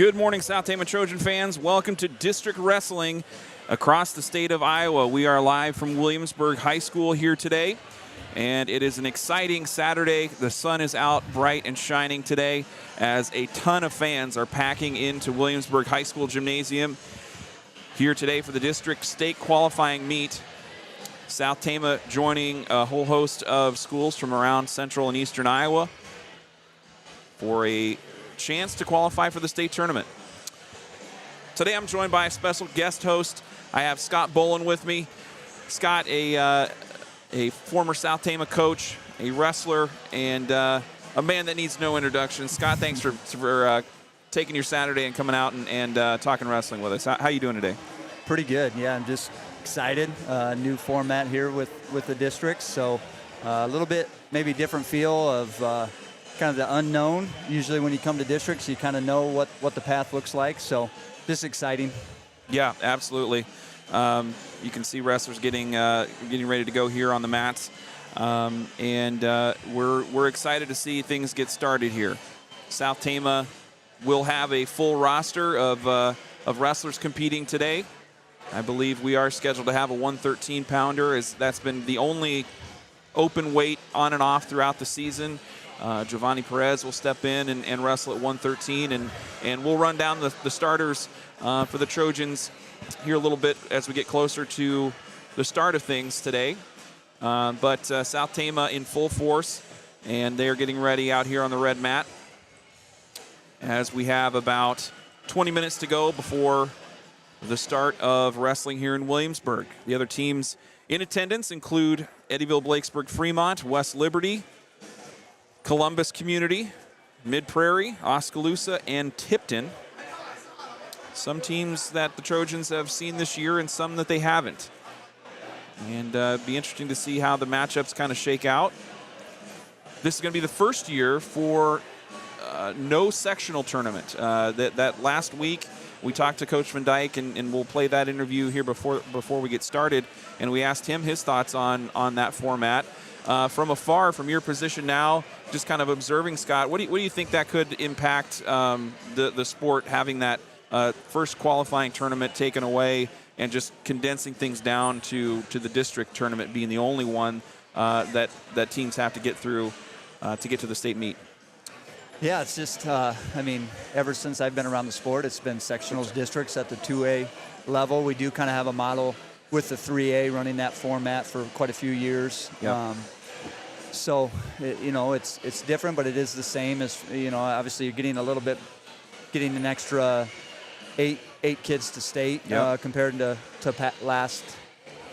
Good morning, South Tama Trojan fans. Welcome to District Wrestling across the state of Iowa. We are live from Williamsburg High School here today, and it is an exciting Saturday. The sun is out bright and shining today as a ton of fans are packing into Williamsburg High School Gymnasium here today for the district state qualifying meet. South Tama joining a whole host of schools from around central and eastern Iowa for a chance to qualify for the state tournament. Today I'm joined by a special guest host. I have Scott Bolin with me. Scott, a former South Tama coach, a wrestler, and a man that needs no introduction. Scott, thanks for taking your Saturday and coming out and talking wrestling with us. How you doing today? Pretty good. Yeah, I'm just excited. New format here with the districts, so a little bit maybe different feel of kind of the unknown. Usually when you come to districts, you kind of know what the path looks like, so just exciting. Yeah, absolutely. You can see wrestlers getting ready to go here on the mats, and we're excited to see things get started here. South Tama will have a full roster of wrestlers competing today. I believe we are scheduled to have a 113-pounder, as that's been the only open weight on and off throughout the season. Giovanni Perez will step in and wrestle at 113, and we'll run down the starters for the Trojans here a little bit as we get closer to the start of things today. But South Tama in full force, and they're getting ready out here on the red mat as we have about 20 minutes to go before the start of wrestling here in Williamsburg. The other teams in attendance include Eddyville-Blakesburg-Fremont, West Liberty, Columbus Community, Mid-Prairie, Oskaloosa, and Tipton. Some teams that the Trojans have seen this year and some that they haven't. And be interesting to see how the matchups kind of shake out. This is going to be the first year for no sectional tournament. That last week we talked to Coach Van Dyke, and we'll play that interview here before we get started. And we asked him his thoughts on that format. From afar, from your position now, just kind of observing, Scott, what do you think that could impact the sport, having that first qualifying tournament taken away and just condensing things down to the district tournament being the only one that teams have to get through to get to the state meet? Yeah, it's just, I mean, ever since I've been around the sport, it's been sectionals districts at the 2A level. We do kind of have a model with the 3A running that format for quite a few years. Yep. So, it's different, but it is the same as, obviously you're getting an extra eight kids to state. Yep. Compared to last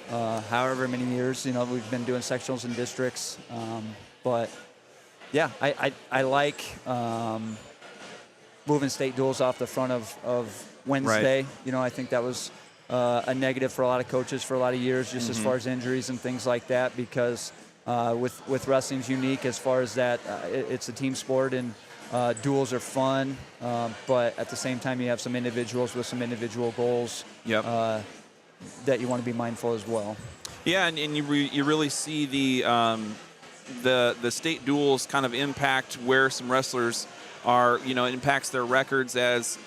however many years, we've been doing sectionals and districts. But yeah, I like moving state duels off the front of Wednesday. Right. I think that was a negative for a lot of coaches for a lot of years, just as far as injuries and things like that, because with wrestling's unique as far as that it's a team sport, and duels are fun, but at the same time you have some individuals with some individual goals. Yep. That you want to be mindful as well. Yeah, and you really see the state duels kind of impact where some wrestlers are, it impacts their records as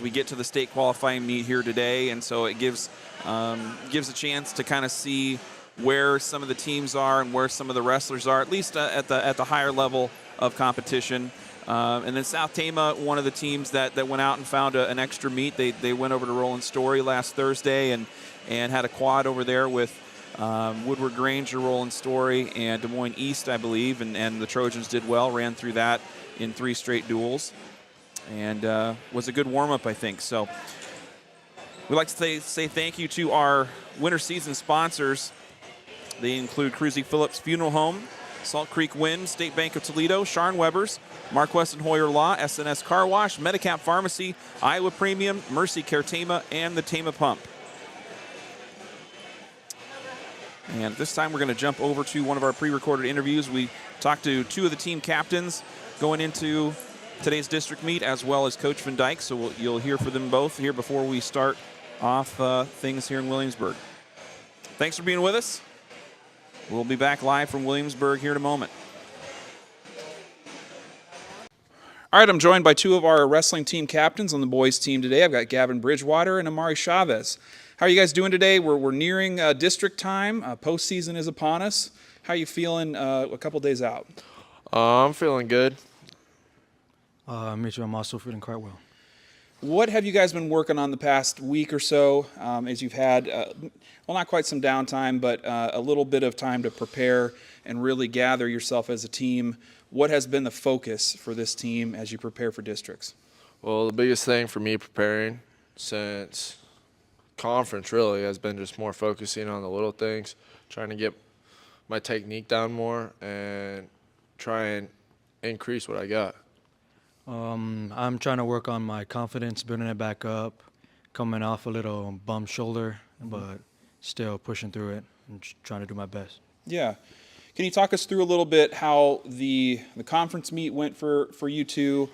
we get to the state qualifying meet here today, and so it gives a chance to kind of see where some of the teams are and where some of the wrestlers are, at least at the higher level of competition. And then South Tama, one of the teams that went out and found an extra meet. They went over to Roland Story last Thursday and had a quad over there with Woodward Granger, Roland Story, and Des Moines East, I believe, and the Trojans did well, ran through that in 3 straight duels. And was a good warm-up, I think. So we'd like to say thank you to our winter season sponsors. They include Cruzy Phillips Funeral Home, Salt Creek Wind, State Bank of Toledo, Sharn Webbers, Mark Weston Hoyer Law, SNS Car Wash, Medicap Pharmacy, Iowa Premium, Mercy Care Tama, and the Tama Pump. And this time we're going to jump over to one of our pre-recorded interviews. We talked to 2 of the team captains going into today's district meet, as well as Coach Van Dyke, so you'll hear from them both here before we start off things here in Williamsburg. Thanks for being with us. We'll be back live from Williamsburg here in a moment. All right, I'm joined by two of our wrestling team captains on the boys team today. I've got Gavin Bridgewater and Amari Chavez. How are you guys doing today? We're nearing district time. Postseason is upon us. How are you feeling a couple days out? I'm feeling good. Me too. I'm also feeling quite well. What have you guys been working on the past week or so as you've had, well, not quite some downtime, but a little bit of time to prepare and really gather yourself as a team? What has been the focus for this team as you prepare for districts? Well, the biggest thing for me preparing since conference really has been just more focusing on the little things, trying to get my technique down more and try and increase what I got. I'm trying to work on my confidence, building it back up, coming off a little bum shoulder, but still pushing through it and trying to do my best. Yeah. Can you talk us through a little bit how the conference meet went for you two,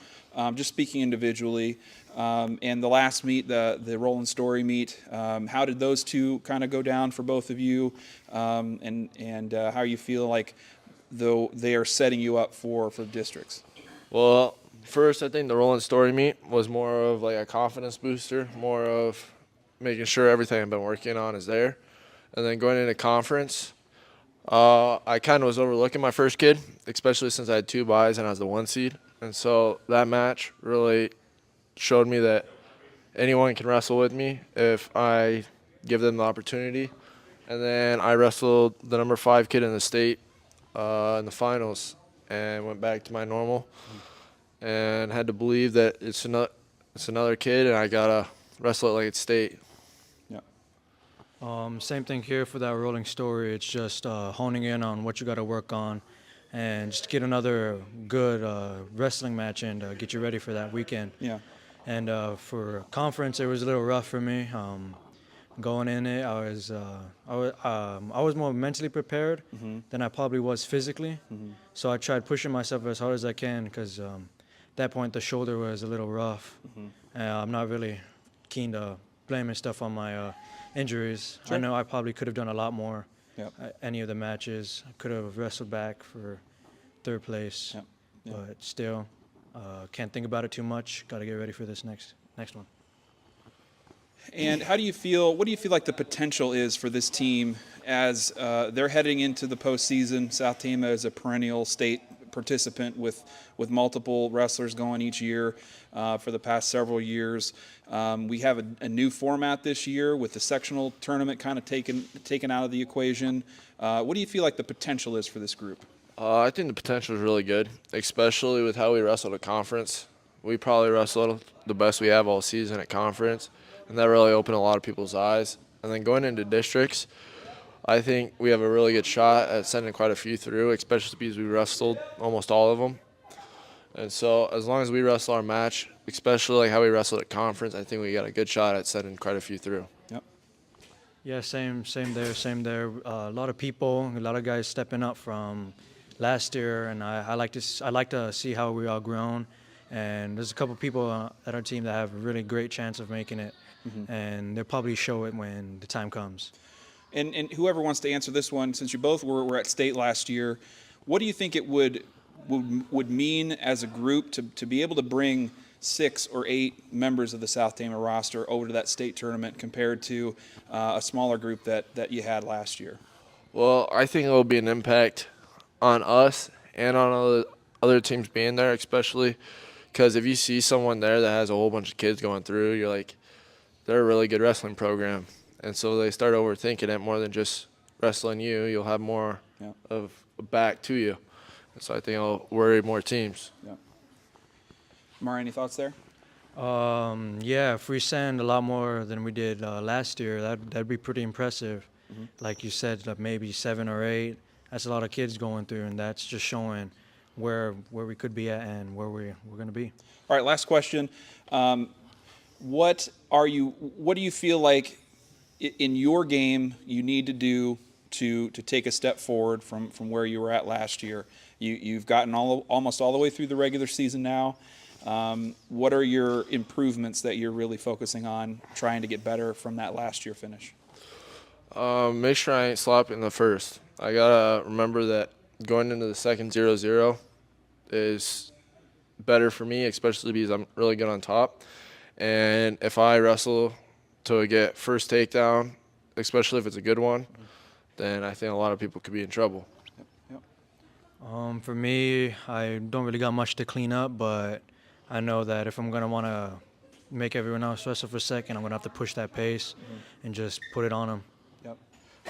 just speaking individually, and the last meet, the Roland Story meet? How did those two kind of go down for both of you, and how you feel like though they are setting you up for districts? Well, first I think the Roland Story meet was more of like a confidence booster, more of making sure everything I've been working on is there. And then going into conference, I kind of was overlooking my first kid, especially since I had 2 byes and I was the 1 seed. And so that match really showed me that anyone can wrestle with me if I give them the opportunity. And then I wrestled the number 5 kid in the state in the finals and went back to my normal and had to believe that it's another kid and I got to wrestle it like it's state. Same thing here for that Rolling Story. It's just honing in on what you got to work on and just get another good wrestling match and get you ready for that weekend. Yeah. And for conference, it was a little rough for me. Going in it, I was more mentally prepared than I probably was physically. So I tried pushing myself as hard as I can because at that point the shoulder was a little rough. I'm not really keen to blaming stuff on my injuries. Sure. I know I probably could have done a lot more. Yep. Any of the matches, I could have wrestled back for 3rd place. Yep. Yep. But still, can't think about it too much. Got to get ready for this next one. And how do you feel? What do you feel like the potential is for this team as they're heading into the postseason? South Tama is a perennial state participant with multiple wrestlers going each year for the past several years. We have a new format this year with the sectional tournament kind of taken out of the equation. What do you feel like the potential is for this group? I think the potential is really good, especially with how we wrestled at conference. We probably wrestled the best we have all season at conference, and that really opened a lot of people's eyes. And then going into districts, I think we have a really good shot at sending quite a few through, especially because we wrestled almost all of them. And so as long as we wrestle our match, especially like how we wrestled at conference, I think we got a good shot at sending quite a few through. Yep. Yeah, same there. A lot of people, a lot of guys stepping up from last year, and I like to see how we all grown. And there's a couple people at our team that have a really great chance of making it, and they'll probably show it when the time comes. And whoever wants to answer this one, since you both were at state last year, what do you think it would mean as a group to be able to bring 6 or 8 members of the South Tama roster over to that state tournament compared to a smaller group that you had last year? Well, I think it will be an impact on us and on other teams being there, especially because if you see someone there that has a whole bunch of kids going through, you're like, they're a really good wrestling program. And so they start overthinking it more than just wrestling you. You'll have more of a back to you. And so I think it'll worry more teams. Yeah. Mara, any thoughts there? Yeah, if we send a lot more than we did last year, that'd be pretty impressive. Like you said, like maybe 7 or 8. That's a lot of kids going through, and that's just showing where we could be at and where we're going to be. All right, last question. What do you feel like in your game you need to do to take a step forward from where you were at last year? You've gotten almost all the way through the regular season now. What are your improvements that you're really focusing on trying to get better from that last year finish? Make sure I ain't slopping the first. I got to remember that going into the second 0-0 is better for me, especially because I'm really good on top. And if I wrestle to get first takedown, especially if it's a good one, then I think a lot of people could be in trouble. For me, I don't really got much to clean up, but I know that if I'm going to want to make everyone else wrestle for second, I'm going to have to push that pace and just put it on them. Yep.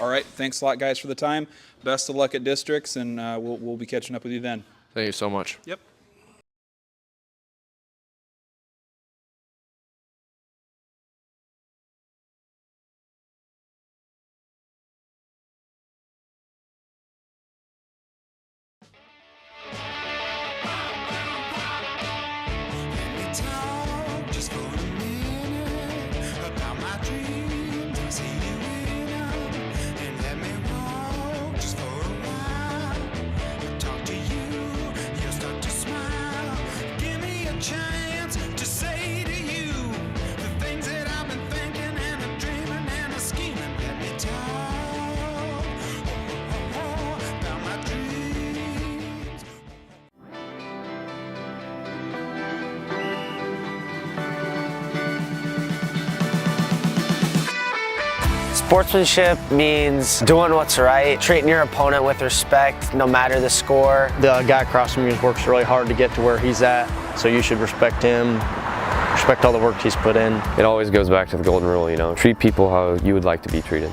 All right. Thanks a lot, guys, for the time. Best of luck at districts, and we'll be catching up with you then. Thank you so much. Yep. Sportsmanship means doing what's right, treating your opponent with respect no matter the score. The guy across from you works really hard to get to where he's at, so you should respect him, respect all the work he's put in. It always goes back to the golden rule, you know, treat people how you would like to be treated.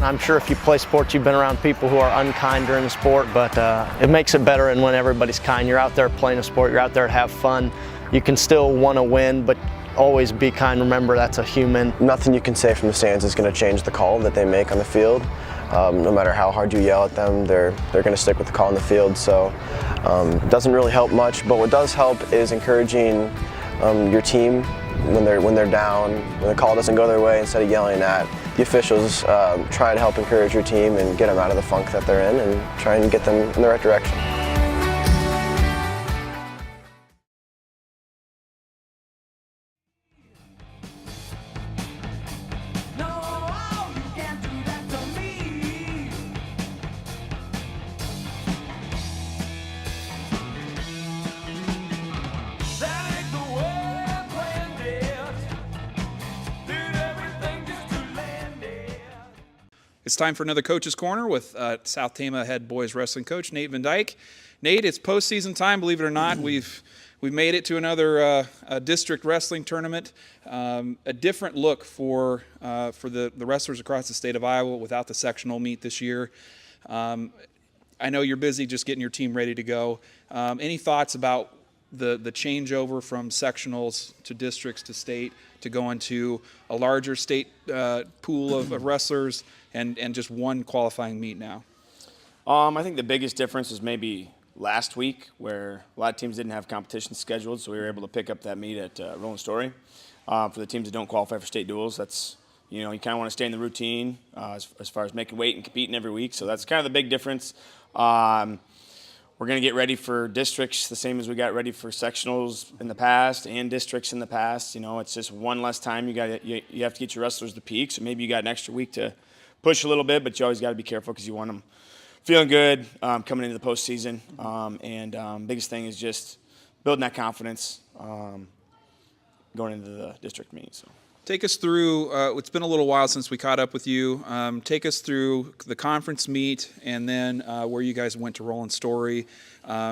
I'm sure if you play sports, you've been around people who are unkind during the sport, but it makes it better and when everybody's kind. You're out there playing a sport, you're out there to have fun. You can still want to win, but always be kind. Remember, that's a human. Nothing you can say from the stands is going to change the call that they make on the field. No matter how hard you yell at them, they're going to stick with the call on the field. So it doesn't really help much. But what does help is encouraging your team when they're down, when the call doesn't go their way. Instead of yelling at the officials, try to help encourage your team and get them out of the funk that they're in and try and get them in the right direction. It's time for another Coach's Corner with South Tama head boys wrestling coach Nate Van Dyke. Nate, it's postseason time. Believe it or not, we've made it to another district wrestling tournament. A different look for the wrestlers across the state of Iowa without the sectional meet this year. I know you're busy just getting your team ready to go. Any thoughts about the changeover from sectionals to districts to state to going to a larger state pool of wrestlers and just one qualifying meet now? I think the biggest difference is maybe last week, where a lot of teams didn't have competition scheduled, so we were able to pick up that meet at Rolling Story. For the teams that don't qualify for state duels, that's, you know, you kind of want to stay in the routine as far as making weight and competing every week. So that's kind of the big difference. We're going to get ready for districts the same as we got ready for sectionals in the past and districts in the past. You know, it's just one less time. You have to get your wrestlers to peak, so maybe you got an extra week to push a little bit, but you always got to be careful because you want them feeling good coming into the postseason. Biggest thing is just building that confidence going into the district meet. So. Take us through, it's been a little while since we caught up with you. Take us through the conference meet and then where you guys went to Rolling Story.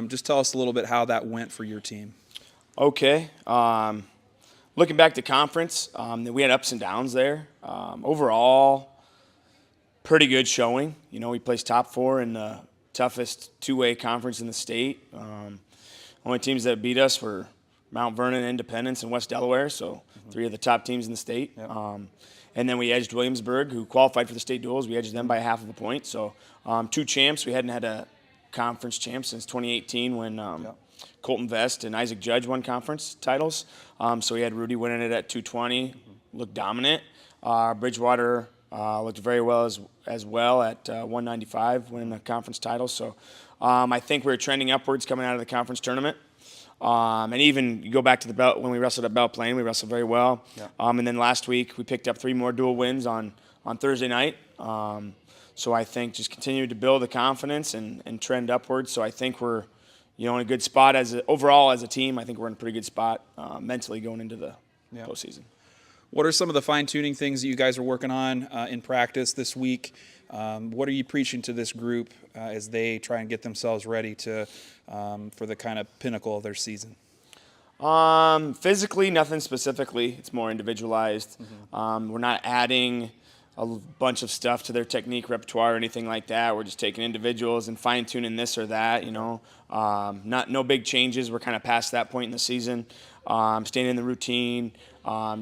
Just tell us a little bit how that went for your team. Okay. Looking back to conference, we had ups and downs there. Overall, pretty good showing. You know, we placed top 4 in the toughest two-way conference in the state. Only teams that beat us were Mount Vernon, Independence, and West Delaware, so 3 of the top teams in the state. Yep. And then we edged Williamsburg, who qualified for the state duels. We edged them by half of a point. So 2 champs. We hadn't had a conference champ since 2018 when Colton Vest and Isaac Judge won conference titles. So we had Rudy winning it at 220, looked dominant. Bridgewater looked very well as well at 195, winning the conference title. So I think we were trending upwards coming out of the conference tournament. And even you go back to the belt when we wrestled at Belle Plaine, we wrestled very well. Yeah. And then last week we picked up 3 more dual wins on Thursday night. So I think just continue to build the confidence and trend upwards. So I think we're in a good spot overall as a team. I think we're in a pretty good spot mentally going into the postseason. What are some of the fine-tuning things that you guys are working on in practice this week? What are you preaching to this group as they try and get themselves ready for the kind of pinnacle of their season? Physically, nothing specifically. It's more individualized. We're not adding a bunch of stuff to their technique repertoire or anything like that. We're just taking individuals and fine-tuning this or that, no big changes. We're kind of past that point in the season. Staying in the routine,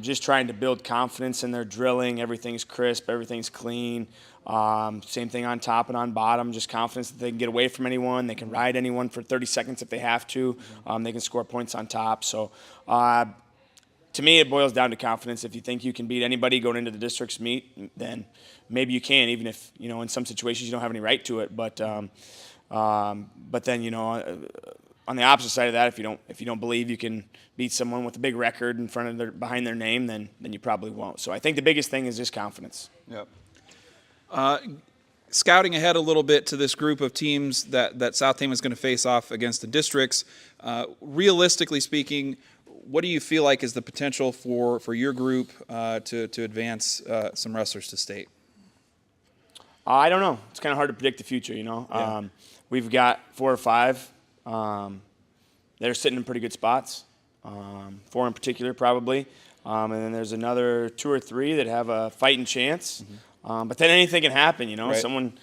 just trying to build confidence in their drilling. Everything's crisp, everything's clean. Same thing on top and on bottom, just confidence that they can get away from anyone. They can ride anyone for 30 seconds if they have to. They can score points on top. So to me, it boils down to confidence. If you think you can beat anybody going into the district's meet, then maybe you can, even if, in some situations you don't have any right to it. But then, on the opposite side of that, if you don't believe you can beat someone with a big record behind their name, then you probably won't. So I think the biggest thing is just confidence. Yep. Scouting ahead a little bit to this group of teams that South Tama is going to face off against the districts, realistically speaking, what do you feel like is the potential for your group to advance some wrestlers to state? I don't know. It's kind of hard to predict the future, We've got 4 or 5 that are sitting in pretty good spots, 4 in particular probably. And then there's another 2 or 3 that have a fighting chance. But then anything can happen, Right. Someone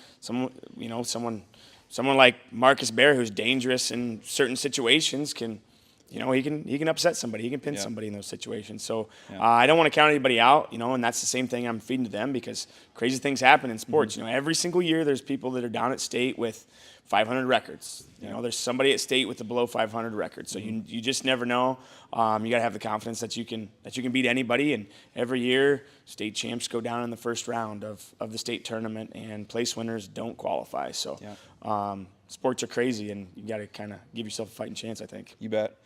like Marcus Bear, who's dangerous in certain situations, can he can upset somebody. He can pin somebody in those situations. So I don't want to count anybody out, and that's the same thing I'm feeding to them because crazy things happen in sports. Every single year there's people that are down at state with 500 records. There's somebody at state with a below 500 record. So you just never know. You got to have the confidence that you can beat anybody. And every year, state champs go down in the first round of the state tournament, and place winners don't qualify. So sports are crazy, and you got to kind of give yourself a fighting chance, I think. You bet.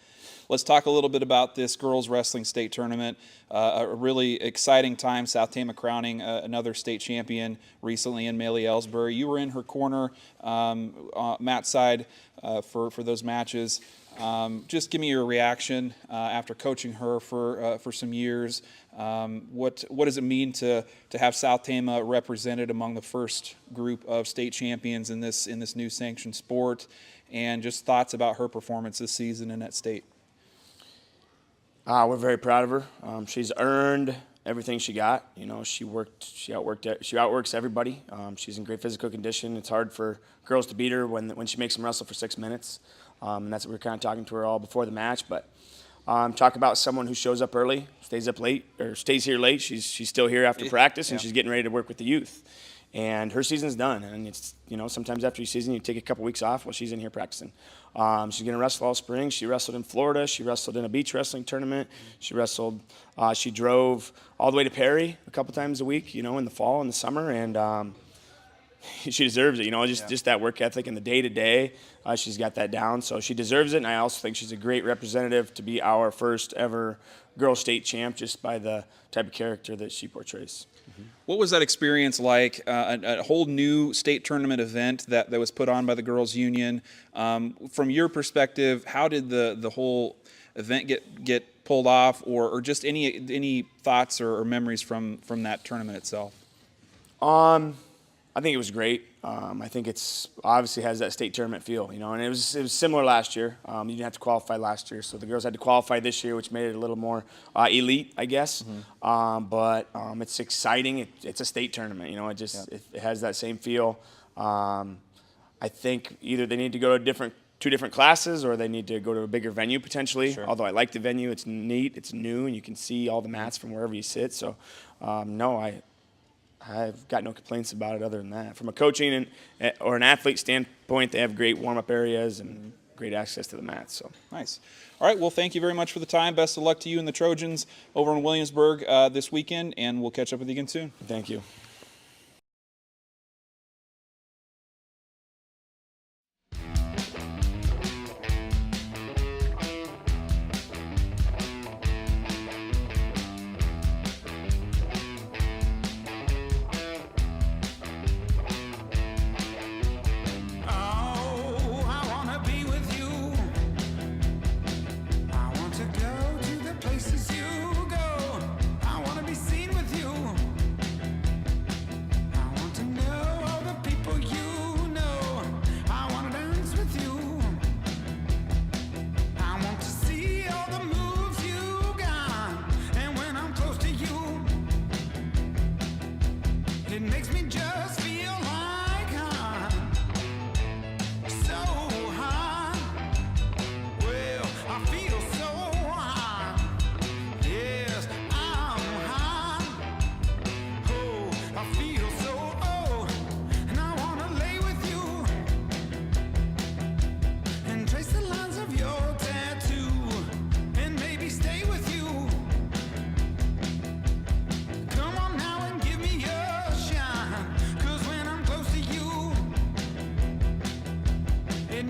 Let's talk a little bit about this girls wrestling state tournament. A really exciting time. South Tama crowning another state champion recently in Maylee Ellsbury. You were in her corner, Matt's side, for those matches. Just give me your reaction after coaching her for some years. What does it mean to have South Tama represented among the first group of state champions in this new sanctioned sport? And just thoughts about her performance this season in that state. We're very proud of her. She's earned everything she got. She outworks everybody. She's in great physical condition. It's hard for girls to beat her when she makes them wrestle for 6 minutes. And that's what we were kind of talking to her all before the match. But talk about someone who shows up early, stays up late, or stays here late. She's still here after practice, and she's getting ready to work with the youth. And her season's done. And it's, sometimes after your season, you take a couple weeks off. Well, she's in here practicing. She's going to wrestle all spring. She wrestled in Florida. She wrestled in a beach wrestling tournament. She drove all the way to Perry a couple times a week, in the fall and the summer. And she deserves it, just that work ethic and the day-to-day. She's got that down. So she deserves it. And I also think she's a great representative to be our first ever girls state champ just by the type of character that she portrays. What was that experience like? A whole new state tournament event that was put on by the Girls Union. From your perspective, how did the whole event get pulled off, or just any thoughts or memories from that tournament itself? I think it was great. I think it's obviously has that state tournament feel, and it was similar last year. You didn't have to qualify last year, so the girls had to qualify this year, which made it a little more elite, I guess. But it's exciting. It's a state tournament, it has that same feel. I think either they need to go to two different classes, or they need to go to a bigger venue potentially. Sure. Although I like the venue, it's neat, it's new, and you can see all the mats from wherever you sit. So, no, I've got no complaints about it other than that. From a coaching or an athlete standpoint, they have great warm-up areas and great access to the mats. So nice. All right, well, thank you very much for the time. Best of luck to you and the Trojans over in Williamsburg this weekend, and we'll catch up with you again soon. Thank you.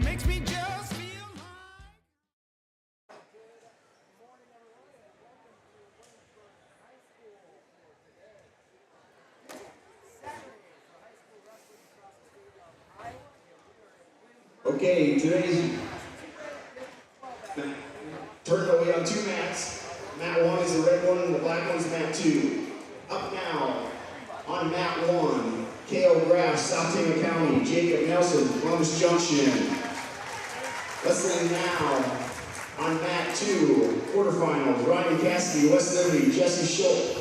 makes me just feel like. Okay, today's tournament, we have 2 mats. Mat 1 is the red one, and the black one is mat 2. Up now, on mat 1, K.O. Graff, South Tama County, Jacob Nelson, Columbus Junction. Wrestling now, on mat 2, quarterfinals, Ryan Cassidy, West Liberty, Jesse Schultz,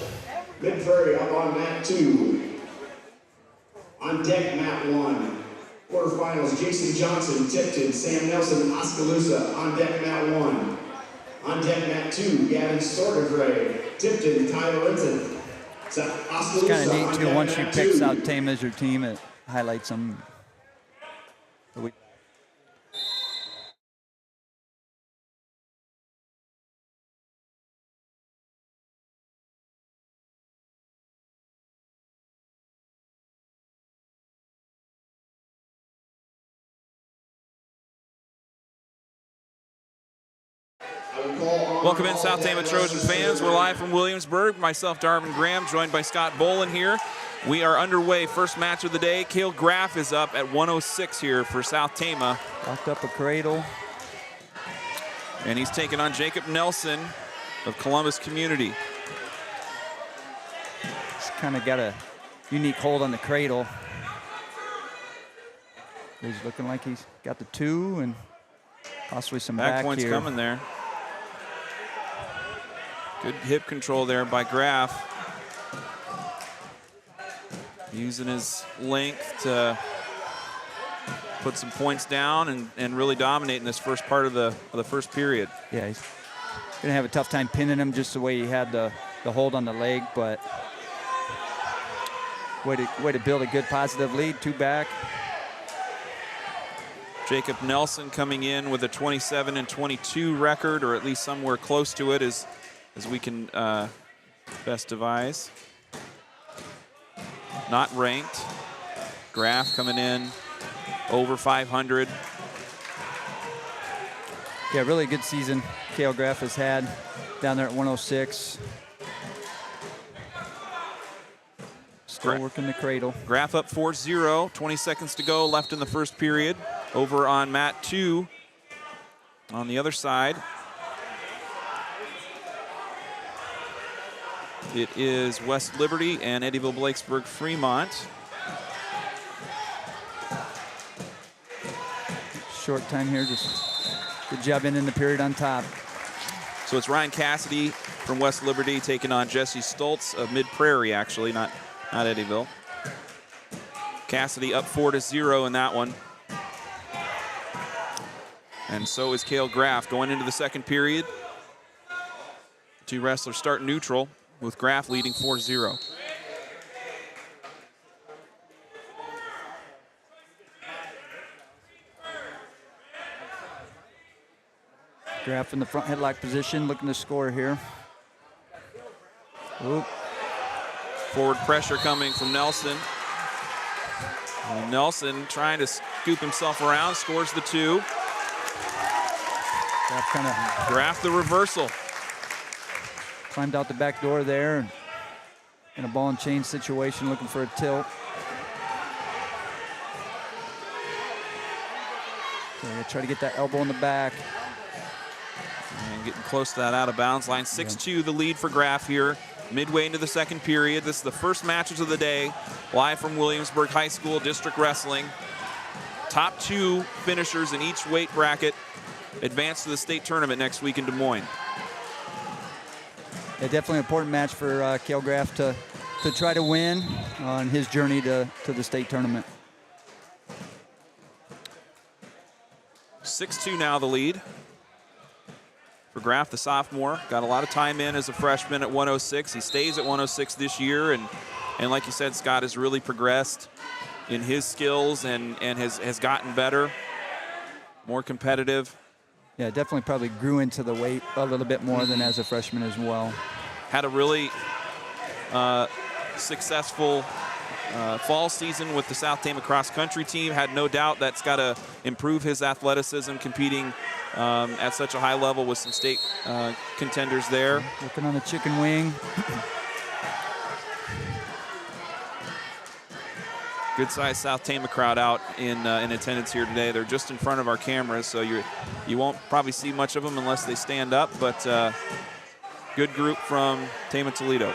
Mid-Prairie up on mat 2. On deck, mat 1. Quarterfinals, Jason Johnson, Tipton, Sam Nelson, Oskaloosa, on deck mat 1. On deck mat 2, Gavin Sortagray, Tipton, Tyler Linton. It's kind of neat too, once you pick South Tama as your team, it highlights them. Welcome in, South Tama Trojan fans. We're live from Williamsburg. Myself, Darvin Graham, joined by Scott Bolin here. We are underway. First match of the day. Cale Graff is up at 106 here for South Tama. Locked up a cradle. And he's taking on Jacob Nelson of Columbus Community. He's kind of got a unique hold on the cradle. He's looking like he's got the 2 and possibly some back points here. Coming there. Good hip control there by Graff. Using his length to put some points down and really dominate in this first part of the first period. Yeah, he's gonna have a tough time pinning him just the way he had the hold on the leg, but way to build a good positive lead, 2 back. Jacob Nelson coming in with a 27-22 record, or at least somewhere close to it as we can best devise. Not ranked. Graff coming in over 500. Yeah, really good season Cale Graff has had down there at 106. Still working the cradle. Graff up 4-0, 20 seconds to go left in the first period. Over on mat 2 on the other side. It is West Liberty and Eddyville-Blakesburg-Fremont. Short time here, just good job in the period on top. So it's Ryan Cassidy from West Liberty taking on Jesse Stoltz of Mid-Prairie, actually, not Eddyville. Cassidy up 4-0 in that one. And so is Cale Graff going into the second period. 2 wrestlers start neutral, with Graff leading 4-0. Graff in the front headlock position, looking to score here. Oop. Forward pressure coming from Nelson. And Nelson trying to scoop himself around, scores the 2. Graff the reversal. Climbed out the back door there in a ball and chain situation, looking for a tilt. So try to get that elbow in the back. And getting close to that out of bounds line. 6-2 the lead for Graff here. Midway into the second period. This is the first matches of the day. Live from Williamsburg High School District Wrestling. Top 2 finishers in each weight bracket advance to the state tournament next week in Des Moines. Yeah, definitely an important match for Cale Graff to try to win on his journey to the state tournament. 6-2 now the lead for Graff, the sophomore. Got a lot of time in as a freshman at 106. He stays at 106 this year, and like you said, Scott has really progressed in his skills and has gotten better, more competitive. Yeah, definitely probably grew into the weight a little bit more than as a freshman as well. Had a really successful fall season with the South Tama cross country team. Had no doubt that's got to improve his athleticism, competing at such a high level with some state contenders there. Working on the chicken wing. Good sized South Tama crowd out in attendance here today. They're just in front of our cameras, so you won't probably see much of them unless they stand up, but good group from Tama Toledo.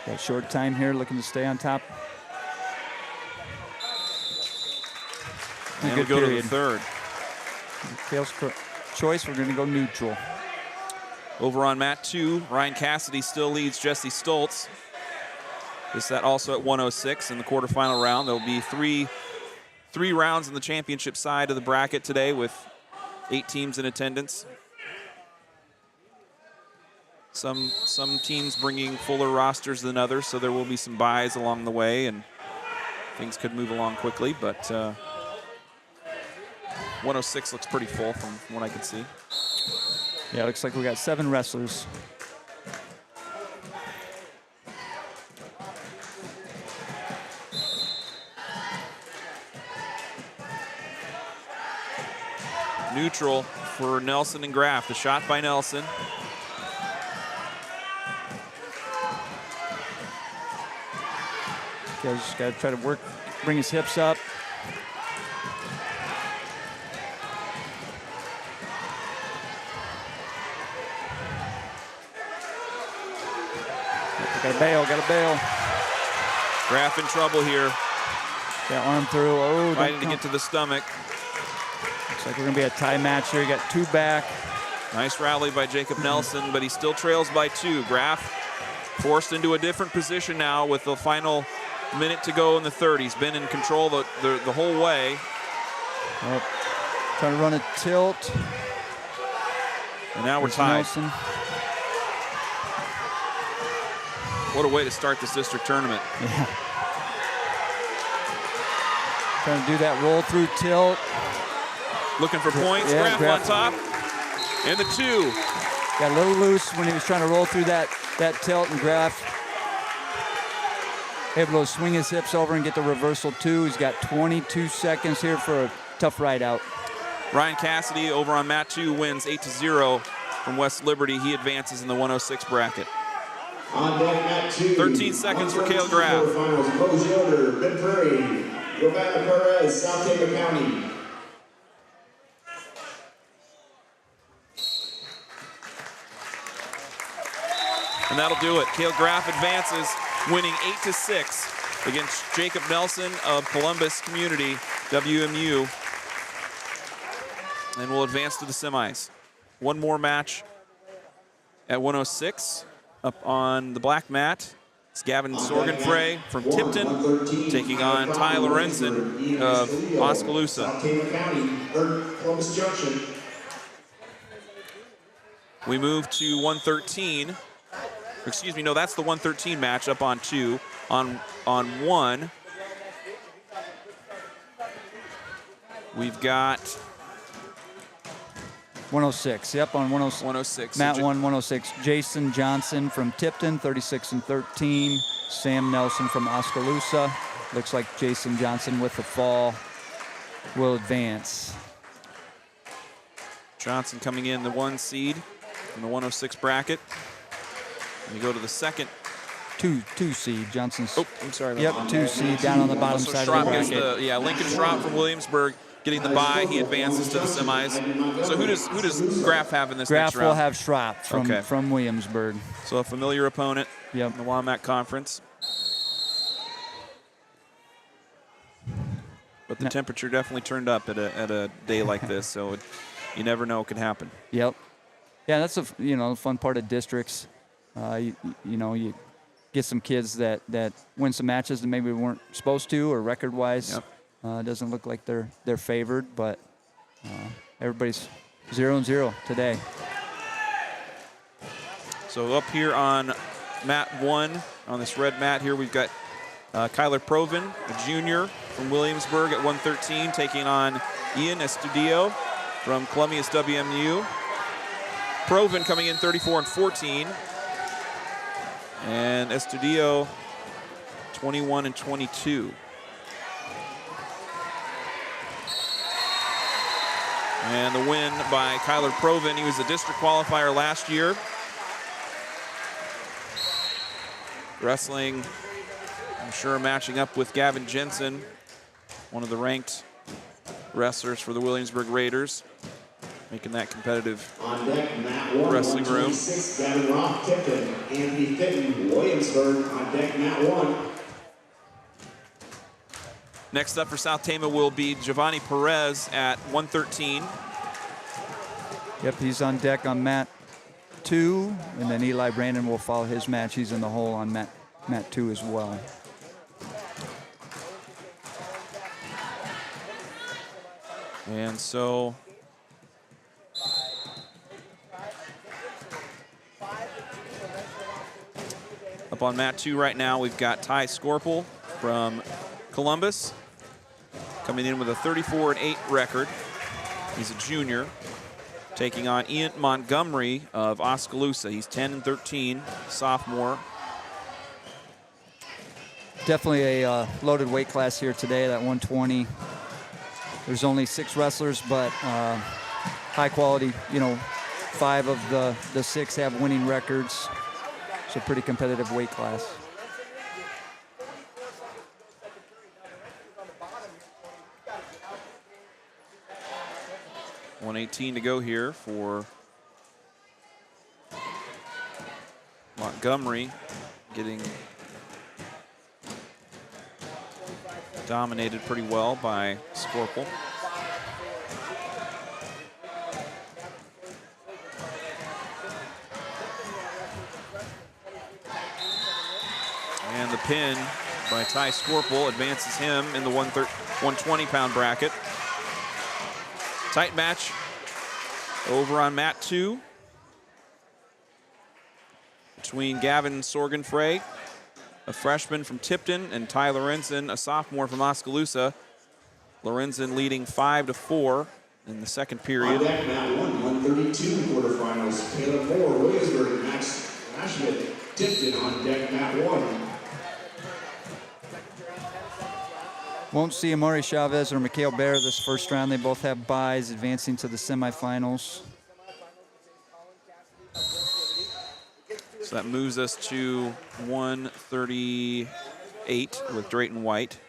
Got a short time here, looking to stay on top. And we go to the third. Kale's choice, we're going to go neutral. Over on mat 2, Ryan Cassidy still leads Jesse Stoltz. This set also at 106 in the quarterfinal round. There'll be three rounds in the championship side of the bracket today with 8 teams in attendance. Some teams bringing fuller rosters than others, so there will be some buys along the way, and things could move along quickly, but 106 looks pretty full from what I can see. Yeah, looks like we got 7 wrestlers. Neutral for Nelson and Graff. The shot by Nelson. Okay, just got to try to bring his hips up. Got a bail. Graff in trouble here. Got arm through. Oh, fighting to get to the stomach. Looks like we're going to be a tie match here. You got 2 back. Nice rally by Jacob Nelson, but he still trails by 2. Graff forced into a different position now with the final minute to go in the third. He's been in control the whole way. Trying to run a tilt. And now we're tied. Nelson. What a way to start this district tournament. Yeah. Trying to do that roll through tilt. Looking for points. Yeah, Graff on top. And the 2. Got a little loose when he was trying to roll through that tilt, and Graff able to swing his hips over and get the reversal 2. He's got 22 seconds here for a tough ride out. Ryan Cassidy over on mat 2 wins 8-0 from West Liberty. He advances in the 106 bracket. On deck, mat 2. 13 seconds for Cale Graff. Rose Yoder, Mid-Prairie. Giovanna Perez, South Tama County. And that'll do it. Cale Graff advances, winning 8-6 against Jacob Nelson of Columbus Community, WMU. And will advance to the semis. One more match at 106. Up on the black mat, it's Gavin Sorgenfrey from Tipton taking on Ty Lorenzen of Oskaloosa. We move to 113. Excuse me, no, that's the 113 match up on 2. On 1, we've got 106. Yep, on 106. 106. Mat 1, 106. Jason Johnson from Tipton, 36-13. Sam Nelson from Oskaloosa. Looks like Jason Johnson with the fall will advance. Johnson coming in the 1 seed in the 106 bracket. And we go to the second. 2 seed. Johnson's. Oh, I'm sorry. Yep, 2 seed down on the bottom so side Schrapp of the gets bracket. Lincoln Schrapp from Williamsburg getting the bye. He advances to the semis. So who does Graff have in this next Graff round? will have Schrapp from Williamsburg. So a familiar opponent in the Wilmette Conference. But the temperature definitely turned up at a day like this, so you never know what could happen. Yep. Yeah, that's a fun part of districts. You get some kids that win some matches that maybe weren't supposed to, or record-wise. Yep. It doesn't look like they're favored, but everybody's 0-0 today. So up here on mat 1, on this red mat here, we've got Kyler Provin, a junior from Williamsburg at 113, taking on Ian Estudio from Columbia's WMU. Provin coming in 34-14. And Estudillo 21 and 22. And the win by Kyler Provin. He was the district qualifier last year. Wrestling, I'm sure, matching up with Gavin Jensen, one of the ranked wrestlers for the Williamsburg Raiders, making that competitive On deck, Matt 1, wrestling room. 126, Gavin Roth, Tipton. Anthony Fitton, Williamsburg. On deck, Matt 1. Next up for South Tama will be Giovanni Perez at 113. Yep, he's on deck on mat 2, and then Eli Brandon will follow his match. He's in the hole on mat 2 as well. And so up on mat 2 right now, we've got Ty Scorpel from Columbus coming in with a 34-8 record. He's a junior, taking on Ian Montgomery of Oskaloosa. He's 10-13, sophomore. Definitely a loaded weight class here today, that 120. There's only 6 wrestlers, but high quality. You know, 5 of the 6 have winning records. It's a pretty competitive weight class. $118 to go here for Montgomery, getting dominated pretty well by Scorpel. And the pin by Ty Scorpel advances him in the 120-pound bracket. Tight match over on mat 2 between Gavin Sorgenfrey, a freshman from Tipton, and Ty Lorenzen, a sophomore from Oskaloosa. Lorenzen leading 5-4 in the second period. On deck, mat 1, 132 quarterfinals. Caleb Moore, Williamsburg, Max Ashman, Tipton. On deck, mat 1. Won't see Amari Chavez or Mikhail Bear this first round. They both have byes advancing to the semifinals. So that moves us to 138 with Drayton White.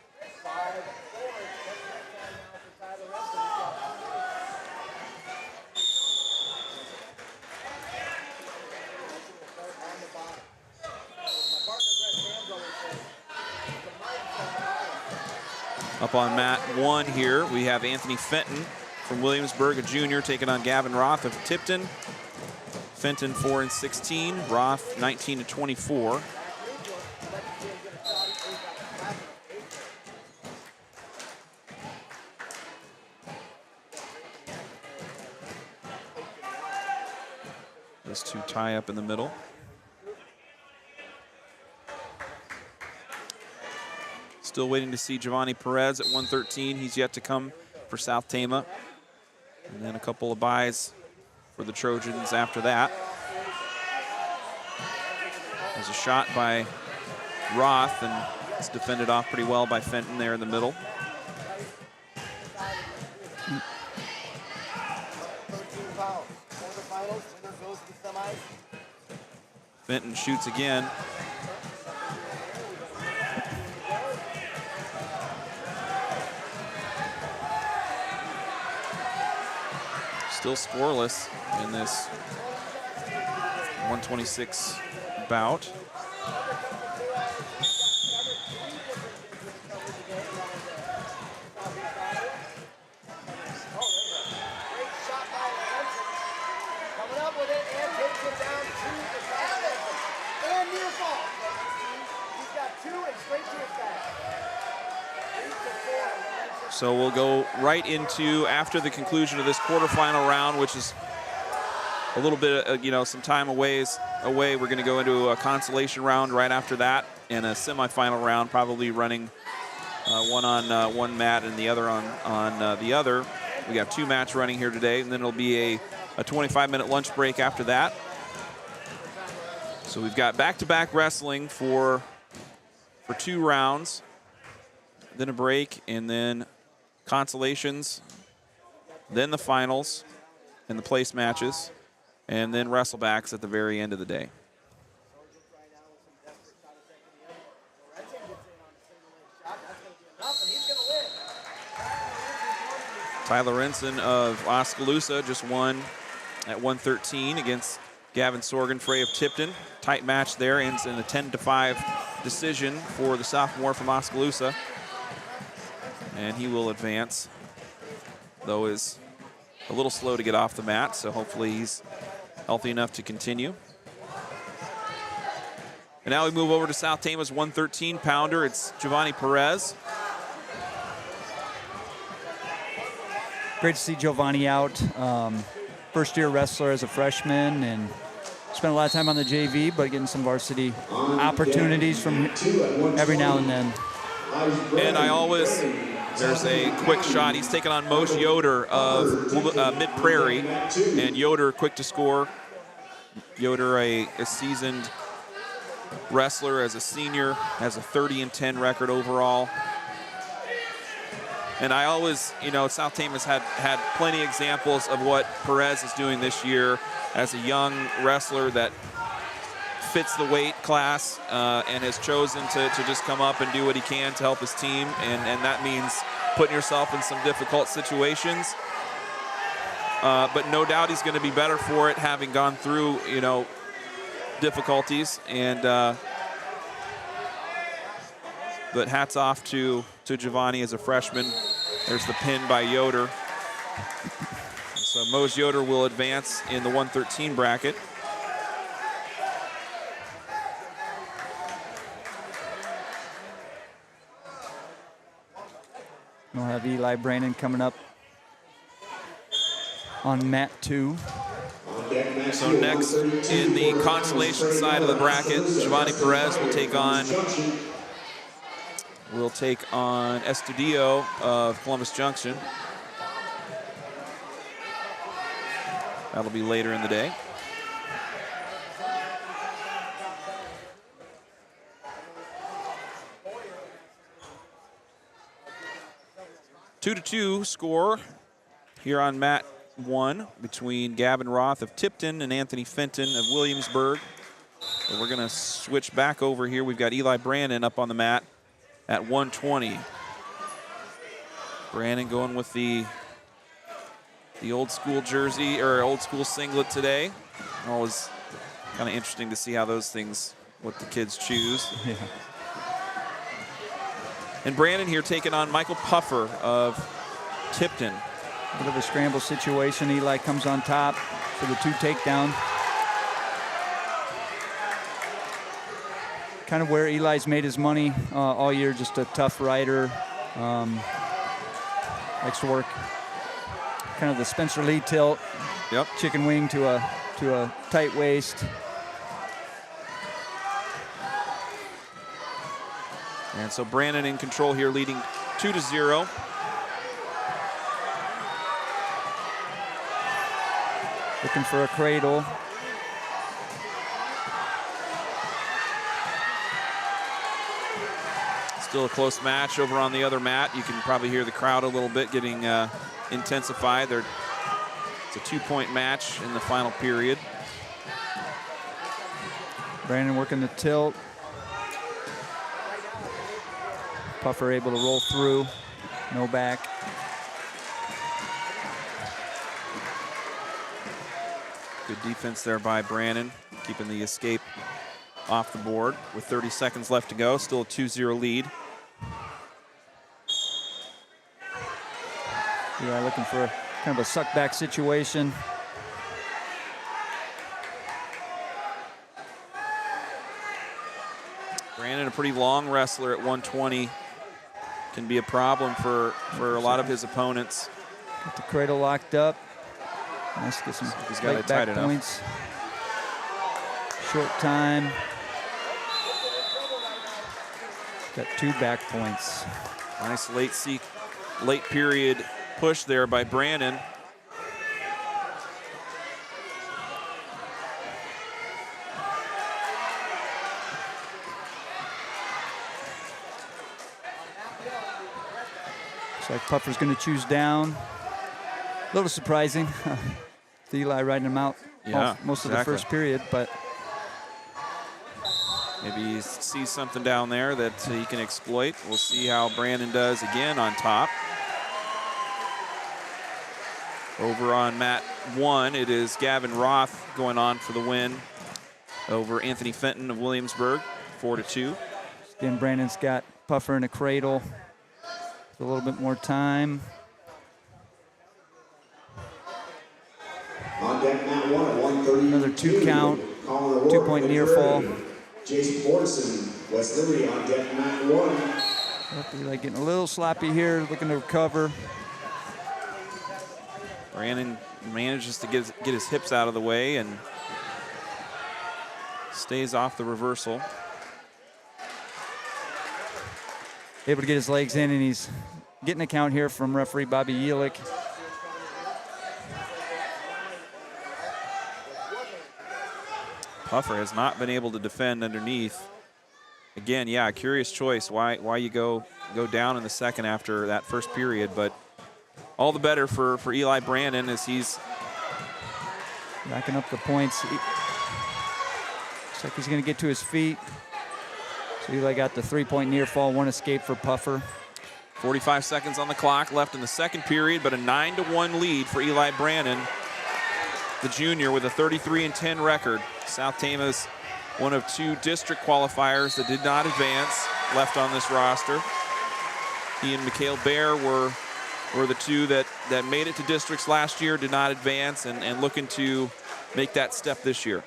Up on mat 1 here, we have Anthony Fenton from Williamsburg, a junior, taking on Gavin Roth of Tipton. Fenton 4-16, Roth 19-24. Those two tie up in the middle. Still waiting to see Giovanni Perez at 113. He's yet to come for South Tama. And then a couple of byes for the Trojans after that. There's a shot by Roth, and it's defended off pretty well by Fenton there in the middle. Fenton shoots again. Still scoreless in this 126 bout. So we'll go right into, after the conclusion of this quarterfinal round, which is a little bit, some time away. We're going to go into a consolation round right after that, and a semifinal round, probably running one on one mat and the other on the other. We have 2 mats running here today, and then it'll be a 25-minute lunch break after that. So we've got back-to-back wrestling for 2 rounds, then a break, and then consolations, then the finals and the place matches, and then wrestlebacks at the very end of the day. Tyler Ensign of Oskaloosa just won at 113 against Gavin Sorgenfrey of Tipton. Tight match there, ends in a 10-5 decision for the sophomore from Oskaloosa. And he will advance, though is a little slow to get off the mat, so hopefully he's healthy enough to continue. And now we move over to South Tama's 113-pounder. It's Giovanni Perez. Great to see Giovanni out. First-year wrestler as a freshman, and spent a lot of time on the JV, but getting some varsity opportunities from every now and then. And there's a quick shot. He's taken on Moshe Yoder of Mid-Prairie, and Yoder quick to score. Yoder, a seasoned wrestler as a senior, has a 30-10 record overall. And I always, South Tama's had plenty of examples of what Perez is doing this year as a young wrestler that fits the weight class and has chosen to just come up and do what he can to help his team. And that means putting yourself in some difficult situations. But no doubt he's going to be better for it, having gone through, difficulties. And but hats off to Giovanni as a freshman. There's the pin by Yoder. So Moshe Yoder will advance in the 113 bracket. We'll have Eli Brandon coming up on mat 2. So next in the consolation side of the bracket, Giovanni Perez will take on Estudillo of Columbus Junction. That'll be later in the day. Two to two score here on mat 1 between Gavin Roth of Tipton and Anthony Fenton of Williamsburg. And we're going to switch back over here. We've got Eli Brandon up on the mat at 120. Brandon going with the old school jersey, or old school singlet today. Always kind of interesting to see how those things, what the kids choose. Yeah. And Brandon here taking on Michael Puffer of Tipton. A bit of a scramble situation. Eli comes on top for the 2 takedown. Kind of where Eli's made his money all year, just a tough rider. Likes to work kind of the Spencer Lee tilt. Yep. Chicken wing to a tight waist. And so Brandon in control here, leading 2-0. Looking for a cradle. Still a close match over on the other mat. You can probably hear the crowd a little bit getting intensified. It's a 2-point match in the final period. Brandon working the tilt. Puffer able to roll through. No back. Good defense there by Brandon, keeping the escape off the board with 30 seconds left to go. Still a 2-0 lead. Yeah, looking for kind of a suck back situation. Brandon, a pretty long wrestler at 120, can be a problem for a lot of his opponents. Got the cradle locked up. Nice to get some He's got it back tight enough. points. Short time. Got 2 back points. Nice late period push there by Brandon. Looks like Puffer's going to choose down. A little surprising. Eli riding him out most of the first period, but maybe he sees something down there that he can exploit. We'll see how Brandon does again on top. Over on mat 1, it is Gavin Roth going on for the win over Anthony Fenton of Williamsburg, 4-2. Again, Brandon's got Puffer in a cradle. A little bit more time. On deck, mat 1 at 1:32. Another 2 count, 2-point near fall. Jason Borson, West Liberty on deck, mat 1. Eli getting a little sloppy here, looking to recover. Brandon manages to get his hips out of the way and stays off the reversal. Able to get his legs in, and he's getting a count here from referee Bobby Yelich. Puffer has not been able to defend underneath. Again, yeah, a curious choice. Why you go down in the second after that first period, but all the better for Eli Brandon as he's racking up the points. Looks like he's going to get to his feet. So Eli got the 3-point near fall, 1 escape for Puffer. 45 seconds on the clock left in the second period, but a 9-1 lead for Eli Brandon, the junior, with a 33-10 record. South Tama's one of 2 district qualifiers that did not advance left on this roster. He and Mikhail Bear were the 2 that made it to districts last year, did not advance, and looking to make that step this year.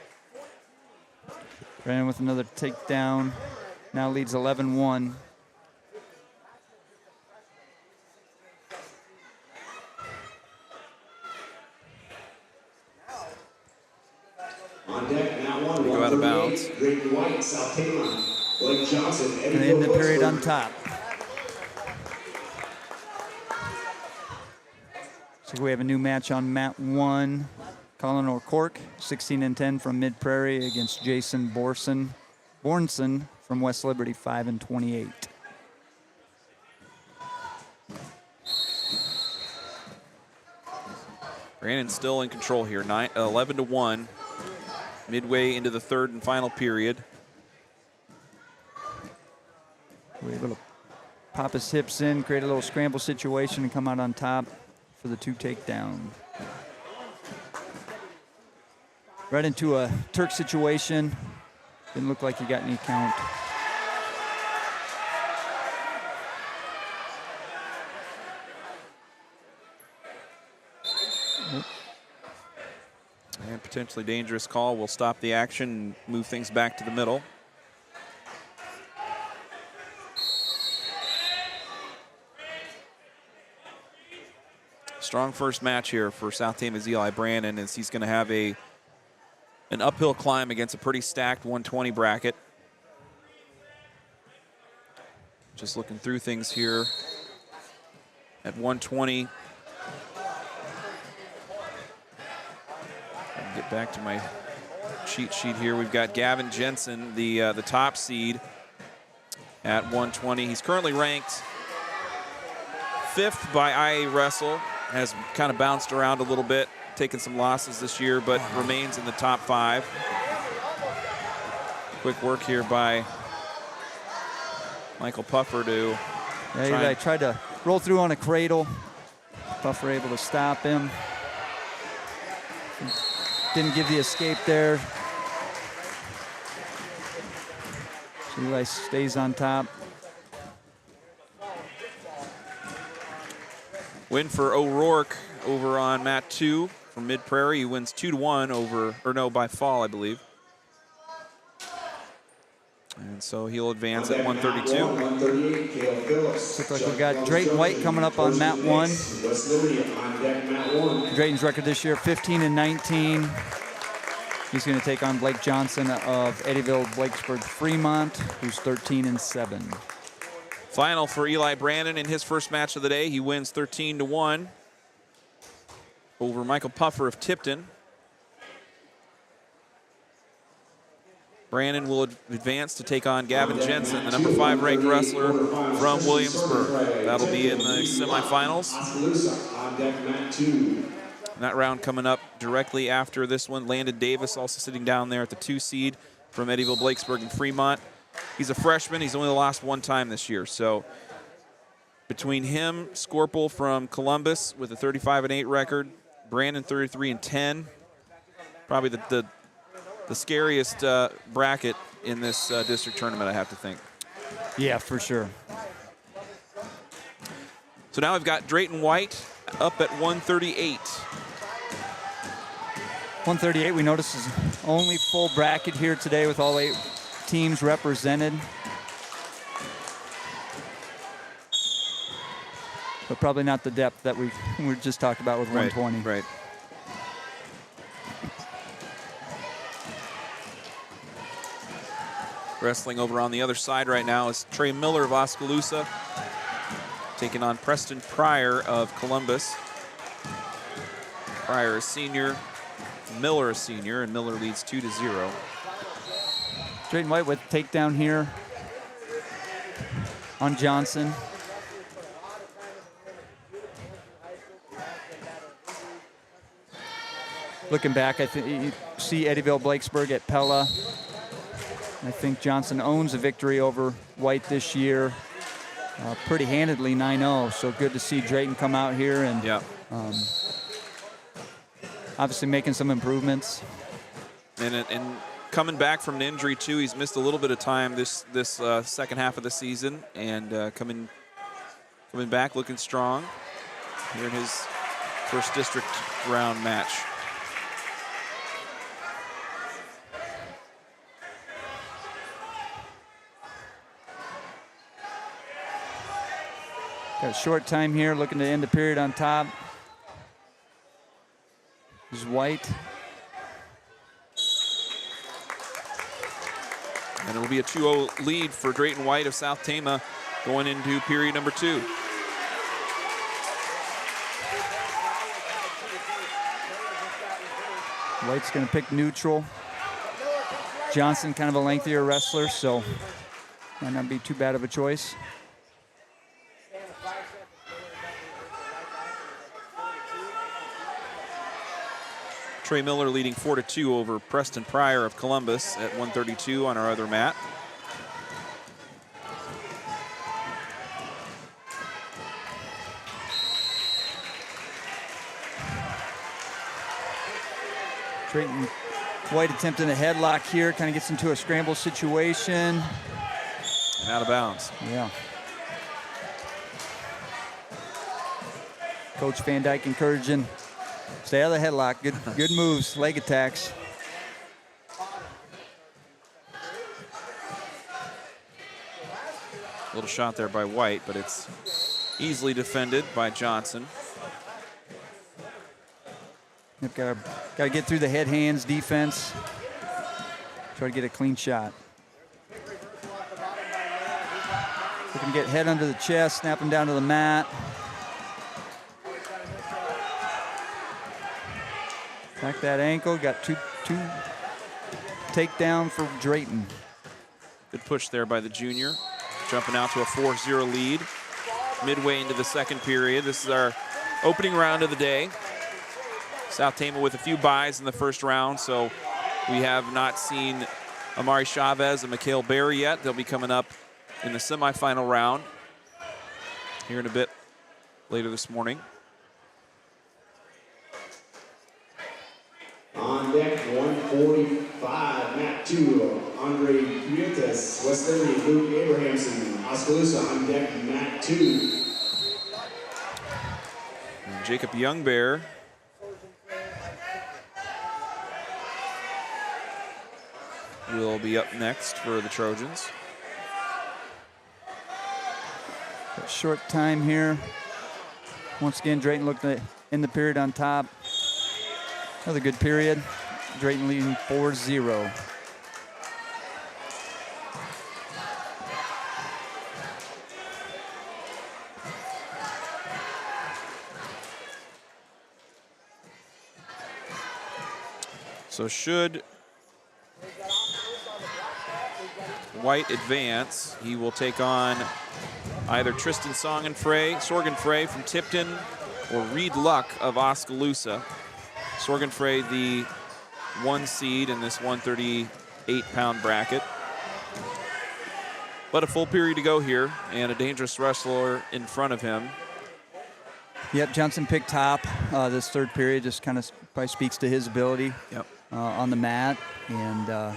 Brandon with another takedown. Now leads 11-1. On deck, mat 1. Go out of bounds. Drayton White, South Tama. Blake Johnson, Gonna end the period on top. So we have a new match on mat 1. Colin O'Cork, 16-10 from Mid-Prairie against Jason Borson from West Liberty, 5-28. Brandon still in control here, 11-1, midway into the third and final period. We're able to pop his hips in, create a little scramble situation, and come out on top for the 2 takedown. Right into a Turk situation. Didn't look like he got any count. And potentially dangerous call will stop the action and move things back to the middle. Strong first match here for South Tama's Eli Brandon, as he's going to have an uphill climb against a pretty stacked 120 bracket. Just looking through things here at 120. Get back to my cheat sheet here. We've got Gavin Jensen, the top seed at 120. He's currently ranked 5th by IA Wrestle. Has kind of bounced around a little bit, taken some losses this year, but remains in the top 5. Quick work here by Michael Puffer to I tried to roll through on a cradle. Puffer able to stop him. Didn't give the escape there. So Eli stays on top. Win for O'Rourke over on mat 2 from Mid-Prairie. He wins 2-1 over, or no, by fall, I believe. And so he'll advance at 132. 138, Caleb Phillips. Looks like we got Drayton White coming up on mat 1. West Liberty on deck, mat 1. Drayton's record this year, 15-19. He's going to take on Blake Johnson of Eddyville-Blakesburg-Fremont, who's 13-7. Final for Eli Brandon in his first match of the day. He wins 13-1 over Michael Puffer of Tipton. Brandon will advance to take on Gavin Jensen, the number 5 ranked wrestler from Williamsburg. That'll be in the semifinals. Oskaloosa on deck, mat 2. And that round coming up directly after this one. Landon Davis also sitting down there at the 2 seed from Eddyville-Blakesburg-Fremont. He's a freshman. He's only lost 1 time this year. So between him, Scorpel from Columbus with a 35-8 record, Brandon 33-10, probably the scariest bracket in this district tournament, I have to think. Yeah, for sure. So now we've got Drayton White up at 138. 138, we notice, is only full bracket here today with all 8 teams represented. But probably not the depth that we just talked about with 120. Right. Wrestling over on the other side right now is Trey Miller of Oskaloosa taking on Preston Pryor of Columbus. Pryor a senior, Miller a senior, and Miller leads 2-0. Drayton White with takedown here on Johnson. Looking back, I think you see Eddyville-Blakesburg at Pella. I think Johnson owns a victory over White this year, pretty handedly, 9-0. So good to see Drayton come out here and obviously making some improvements. And coming back from an injury too, he's missed a little bit of time this second half of the season, and coming back looking strong here in his first district round match. Got a short time here, looking to end the period on top. This is White. And it'll be a 2-0 lead for Drayton White of South Tama going into period number 2. White's going to pick neutral. Johnson, kind of a lengthier wrestler, so might not be too bad of a choice. Trey Miller leading 4-2 over Preston Pryor of Columbus at 132 on our other mat. Drayton White attempting a headlock here, kind of gets into a scramble situation. And out of bounds. Yeah. Coach Van Dyke encouraging, stay out of the headlock. Good moves, leg attacks. Little shot there by White, but it's easily defended by Johnson. Yep, got to get through the head hands defense. Try to get a clean shot. Looking to get head under the chest, snap him down to the mat. Attack that ankle, got two takedown for Drayton. Good push there by the junior. Jumping out to a 4-0 lead midway into the second period. This is our opening round of the day. South Tama with a few buys in the first round, so we have not seen Amari Chavez and Mikhail Berry yet. They'll be coming up in the semifinal round here in a bit later this morning. On deck, 145, mat 2, Andre Riotas, West Liberty, Luke Abrahamson, Oskaloosa on deck, mat 2. And Jacob Youngbear will be up next for the Trojans. A short time here. Once again, Drayton looked in the period on top. Another good period. Drayton leading 4-0. So should White advance, he will take on either Tristan Sorgenfrey from Tipton or Reed Luck of Oskaloosa. Sorgenfrey, the 1 seed in this 138-pound bracket. But a full period to go here, and a dangerous wrestler in front of him. Yep, Johnson picked top this third period. Just kind of probably speaks to his ability on the mat. And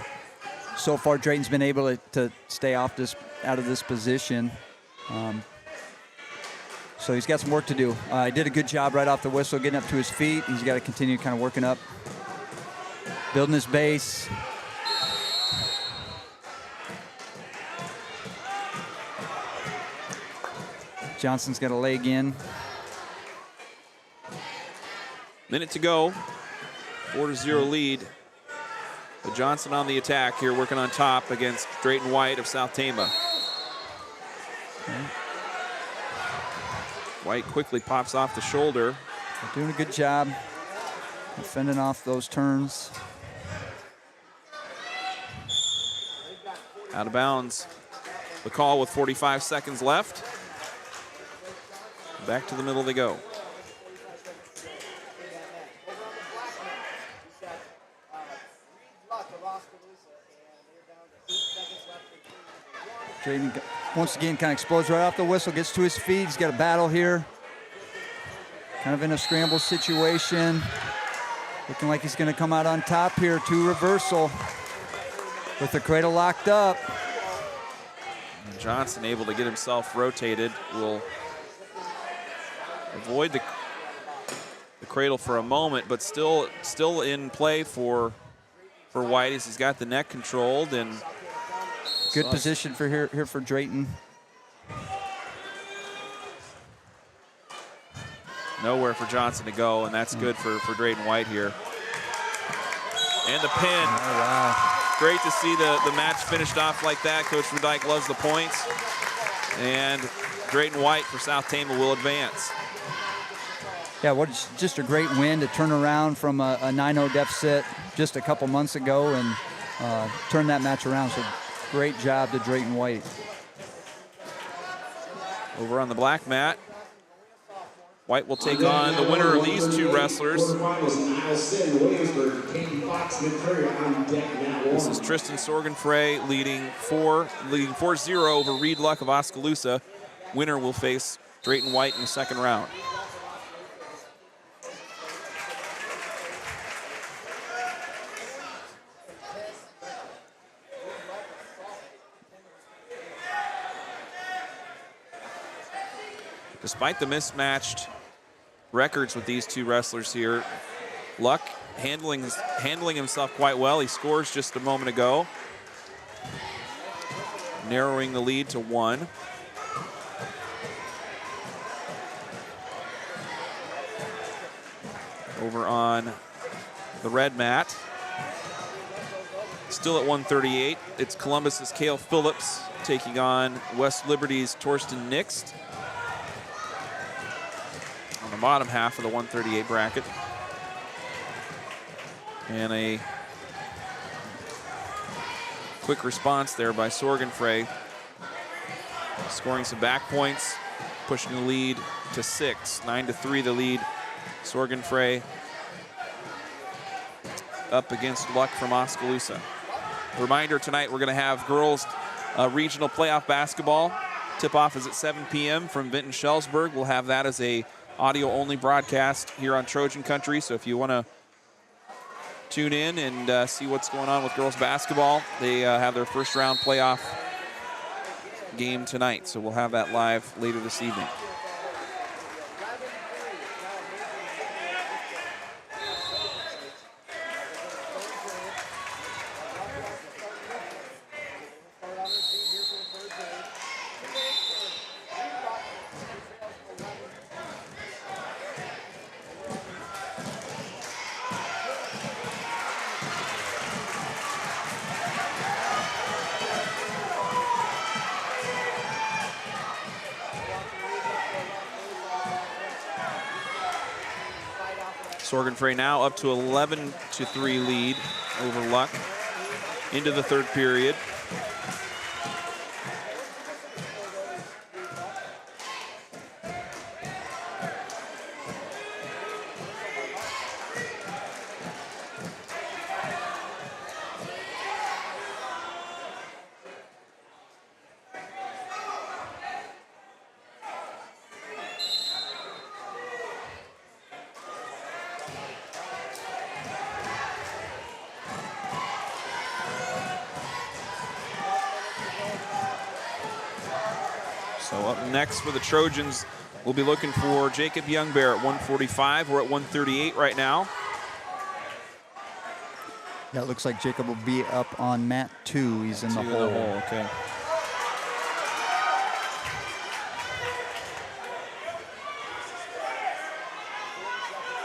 so far, Drayton's been able to stay out of this position. So he's got some work to do. He did a good job right off the whistle, getting up to his feet. He's got to continue kind of working up, building his base. Johnson's got a leg in. Minute to go. 4-0 lead. But Johnson on the attack here, working on top against Drayton White of South Tama. White quickly pops off the shoulder. Doing a good job defending off those turns. Out of bounds. The call with 45 seconds left. Back to the middle they go. Drayton once again kind of explodes right off the whistle, gets to his feet. He's got a battle here. Kind of in a scramble situation. Looking like he's going to come out on top here. 2 reversal with the cradle locked up. And Johnson able to get himself rotated. Will avoid the cradle for a moment, but still in play for White as he's got the neck controlled. And good position for here for Drayton. Nowhere for Johnson to go, and that's good for Drayton White here. And the pin. Oh, wow. Great to see the match finished off like that. Coach Van Dyke loves the points. And Drayton White for South Tama will advance. Yeah, just a great win to turn around from a 9-0 deficit just a couple months ago and turn that match around. So great job to Drayton White. Over on the black mat, White will take on the winner of these 2 wrestlers. This is Tristan Sorgenfrey leading 4-0 over Reed Luck of Oskaloosa. Winner will face Drayton White in the second round. Despite the mismatched records with these 2 wrestlers here, Luck handling himself quite well. He scores just a moment ago, narrowing the lead to 1. Over on the red mat, still at 138, it's Columbus's Cale Phillips taking on West Liberty's Torsten Nixt. On the bottom half of the 138 bracket. And a quick response there by Sorgenfrey, scoring some back points, pushing the lead to 6. 9-3 the lead. Sorgenfrey up against Luck from Oskaloosa. Reminder, tonight we're going to have girls regional playoff basketball. Tip-off is at 7 p.m. from Vinton-Shellsburg. We'll have that as a audio-only broadcast here on Trojan Country. So if you want to tune in and see what's going on with girls basketball, they have their first round playoff game tonight. So we'll have that live later this evening. Sorgenfrey now up to 11-3 lead over Luck into the third period. So up next for the Trojans, we'll be looking for Jacob Youngbear at 145. We're at 138 right now. Yeah, it looks like Jacob will be up on mat 2. He's in the hole. Okay.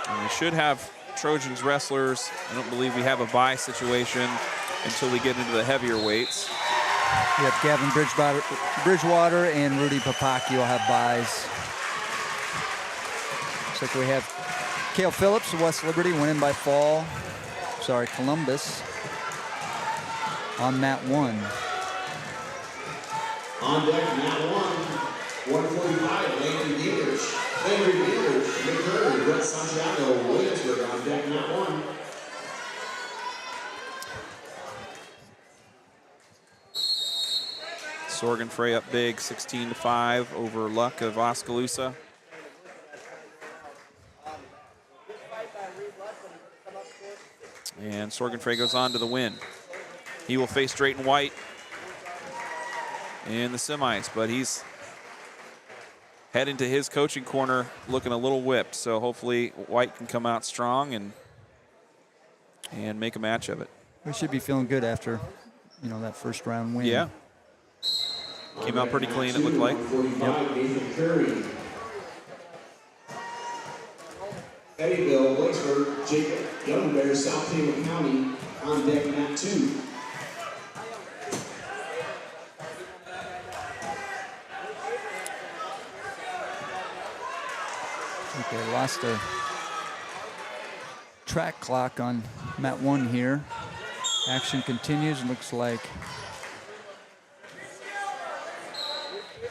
And we should have Trojans wrestlers. I don't believe we have a bye situation until we get into the heavier weights. We have Gavin Bridgewater and Rudy Papaki will have buys. Looks like we have Cale Phillips of West Liberty winning by fall. Columbus on mat 1. On deck, mat 1, 145, Landry Gingrich, Mid-Prairie, Brett Santiago, Williamsburg on deck, mat 1. Sorgan Frey up big, 16-5 over Luck of Oskaloosa. And Sorgan Frey goes on to the win. He will face Drayton White in the semis, but he's heading to his coaching corner looking a little whipped. So hopefully White can come out strong and make a match of it. We should be feeling good after, that first round win. Yeah. Came out pretty clean, it looked like. Yep. Eddyville-Blakesburg, Jacob Youngbear, South Tama County on deck, mat 2. Okay, lost a track clock on mat 1 here. Action continues. Looks like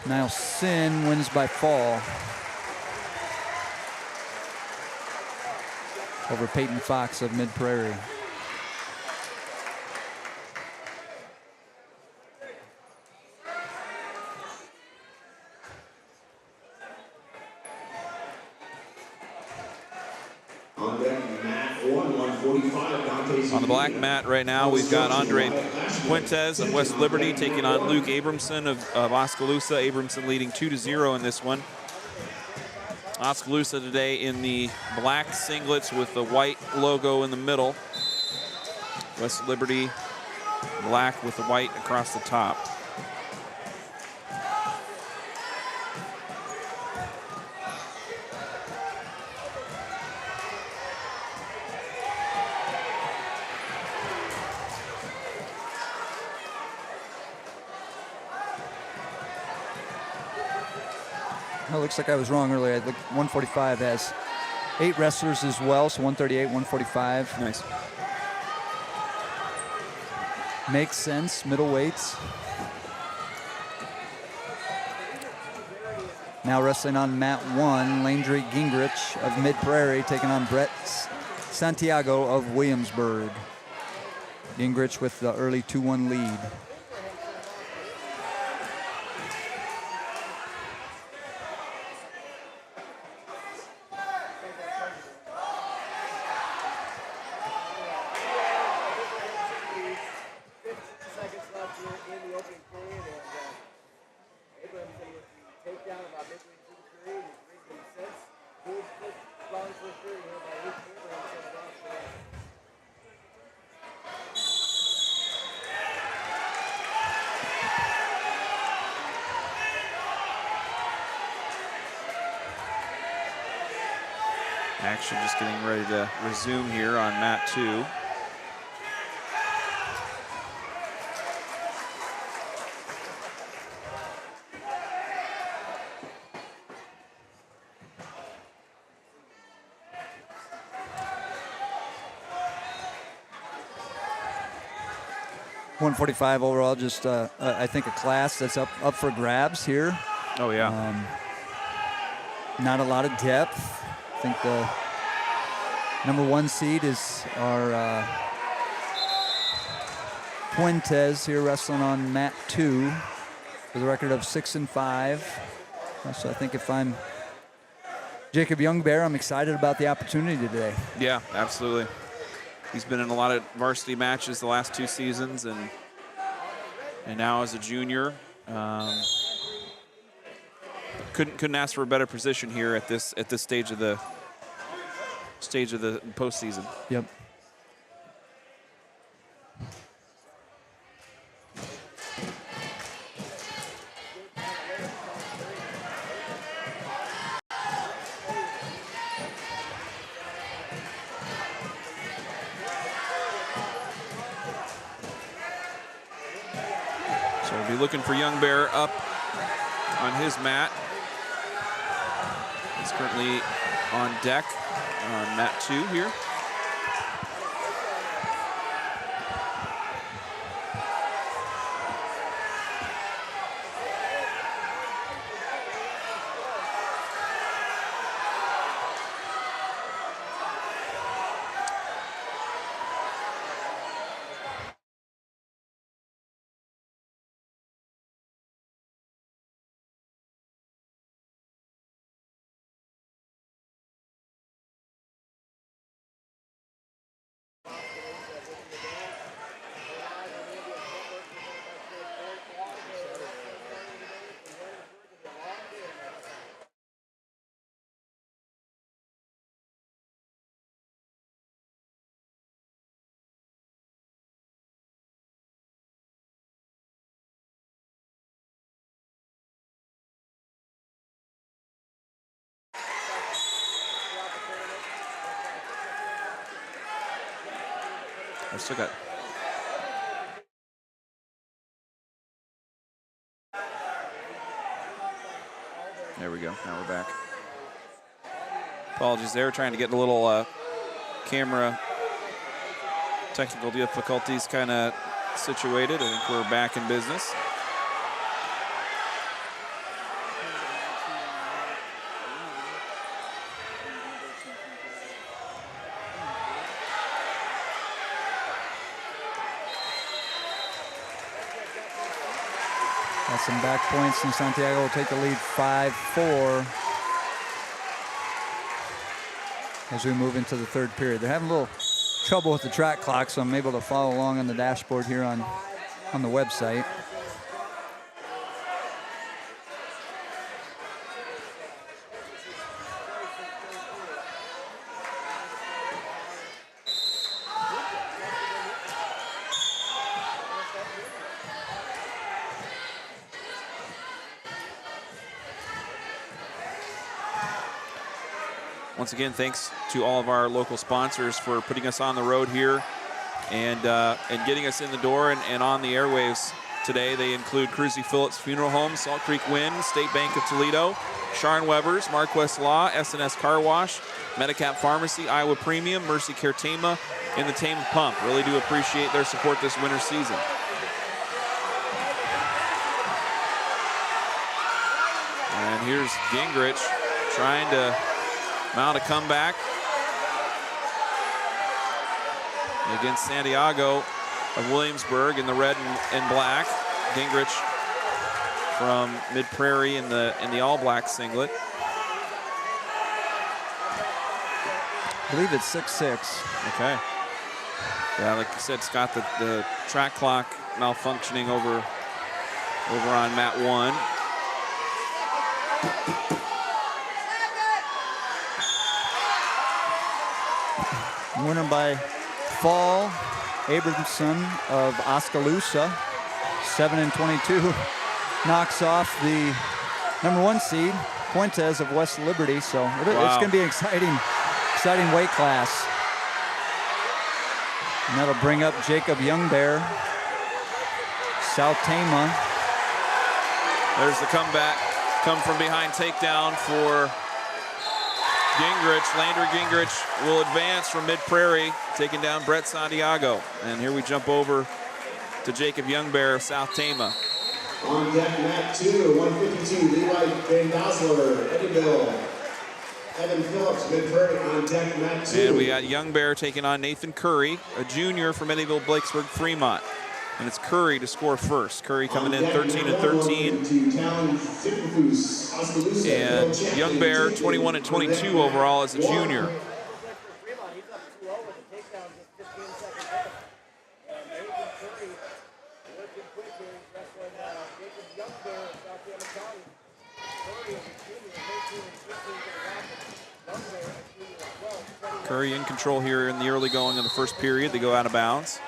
Niall Sin wins by fall over Peyton Fox of Mid-Prairie. On deck, mat 1, 145, Dante's On the black mat right now, we've got Andre Fuentes of West Liberty taking on Luke Abramson of Oskaloosa. Abramson leading 2-0 in this one. Oskaloosa today in the black singlets with the white logo in the middle. West Liberty black with the white across the top. It looks like I was wrong earlier. I think 145 has 8 wrestlers as well, so 138, 145. Nice. Makes sense, middleweights. Now wrestling on mat 1, Landry Gingrich of Mid-Prairie taking on Brett Santiago of Williamsburg. Gingrich with the early 2-1 lead. Action just getting ready to resume here on mat 2. .145 overall, just I think a class that's up for grabs here. Oh yeah. Not a lot of depth. I think the number 1 seed is our Fuentes here wrestling on mat 2 with a record of 6-5. So I think if I'm Jacob Youngbear, I'm excited about the opportunity today. Yeah, absolutely. He's been in a lot of varsity matches the last 2 seasons, and now as a junior, couldn't ask for a better position here at this stage of the postseason. Yep. So we'll be looking for Young Bear up on his mat. He's currently on deck on mat 2 here. I still got. There we go. Now we're back. Apologies there. Trying to get a little camera technical difficulties kind of situated. I think we're back in business. Got some back points, and Santiago will take the lead 5-4 as we move into the third period. They're having a little trouble with the track clock, so I'm able to follow along on the dashboard here on the website. Once again, thanks to all of our local sponsors for putting us on the road here and getting us in the door and on the airwaves today. They include Cruzy Phillips Funeral Home, Salt Creek Wind, State Bank of Toledo, Sharn Weber's, Marquest Law, S&S Car Wash, Medicap Pharmacy, Iowa Premium, Mercy Care Tama, and the Tama Pump. Really do appreciate their support this winter season. And here's Gingrich trying to mount a comeback against Santiago of Williamsburg in the red and black. Gingrich from Mid-Prairie in the all-black singlet. I believe it's 6-6. Okay. Yeah, like you said, Scott, the track clock malfunctioning over on mat 1. Winner by fall, Abramson of Oskaloosa, 7-22, knocks off the number 1 seed, Fuentes of West Liberty. So it's going to be an exciting weight class. And that'll bring up Jacob Youngbear, South Tama. There's the comeback, come from behind takedown for Gingrich. Landry Gingrich will advance from Mid-Prairie, taking down Brett Santiago. And here we jump over to Jacob Youngbear of South Tama. On deck, mat 2, 152, Levi Van Gosler, Eddyville. Evan Phillips, Mid-Prairie on deck, mat 2. And we got Youngbear taking on Nathan Curry, a junior from Eddyville-Blakesburg-Fremont. And it's Curry to score first. Curry coming in 13-13. And Youngbear 21-22 overall as a junior. Curry in control here in the early going of the first period. They go out of bounds.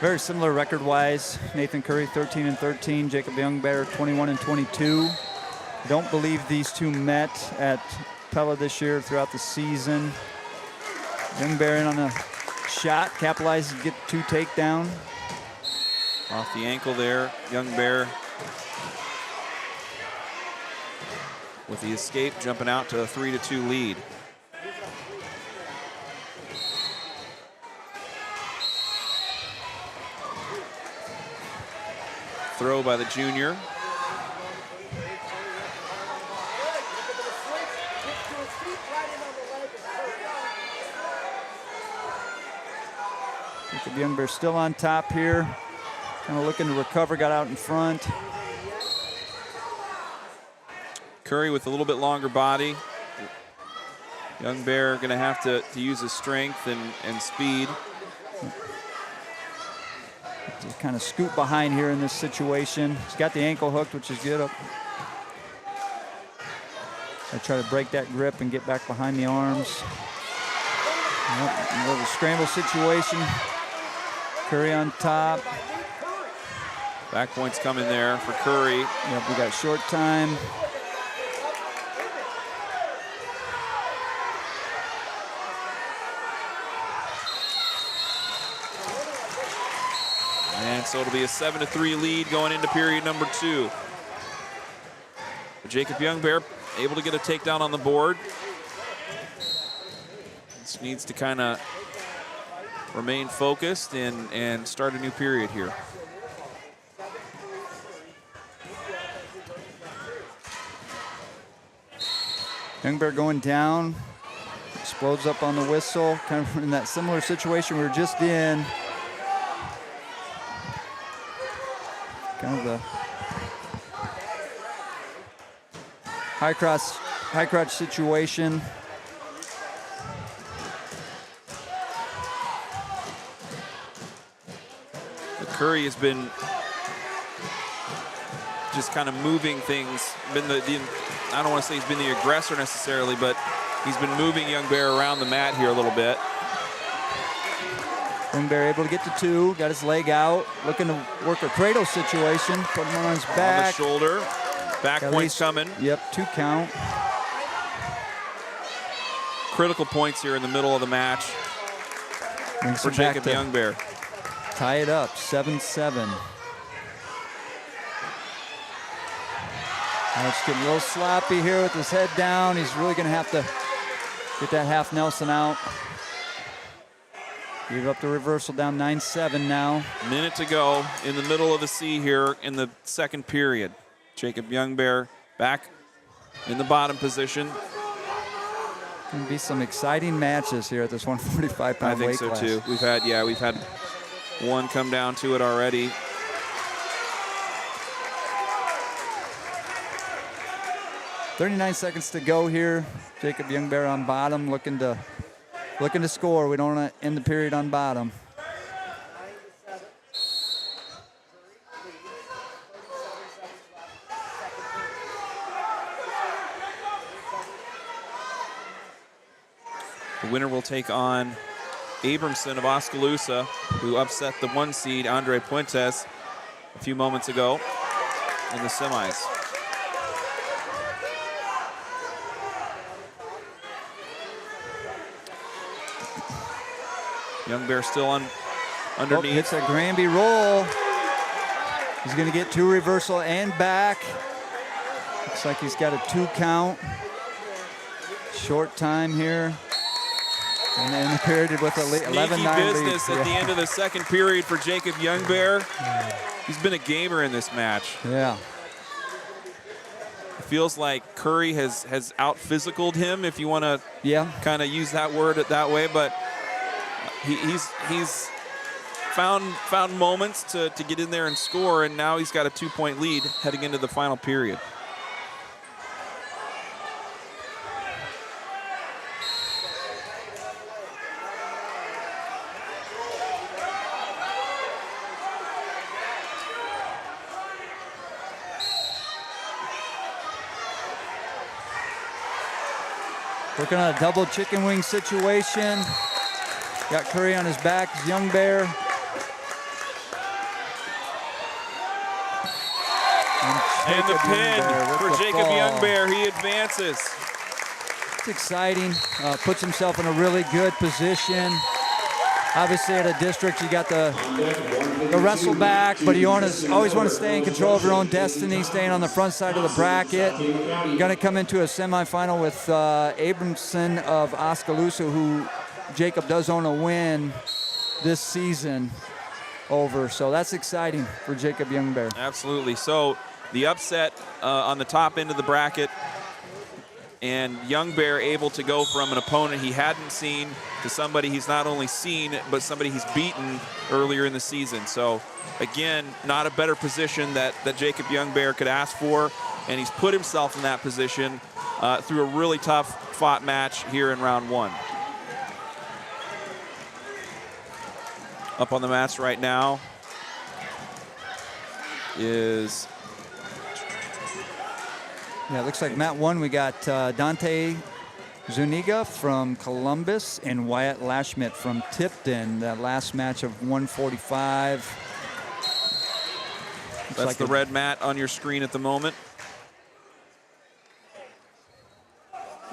Very similar record-wise. Nathan Curry, 13-13. Jacob Youngbear, 21-22. Don't believe these two met at Pella this year throughout the season. Youngbear in on a shot, capitalizes, get 2 takedown. Off the ankle there, Youngbear with the escape, jumping out to a 3-2 lead. Throw by the junior. Jacob Youngbear still on top here. Kind of looking to recover, got out in front. Curry with a little bit longer body. Youngbear going to have to use his strength and speed. Just kind of scoot behind here in this situation. He's got the ankle hooked, which is good. I try to break that grip and get back behind the arms. A little scramble situation. Curry on top. Back points coming there for Curry. Yep, we got short time. And so it'll be a 7-3 lead going into period number 2. Jacob Youngbear able to get a takedown on the board. Just needs to kind of remain focused and start a new period here. Youngbear going down, explodes up on the whistle, kind of in that similar situation we were just in. Kind of the high crotch situation. But Curry has been just kind of moving things. Been I don't want to say he's been the aggressor necessarily, but he's been moving Youngbear around the mat here a little bit. Youngbear able to get to 2, got his leg out, looking to work a cradle situation, put him on his back. On the shoulder, back points coming. Yep, 2 count. Critical points here in the middle of the match for Jacob Youngbear. Tie it up, 7-7. Now it's getting a little sloppy here with his head down. He's really going to have to get that half Nelson out. Give up the reversal, down 9-7 now. Minute to go in the middle of the C here in the second period. Jacob Youngbear back in the bottom position. Going to be some exciting matches here at this 145-pound weight class. I think so too. We've had one come down to it already. .39 seconds to go here. Jacob Youngbear on bottom, looking to score. We don't want to end the period on bottom. The winner will take on Abramson of Oskaloosa, who upset the 1 seed Andre Puentes a few moments ago in the semis. Youngbear still underneath. Hits a Granby roll. He's going to get 2 reversal and back. Looks like he's got a 2 count. Short time here. And then the period with 11-9 business at the end of the second period for Jacob Youngbear. He's been a gamer in this match. Yeah. It feels like Curry has out-physicaled him, if you want to kind of use that word that way, but he's found moments to get in there and score, and now he's got a 2-point lead heading into the final period. Working on a double chicken wing situation. Got Curry on his back, Young Bear. And the pin for Jacob Youngbear. He advances. It's exciting. Puts himself in a really good position. Obviously, at a district, you got the wrestle back, but you always want to stay in control of your own destiny, staying on the front side of the bracket. You're going to come into a semifinal with Abramson of Oskaloosa, who Jacob does own a win this season over. So that's exciting for Jacob Youngbear. Absolutely. So the upset on the top end of the bracket, and Youngbear able to go from an opponent he hadn't seen to somebody he's not only seen, but somebody he's beaten earlier in the season. So again, not a better position that Jacob Youngbear could ask for, and he's put himself in that position through a really tough fought match here in round one. Up on the mats right now is... Yeah, it looks like mat 1, we got Dante Zuniga from Columbus and Wyatt Lashmitt from Tipton. That last match of 145. That's like the red mat on your screen at the moment.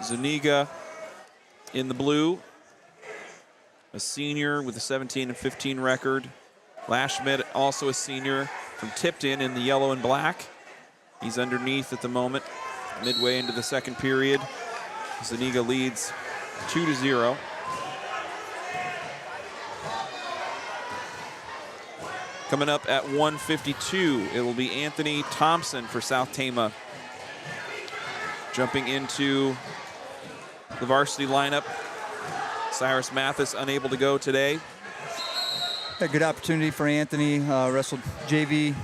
Zuniga in the blue, a senior with a 17-15 record. Lashmitt, also a senior from Tipton, in the yellow and black. He's underneath at the moment, midway into the second period. Zuniga leads 2-0. Coming up at 152, it will be Anthony Thompson for South Tama jumping into the varsity lineup. Cyrus Mathis unable to go today. A good opportunity for Anthony. Wrestled JV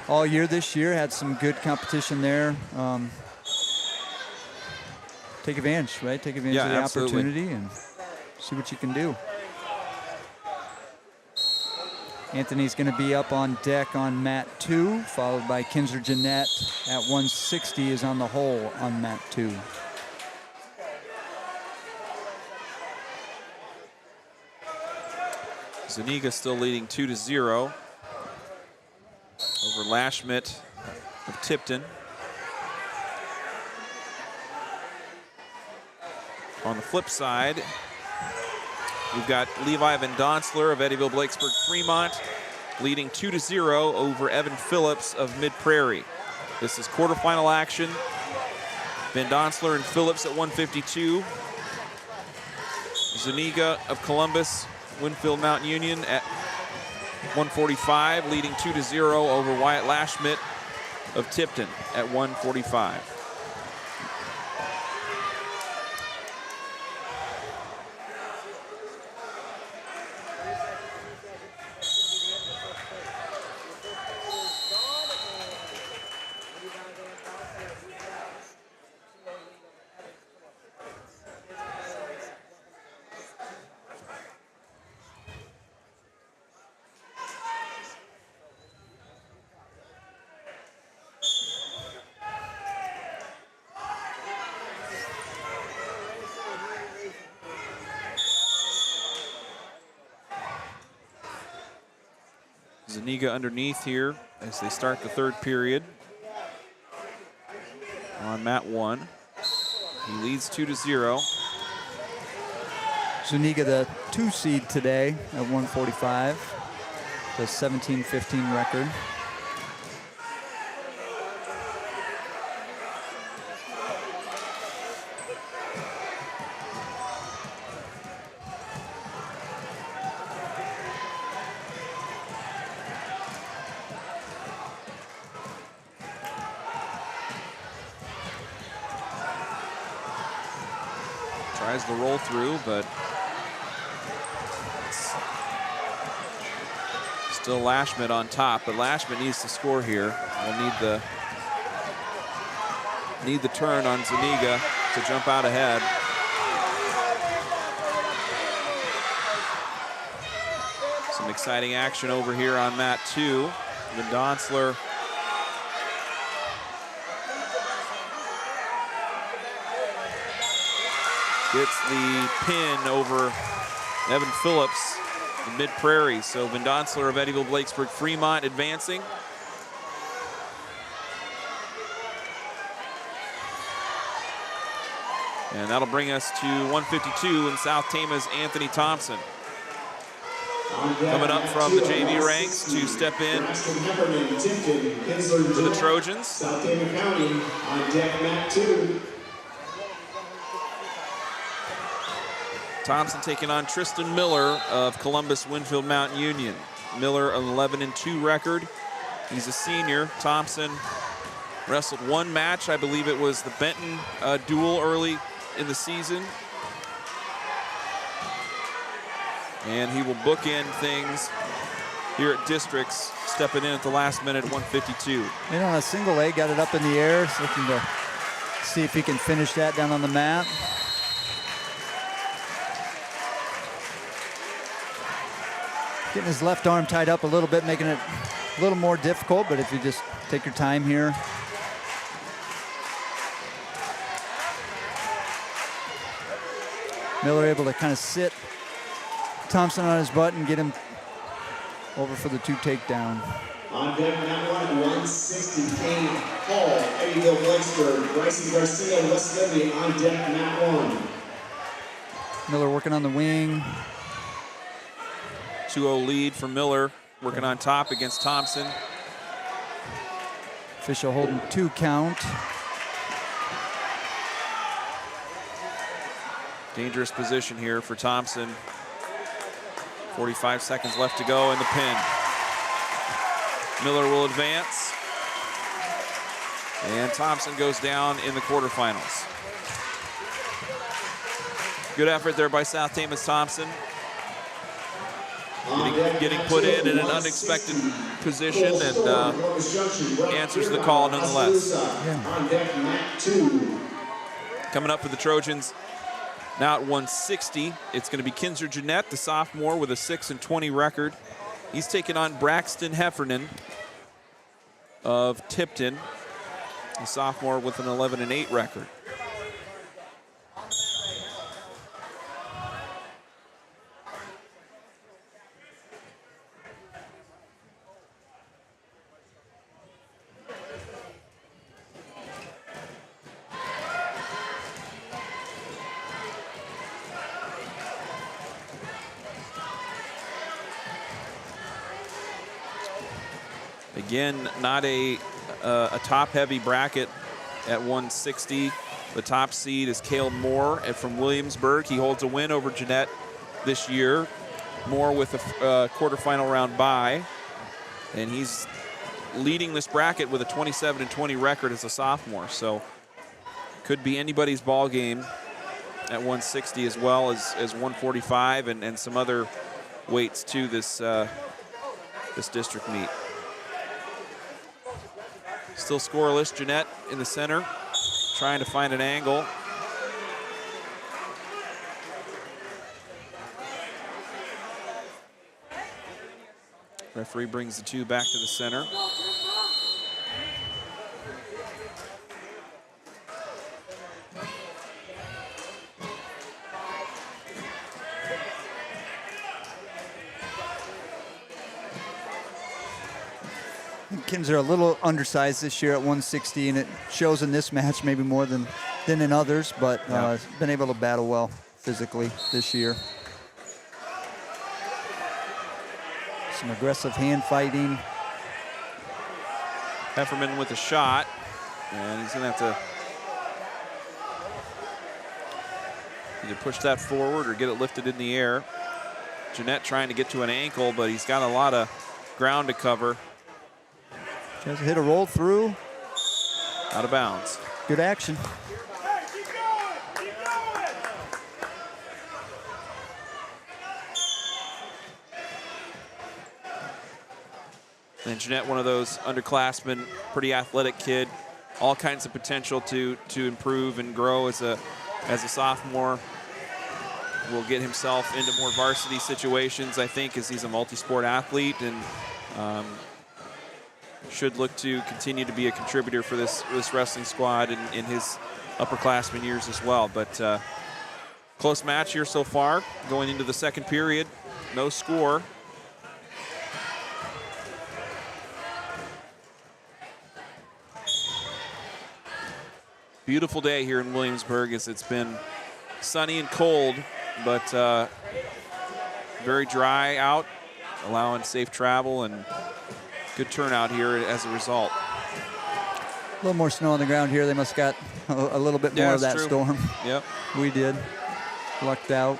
all year this year, had some good competition there. Take advantage, right? Take advantage of the opportunity and see what you can do. Anthony's going to be up on deck on mat 2, followed by Kinzer Jeanette at 160 is on the hole on mat 2. Zuniga still leading 2-0 over Lashmitt of Tipton. On the flip side, we've got Levi Van Donsler of Eddyville-Blakesburg-Fremont leading 2-0 over Evan Phillips of Mid-Prairie. This is quarterfinal action. Van Donsler and Phillips at 152. Zuniga of Columbus, Winfield Mount Union at 145, leading 2-0 over Wyatt Lashmitt of Tipton at 145. Zuniga underneath here as they start the third period on mat 1. He leads 2-0. Zuniga, the 2 seed today at 145, the 17-15 record. Tries the roll through, but still Lashmitt on top. But Lashmitt needs to score here. We'll need the turn on Zuniga to jump out ahead. Some exciting action over here on mat 2. Van Donsler gets the pin over Evan Phillips of Mid-Prairie. So Van Donsler of Eddyville-Blakesburg-Fremont advancing. And that'll bring us to 152 in South Tama's Anthony Thompson. Coming up from the JV ranks to step in for the Trojans. South Tama County on deck, mat 2. Thompson taking on Tristan Miller of Columbus Winfield Mountain Union. Miller an 11-2 record. He's a senior. Thompson wrestled one match. I believe it was the Benton duel early in the season. And he will bookend things here at districts, stepping in at the last minute, 152. And on a single leg, got it up in the air, looking to see if he can finish that down on the mat. Getting his left arm tied up a little bit, making it a little more difficult, but if you just take your time here. Miller able to kind of sit Thompson on his butt and get him over for the 2 takedown. On deck, mat 1 at 160, Kane Hall, Eddyville-Blakesburg, Bryson Garcia, West Liberty on deck, mat 1. Miller working on the wing. 2-0 lead for Miller, working on top against Thompson. Official holding 2 count. Dangerous position here for Thompson. 45 seconds left to go in the pin. Miller will advance. And Thompson goes down in the quarterfinals. Good effort there by South Tama's Thompson. Getting put in an unexpected position and answers the call nonetheless. Coming up for the Trojans, now at 160, it's going to be Kinzer Jeanette, the sophomore with a 6-20 record. He's taking on Braxton Heffernan of Tipton, a sophomore with an 11-8 record. Again, not a top-heavy bracket at 160. The top seed is Cale Moore from Williamsburg. He holds a win over Jeanette this year. Moore with a quarterfinal round bye. And he's leading this bracket with a 27-20 record as a sophomore. So could be anybody's ball game at 160 as well as 145 and some other weights to this district meet. Still scoreless, Jeanette in the center, trying to find an angle. Referee brings the 2 back to the center. Kinzer a little undersized this year at 160, and it shows in this match maybe more than in others, but been able to battle well physically this year. Some aggressive hand fighting. Heffernan with a shot, and he's going to have to either push that forward or get it lifted in the air. Jeanette trying to get to an ankle, but he's got a lot of ground to cover. Tries to hit a roll through. Out of bounds. Good action. And Jeanette, one of those underclassmen, pretty athletic kid, all kinds of potential to improve and grow as a sophomore. Will get himself into more varsity situations, I think, as he's a multi-sport athlete, and should look to continue to be a contributor for this wrestling squad in his upperclassman years as well. But Close match here so far. Going into the second period, no score. Beautiful day here in Williamsburg as it's been sunny and cold, but very dry out, allowing safe travel and good turnout here as a result. A little more snow on the ground here. They must have got a little bit more of that true. storm. Yep. We did. Lucked out.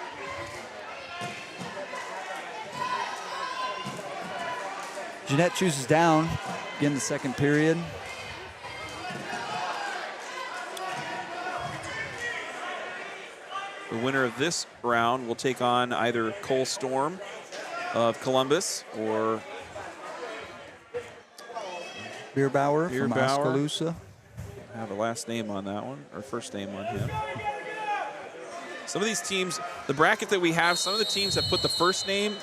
Jeanette chooses down. Begin the second period. The winner of this round will take on either Cole Storm of Columbus or Bierbauer from Oskaloosa. I have a last name on that one, or first name on him. Some of these teams, the bracket that we have, some of the teams have put the first name.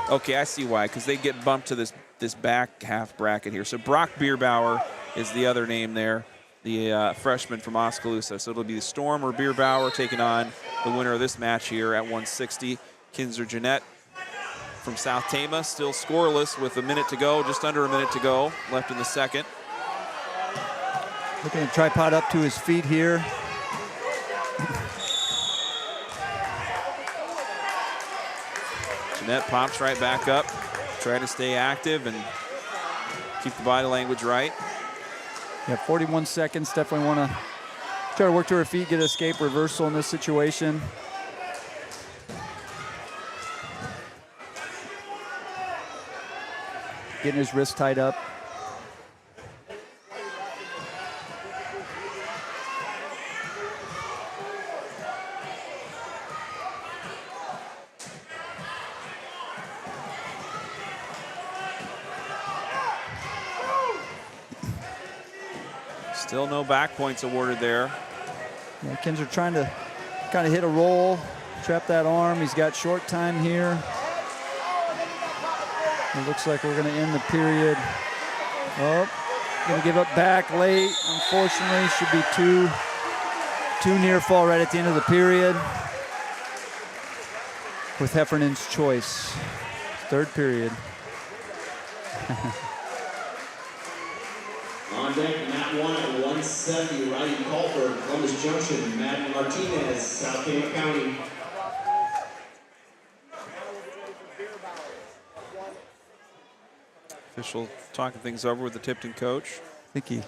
Okay, I see why, because they get bumped to this back half bracket here. So Brock Bierbauer is the other name there, the freshman from Oskaloosa. So it'll be the Storm or Bierbauer taking on the winner of this match here at 160. Kinzer Jeanette from South Tama, still scoreless with a minute to go, just under a minute to go left in the second. Looking at tripod up to his feet here. Jeanette pops right back up, try to stay active and keep the body language right. Yeah, 41 seconds. Definitely want to try to work to her feet, get an escape reversal in this situation. Getting his wrist tied up. Still no back points awarded there. Yeah, Kinzer trying to kind of hit a roll, trap that arm. He's got short time here. It looks like we're going to end the period. Oh, going to give up back late. Unfortunately, should be too near fall right at the end of the period. With Heffernan's choice. Third period. On deck, Matt 1 at 170, Roddy Culper, Columbus Junction, Matt Martinez, South Tama County. Official talking things over with the Tipton coach. I think he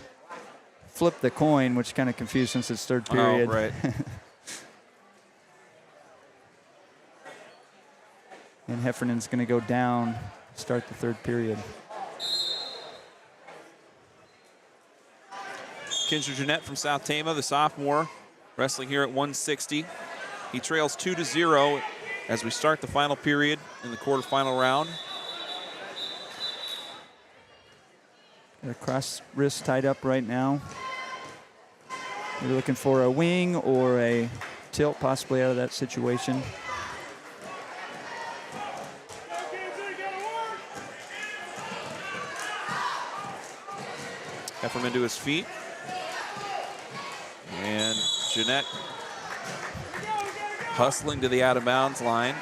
flipped the coin, which kind of confused since it's third period. Oh, right. And Heffernan's going to go down, start the third period. Kinzer Jeanette from South Tama, the sophomore, wrestling here at 160. He trails 2-0 as we start the final period in the quarterfinal round. Got a cross wrist tied up right now. You're looking for a wing or a tilt possibly out of that situation. Hefferman to his feet. And Jeanette hustling to the out-of-bounds line.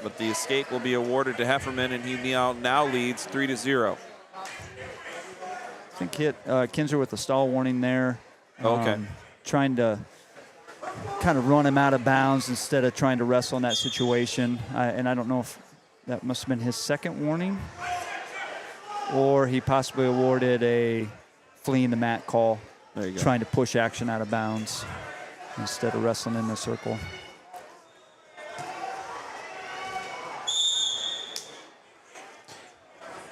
But the escape will be awarded to Hefferman, and he now leads 3-0. I think hit Kinzer with a stall warning there. Okay. Trying to kind of run him out of bounds instead of trying to wrestle in that situation. And I don't know if that must have been his second warning, or he possibly awarded a fleeing the mat call. There you go. Trying to push action out of bounds instead of wrestling in the circle.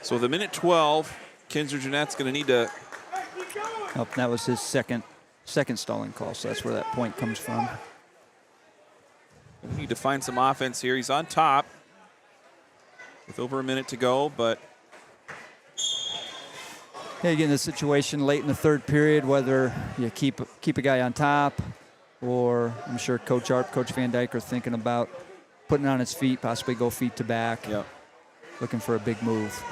So with a minute 12, Kinzer Jeanette's going to need to. Oh, that was his second stalling call, so that's where that point comes from. We need to find some offense here. He's on top with over a minute to go, but Yeah, you get in a situation late in the third period, whether you keep a guy on top, or I'm sure Coach Arp, Coach Van Dyke are thinking about putting it on his feet, possibly go feet to back. Yep. Looking for a big move.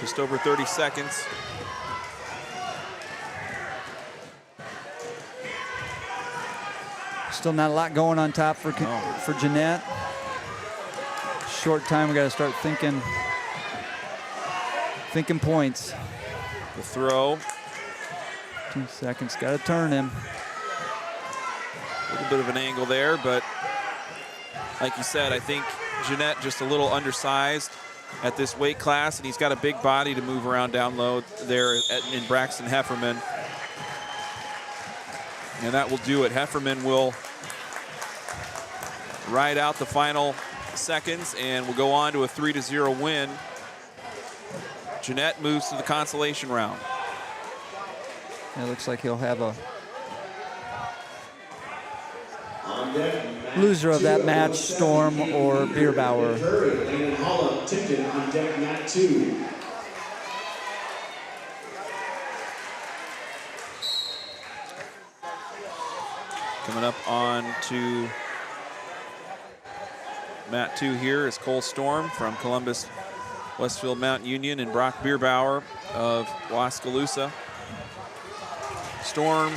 Just over 30 seconds. Still not a lot going on top for Jeanette. Short time, we got to start thinking points. The throw. 2 seconds, got to turn him. A little bit of an angle there, but like you said, I think Jeanette just a little undersized at this weight class, and he's got a big body to move around down low there in Braxton Hefferman. And that will do it. Hefferman will ride out the final seconds and will go on to a 3-0 win. Jeanette moves to the consolation round. It looks like he'll have a loser of that match, Storm or Bierbauer. Mid-Prairie, Holland, Tipton on deck, mat 2. Coming up on to mat 2 here is Cole Storm from Columbus Westfield Mount Union and Brock Bierbauer of Oskaloosa. Storm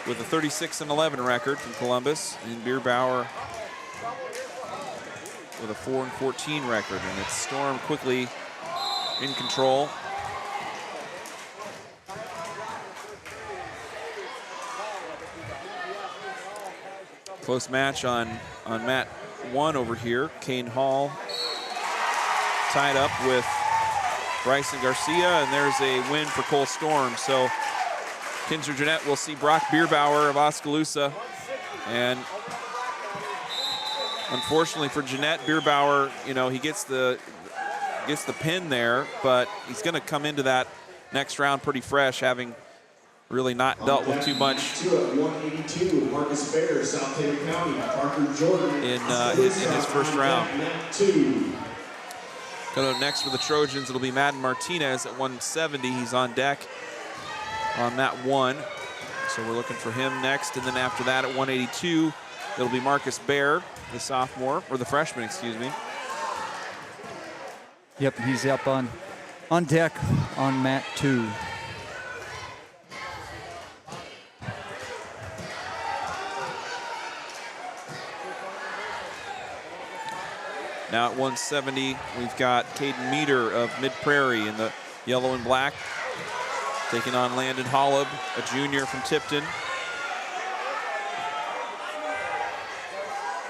with a 36-11 record from Columbus, and Bierbauer with a 4-14 record, and it's Storm quickly in control. Close match on mat 1 over here. Kane Hall tied up with Bryson Garcia, and there's a win for Cole Storm. So Kinzer Jeanette will see Brock Bierbauer of Oskaloosa, and unfortunately for Jeanette, Bierbauer, you know, he gets the pin there, but he's going to come into that next round pretty fresh, having really not dealt with too much 182, Marcus Baer, South Tama County, Parker Jordan in his first round. Next for the Trojans, it'll be Madden Martinez at 170. He's on deck on mat 1. So we're looking for him next. And then after that at 182, it'll be Marcus Baer, the sophomore, or the freshman, excuse me. Yep, he's up on deck on mat 2. Now at 170, we've got Caden Meter of Mid-Prairie in the yellow and black, taking on Landon Holub, a junior from Tipton.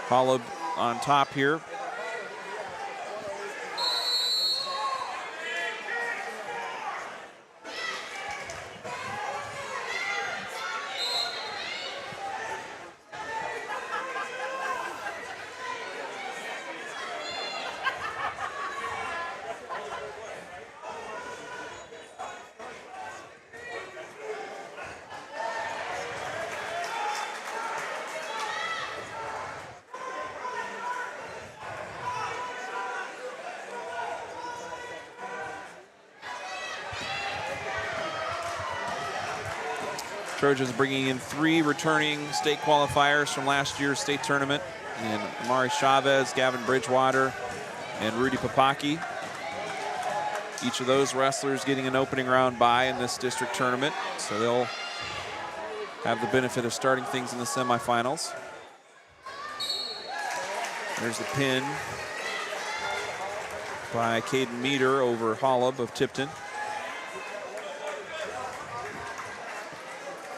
Holub on top here. Trojans bringing in 3 returning state qualifiers from last year's state tournament, and Amari Chavez, Gavin Bridgewater, and Rudy Papaki. Each of those wrestlers getting an opening round bye in this district tournament, so they'll have the benefit of starting things in the semifinals. There's the pin by Caden Meter over Holub of Tipton.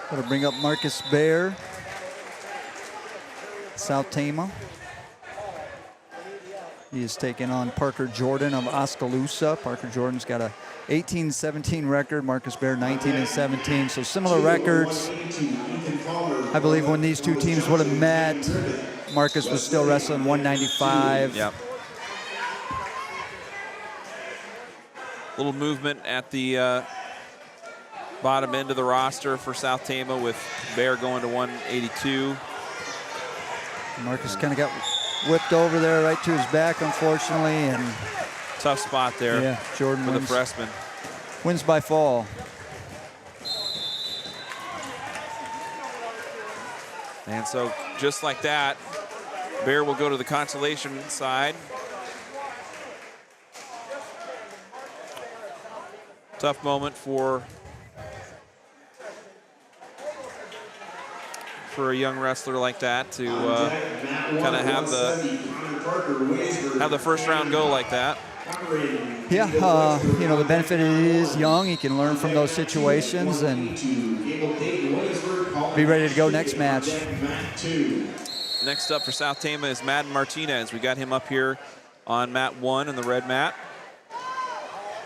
Going to bring up Marcus Baer, South Tama. He is taking on Parker Jordan of Oskaloosa. Parker Jordan's got a 18-17 record. Marcus Baer 19-17. So similar records. I believe when these two teams would have met, Marcus was still wrestling 195. Yep. Little movement at the bottom end of the roster for South Tama, with Baer going to 182. Marcus kind of got whipped over there right to his back, unfortunately, and tough spot there. Yeah, Jordan for wins, the freshman. Wins by fall. And so just like that, Baer will go to the consolation side. Tough moment for a young wrestler like that to kind of have the first round go like that. Yeah, the benefit is young. He can learn from those situations and be ready to go next match. Next up for South Tama is Madden Martinez. We got him up here on mat 1 in the red mat.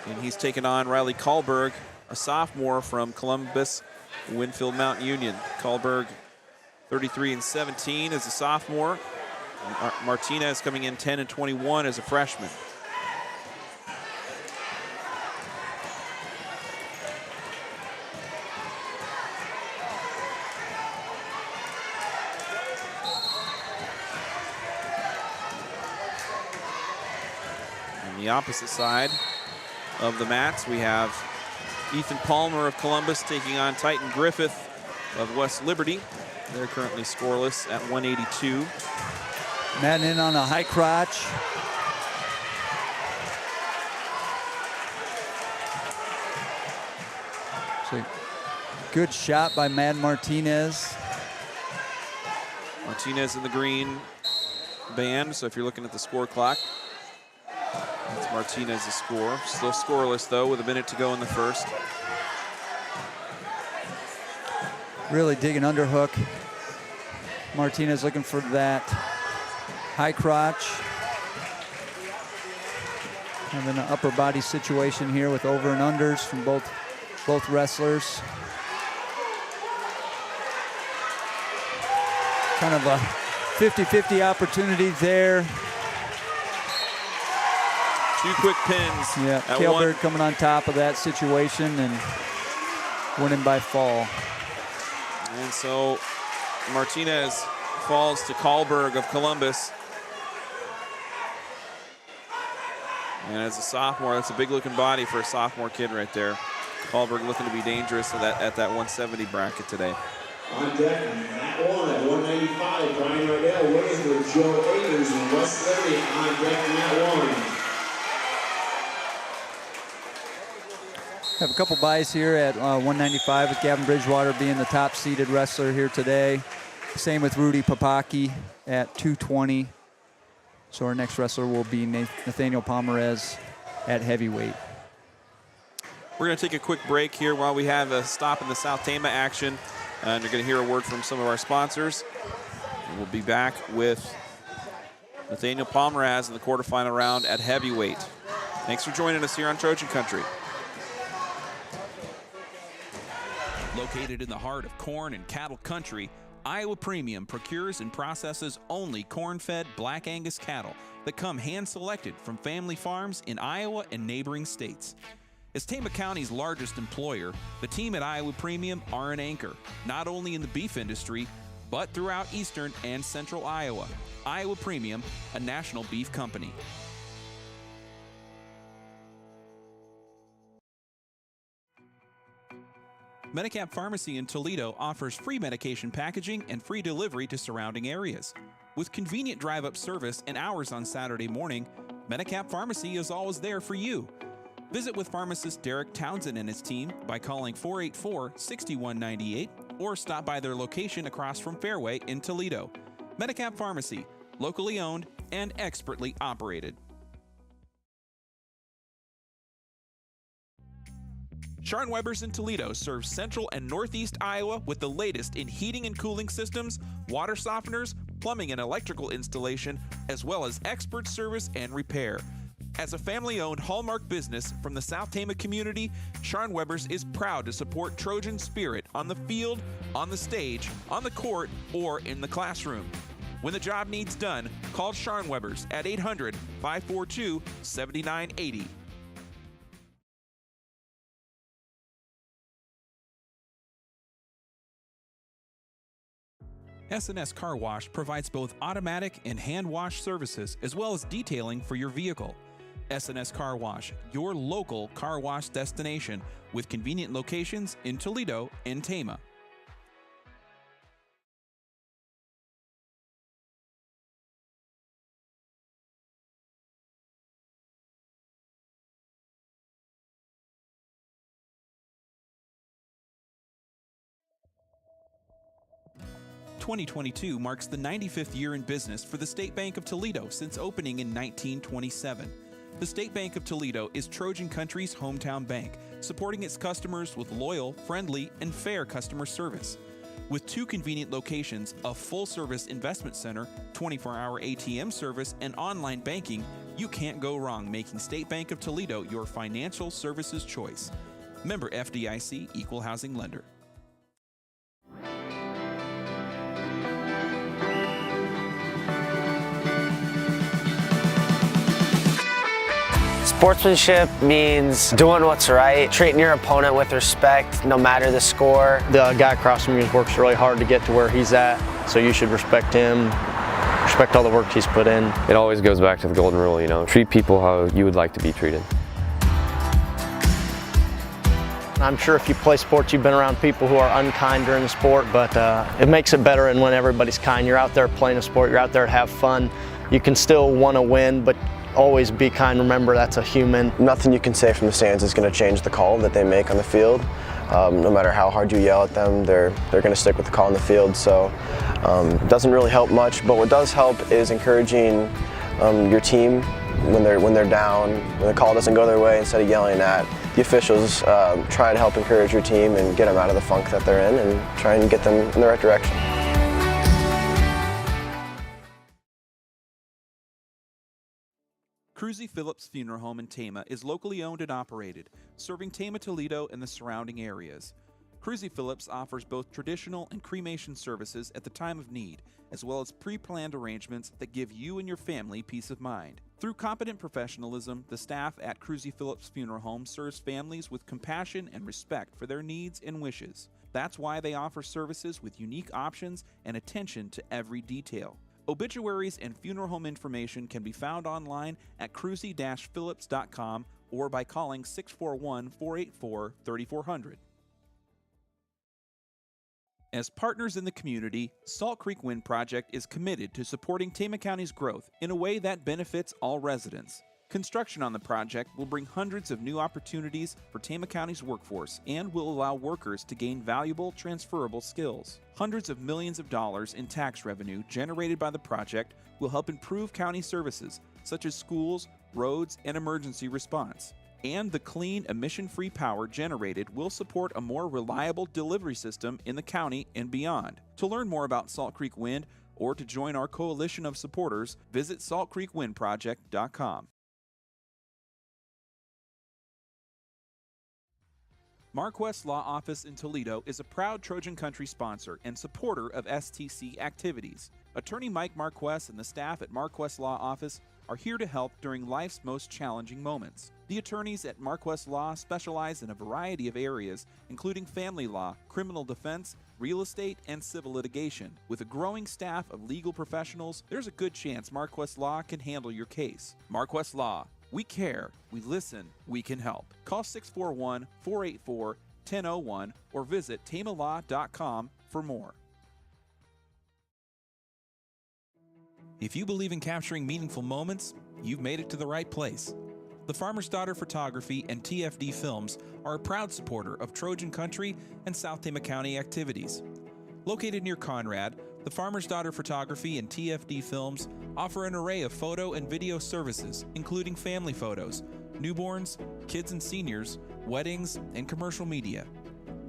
And he's taken on Riley Kahlberg, a sophomore from Columbus Winfield Mount Union. Kahlberg 33-17 as a sophomore. Martinez coming in 10-21 as a freshman. On the opposite side of the mats, we have Ethan Palmer of Columbus taking on Titan Griffith of West Liberty. They're currently scoreless at 182. Madden in on a high crotch. So good shot by Madden Martinez. Martinez in the green band, so if you're looking at the score clock, that's Martinez's score. Still scoreless, though, with a minute to go in the first. Really digging underhook. Martinez looking for that high crotch. Having an upper body situation here with over and unders from both wrestlers. Kind of a 50-50 opportunity there. 2 quick pins. Yeah, Kahlberg coming on top of that situation and winning by fall. And so Martinez falls to Kahlberg of Columbus. And as a sophomore, that's a big-looking body for a sophomore kid right there. Kahlberg looking to be dangerous at that 170 bracket today. On deck, mat 1 at 195, Brian Rydell, Williamsburg, Joe Ayers, and West Liberty on deck, mat 1. Have a couple buys here at 195 with Gavin Bridgewater being the top seeded wrestler here today. Same with Rudy Papaki at 220. So our next wrestler will be Nathaniel Pomerez at heavyweight. We're going to take a quick break here while we have a stop in the South Tama action. And you're going to hear a word from some of our sponsors. And we'll be back with Nathaniel Pomerez in the quarterfinal round at heavyweight. Thanks for joining us here on Trojan Country. Located in the heart of corn and cattle country, Iowa Premium procures and processes only corn-fed Black Angus cattle that come hand-selected from family farms in Iowa and neighboring states. As Tama County's largest employer, the team at Iowa Premium are an anchor, not only in the beef industry, but throughout eastern and central Iowa. Iowa Premium, a national beef company. Medicap Pharmacy in Toledo offers free medication packaging and free delivery to surrounding areas. With convenient drive-up service and hours on Saturday morning, Medicap Pharmacy is always there for you. Visit with pharmacist Derek Townsend and his team by calling 484-6198 or stop by their location across from Fairway in Toledo. Medicap Pharmacy, locally owned and expertly operated. Sharn Weber's in Toledo serves central and northeast Iowa with the latest in heating and cooling systems, water softeners, plumbing and electrical installation, as well as expert service and repair. As a family-owned hallmark business from the South Tama community, Sharn Weber's is proud to support Trojan spirit on the field, on the stage, on the court, or in the classroom. When the job needs done, call Sharn Weber's at 800-542-7980. S&S Car Wash provides both automatic and hand wash services as well as detailing for your vehicle. S&S Car Wash, your local car wash destination with convenient locations in Toledo and Tama. 2022 marks the 95th year in business for the State Bank of Toledo since opening in 1927. The State Bank of Toledo is Trojan Country's hometown bank, supporting its customers with loyal, friendly, and fair customer service. With 2 convenient locations, a full-service investment center, 24-hour ATM service, and online banking, you can't go wrong making State Bank of Toledo your financial services choice. Member FDIC, Equal Housing Lender. Sportsmanship means doing what's right, treating your opponent with respect, no matter the score. The guy across from you works really hard to get to where he's at, so you should respect him, respect all the work he's put in. It always goes back to the golden rule, you know, treat people how you would like to be treated. I'm sure if you play sports, you've been around people who are unkind during the sport, but it makes it better when everybody's kind. You're out there playing a sport, you're out there to have fun. You can still want to win, but always be kind. Remember, that's a human. Nothing you can say from the stands is going to change the call that they make on the field. No matter how hard you yell at them, they're going to stick with the call on the field. So it doesn't really help much, but what does help is encouraging your team when they're down, when the call doesn't go their way. Instead of yelling at the officials, try to help encourage your team and get them out of the funk that they're in and try and get them in the right direction. Cruzy Phillips Funeral Home in Tama is locally owned and operated, serving Tama, Toledo, and the surrounding areas. Cruzy Phillips offers both traditional and cremation services at the time of need, as well as pre-planned arrangements that give you and your family peace of mind. Through competent professionalism, the staff at Cruzy Phillips Funeral Home serves families with compassion and respect for their needs and wishes. That's why they offer services with unique options and attention to every detail. Obituaries and funeral home information can be found online at cruzy-phillips.com or by calling 641-484-3400. As partners in the community, Salt Creek Wind Project is committed to supporting Tama County's growth in a way that benefits all residents. Construction on the project will bring hundreds of new opportunities for Tama County's workforce and will allow workers to gain valuable, transferable skills. Hundreds of millions of dollars in tax revenue generated by the project will help improve county services such as schools, roads, and emergency response. And the clean, emission-free power generated will support a more reliable delivery system in the county and beyond. To learn more about Salt Creek Wind or to join our coalition of supporters, visit saltcreekwindproject.com. Marquest Law Office in Toledo is a proud Trojan Country sponsor and supporter of STC activities. Attorney Mike Marquest and the staff at Marquest Law Office are here to help during life's most challenging moments. The attorneys at Marquest Law specialize in a variety of areas, including family law, criminal defense, real estate, and civil litigation. With a growing staff of legal professionals, there's a good chance Marquest Law can handle your case. Marquest Law. We care, we listen, we can help. Call 641-484-1001 or visit tamalaw.com for more. If you believe in capturing meaningful moments, you've made it to the right place. The Farmer's Daughter Photography and TFD Films are a proud supporter of Trojan Country and South Tama County activities. Located near Conrad, the Farmer's Daughter Photography and TFD Films offer an array of photo and video services, including family photos, newborns, kids and seniors, weddings, and commercial media.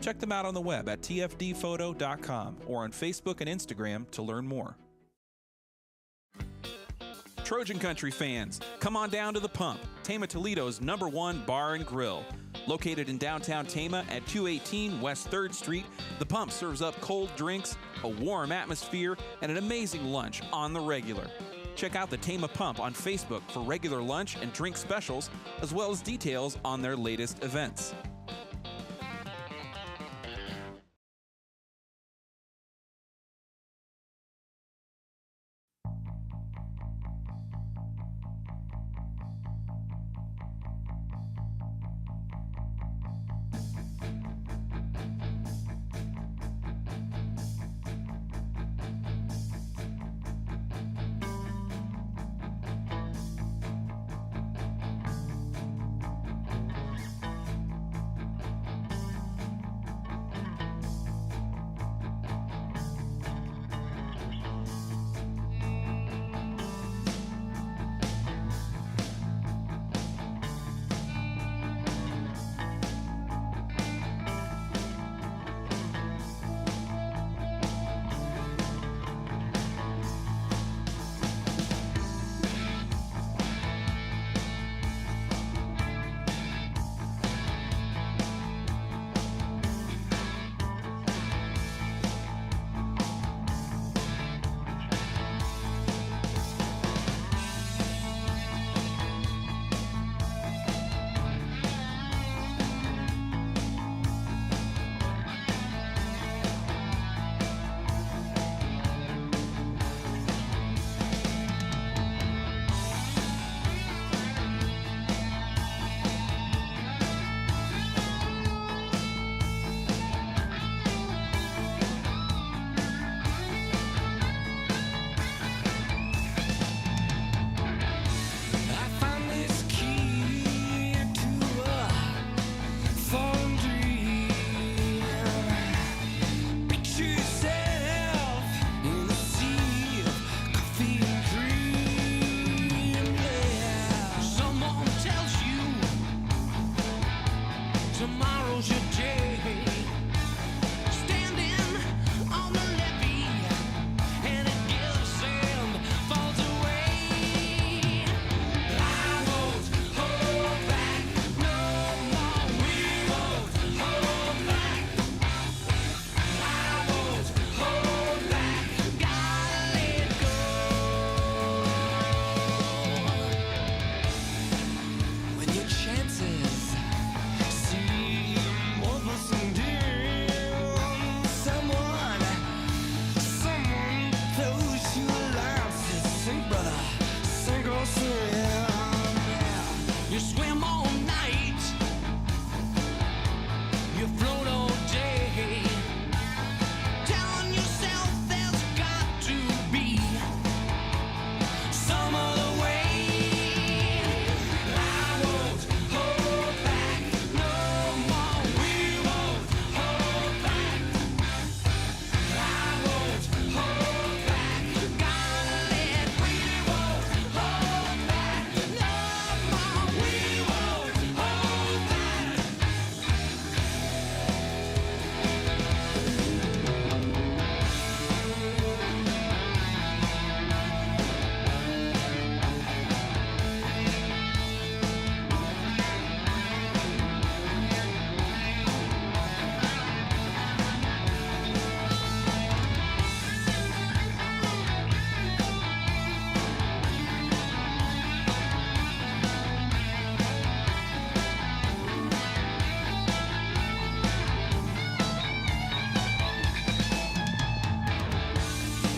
Check them out on the web at tfdphoto.com or on Facebook and Instagram to learn more. Trojan Country fans, come on down to The Pump, Tama, Toledo's #1 bar and grill. Located in downtown Tama at 218 West 3rd Street, The Pump serves up cold drinks, a warm atmosphere, and an amazing lunch on the regular. Check out the Tama Pump on Facebook for regular lunch and drink specials, as well as details on their latest events. another sink or swim. You swim all night, you float all day, telling yourself there's got to be some other way. I won't hold back no more. We won't hold back. I won't hold back. Gotta let. We won't hold back no more. We won't hold back.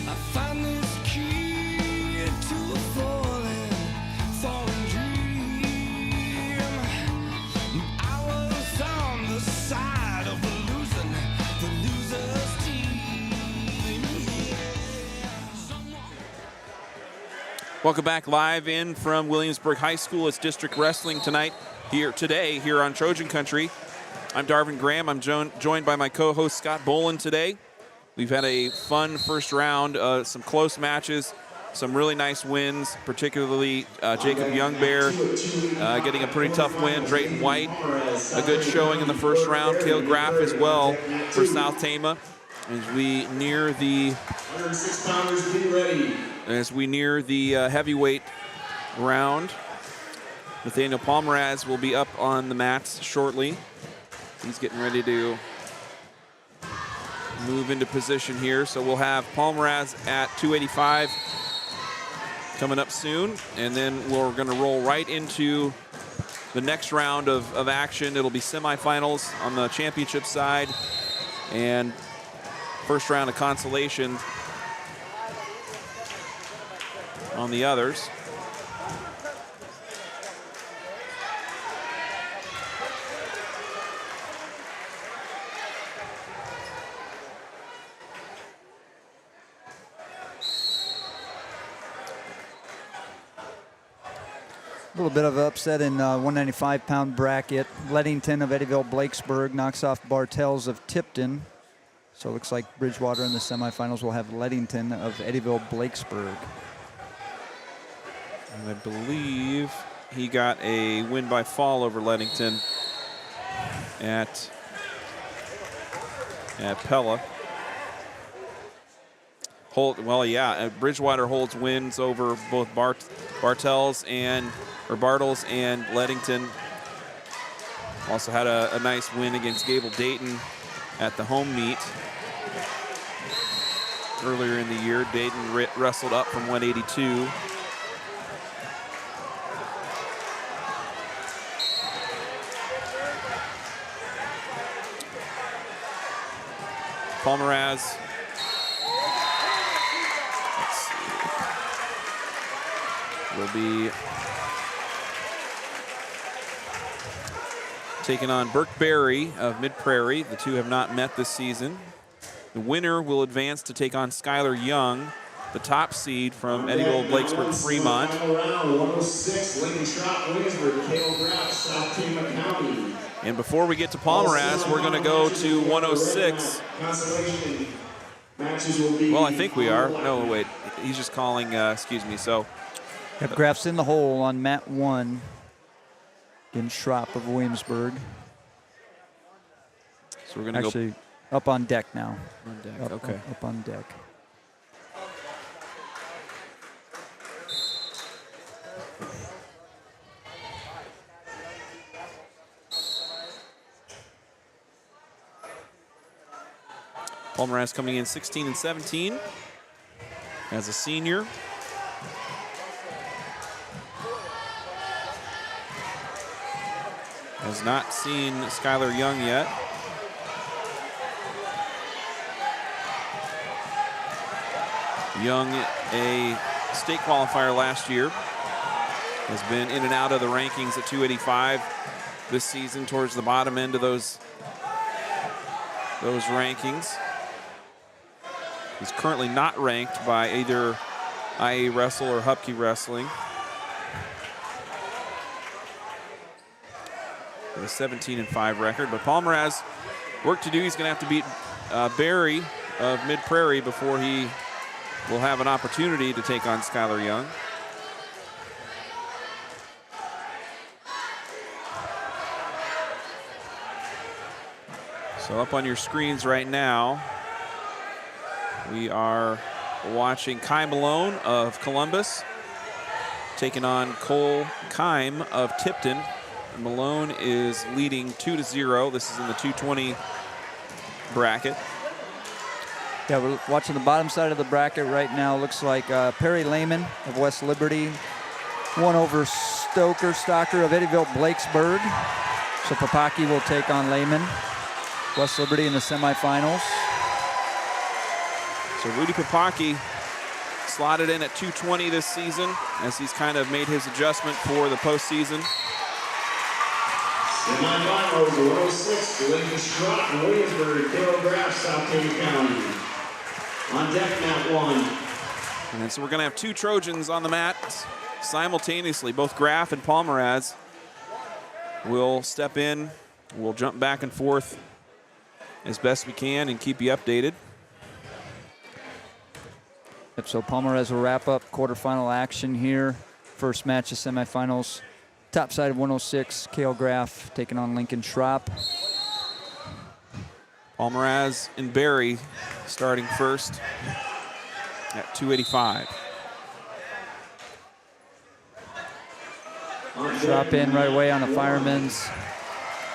I found this key to a fallen dream. I was on the side of the loser's team. Welcome back live in from Williamsburg High School. It's district wrestling today here on Trojan Country. I'm Darvin Graham. I'm joined by my co-host Scott Boland today. We've had a fun first round, some close matches, some really nice wins, particularly Jacob Youngbear getting a pretty tough win. Drayton White, a good showing in the first round. Cale Graff as well for South Tama. As we near the 106 pounders, be ready. Heavyweight round, Nathaniel Palmeraz will be up on the mats shortly. He's getting ready to move into position here. So we'll have Palmeraz at 285 coming up soon. And then we're going to roll right into the next round of action. It'll be semifinals on the championship side and first round of consolation on the others. A little bit of upset in 195-pound bracket. Leadington of Eddyville-Blakesburg knocks off Bartels of Tipton. So it looks like Bridgewater in the semifinals will have Leadington of Eddyville-Blakesburg. And I believe he got a win by fall over Leadington at Pella. Bridgewater holds wins over both Bartels and Leadington. Also had a nice win against Gable Dayton at the home meet earlier in the year. Dayton wrestled up from 182. Palmeraz. Will be taking on Burke Berry of Mid-Prairie. The two have not met this season. The winner will advance to take on Skylar Young, the top seed from Eddyville-Blakesburg-Fremont. Final round, 106, Lincoln Trot, Williamsburg, Cale Graff, South Tama County. And before we get to Palmeraz, we're going to go to 106. Consolation matches will be. Well, I think we are. No, wait. He's just calling, excuse me. So. Yep, Graff's in the hole on mat 1 against Schropp of Williamsburg. So we're going to go up on deck now. On deck, okay. Up on deck. Palmeraz coming in 16 and 17 as a senior. Has not seen Skylar Young yet. Young, a state qualifier last year. Has been in and out of the rankings at 285 this season, towards the bottom end of those rankings. He's currently not ranked by either IA Wrestle or Hupke Wrestling. With a 17-5 record, but Palmer has work to do. He's going to have to beat Barry of Mid-Prairie before he will have an opportunity to take on Skylar Young. So up on your screens right now, we are watching Kai Malone of Columbus taking on Cole Kime of Tipton. Malone is leading 2-0. This is in the 220 bracket. Yeah, we're watching the bottom side of the bracket right now. Looks like Perry Lehman of West Liberty won over Stocker of Eddyville-Blakesburg. So Papaki will take on Lehman. West Liberty in the semifinals. So Rudy Papaki slotted in at 220 this season as he's kind of made his adjustment for the postseason. Semifinals, 106, William Strott and Williamsburg, Kilograph, South Tama County. On deck, mat 1. And so we're going to have two Trojans on the mat simultaneously. Both Graff and Palmeraz will step in. We'll jump back and forth as best we can and keep you updated. Yep, so Palmeraz will wrap up quarterfinal action here. First match of semifinals. Top side of 106, Cale Graff taking on Lincoln Schropp. Palmeraz and Barry starting first at 285. Schropp in right away on the fireman's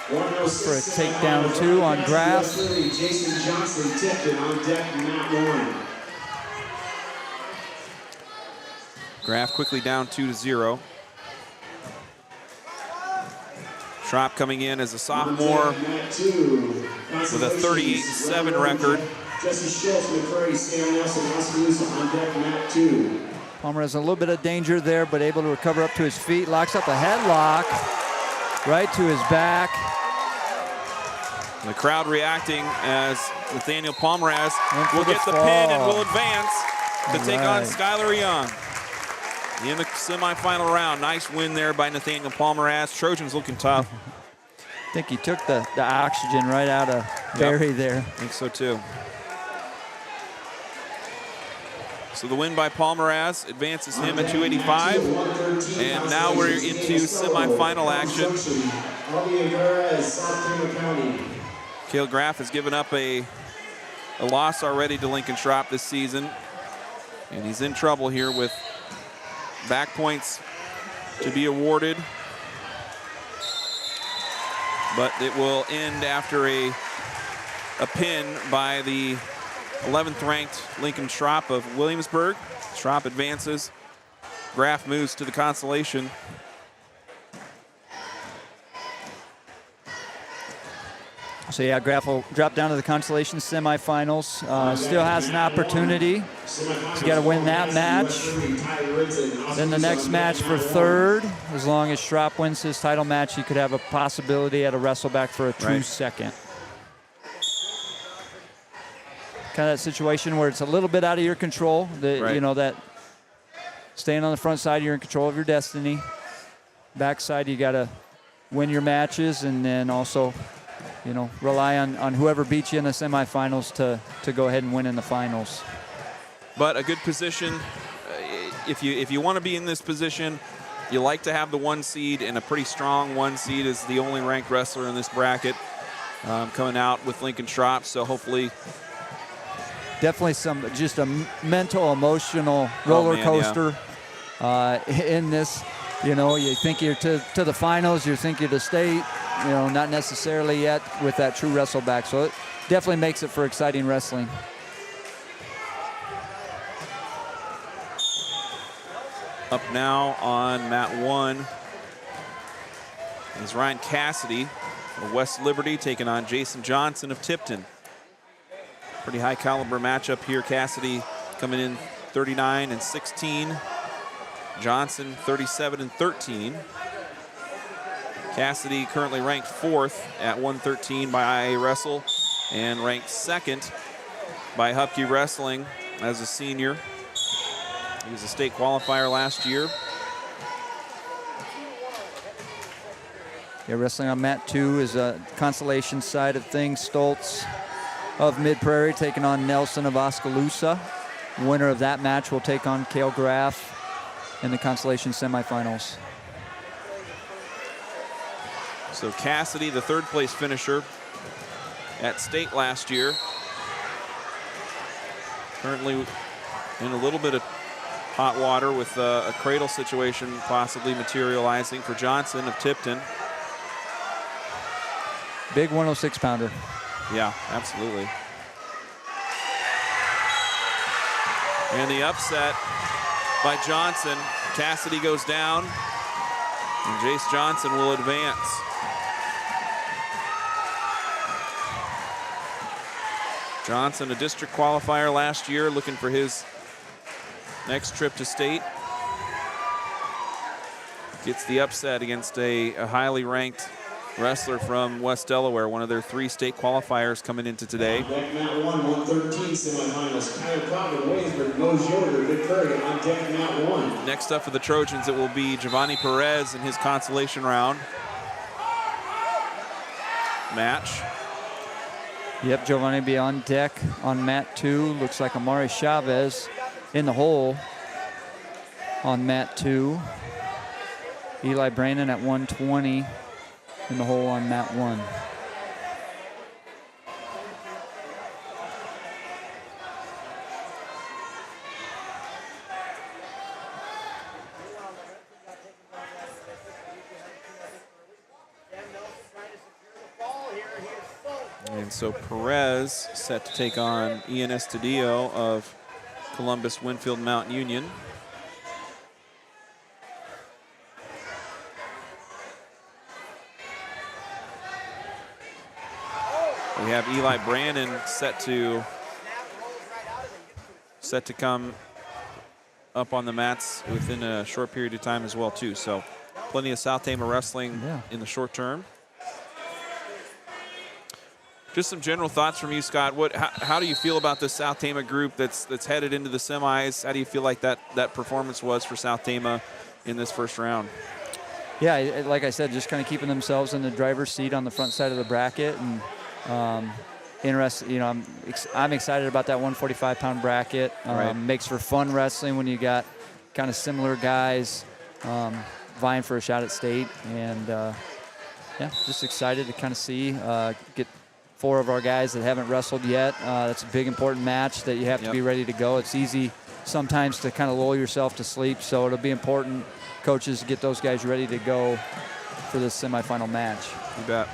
for a takedown 2 on Graff. Jason Johnson, Tipton on deck, mat 1. Graff quickly down 2-0. Schropp coming in as a sophomore with a 38-7 record. Jesse Schultz, Mid-Prairie, Sam Nelson, Oskaloosa on deck, mat 2. Palmer has a little bit of danger there, but able to recover up to his feet. Locks up a headlock right to his back. The crowd reacting as Nathaniel Palmeraz will get the fall. pin and will advance to take on right. Skylar Young in the semifinal round. Nice win there by Nathaniel Palmeraz. Trojans looking tough. I think he took the oxygen right out of Barry there. I think so too. So the win by Palmeraz advances him at 285. And now we're into semifinal action. Cale Graff has given up a loss already to Lincoln Schropp this season. And he's in trouble here with back points to be awarded. But it will end after a pin by the 11th ranked Lincoln Schropp of Williamsburg. Schropp advances. Graff moves to the consolation. So yeah, Graff will drop down to the consolation semifinals. Still has an opportunity. He's got to win that match. Then the next match for third. As long as Schropp wins his title match, he could have a possibility at a wrestleback for a true second. Kind of that situation where it's a little bit out of your control. You know, that staying on the front side, you're in control of your destiny. Backside, you got to win your matches, and then also, you know, rely on whoever beats you in the semifinals to go ahead and win in the finals. But a good position. If you want to be in this position, you like to have the 1 seed, and a pretty strong 1 seed is the only ranked wrestler in this bracket coming out with Lincoln Schropp. So hopefully. Definitely just a mental, emotional roller coaster in this. You know, you think you're to the finals, you think you're to state, you know, not necessarily yet with that true wrestleback. So it definitely makes it for exciting wrestling. Up now on mat 1 is Ryan Cassidy of West Liberty taking on Jason Johnson of Tipton. Pretty high caliber matchup here. Cassidy coming in 39-16. Johnson 37-13. Cassidy currently ranked 4th at 113 by IA Wrestle and ranked 2nd by Hupkey Wrestling as a senior. He was a state qualifier last year. Yeah, wrestling on mat 2 is a consolation side of things. Stoltz of Mid-Prairie taking on Nelson of Oskaloosa. Winner of that match will take on Cale Graff in the consolation semifinals. So Cassidy, the 3rd place finisher at state last year, currently in a little bit of hot water with a cradle situation possibly materializing for Johnson of Tipton. Big 106 pounder. Yeah, absolutely. And the upset by Johnson. Cassidy goes down, and Jace Johnson will advance. Johnson, a district qualifier last year, looking for his next trip to state. Gets the upset against a highly ranked wrestler from West Delaware, one of their 3 state qualifiers coming into today. Deck mat 1, 113 semifinals. Kyle Cobb, Williamsburg, Mose Yoder, Mid-Prairie on deck mat 1. Next up for the Trojans, it will be Giovanni Perez in his consolation round match. Yep, Giovanni be on deck on mat 2. Looks like Amari Chavez in the hole on mat 2. Eli Brandon at 120 in the hole on mat 1. And so Perez set to take on Ian Estudillo of Columbus Winfield Mount Union. We have Eli Brandon set to come up on the mats within a short period of time as well too. So plenty of South Tama wrestling in the short term. Just some general thoughts from you, Scott. How do you feel about this South Tama group that's headed into the semis? How do you feel like that performance was for South Tama in this first round? Yeah, like I said, just kind of keeping themselves in the driver's seat on the front side of the bracket, and interested. You know, I'm excited about that 145-pound bracket. Right. Makes for fun wrestling when you got kind of similar guys vying for a shot at state, and yeah, just excited to kind of see get 4 of our guys that haven't wrestled yet. That's a big, important match that you have to be ready to go. It's easy sometimes to kind of lull yourself to sleep, so it'll be important, coaches, to get those guys ready to go for this semifinal match. You bet.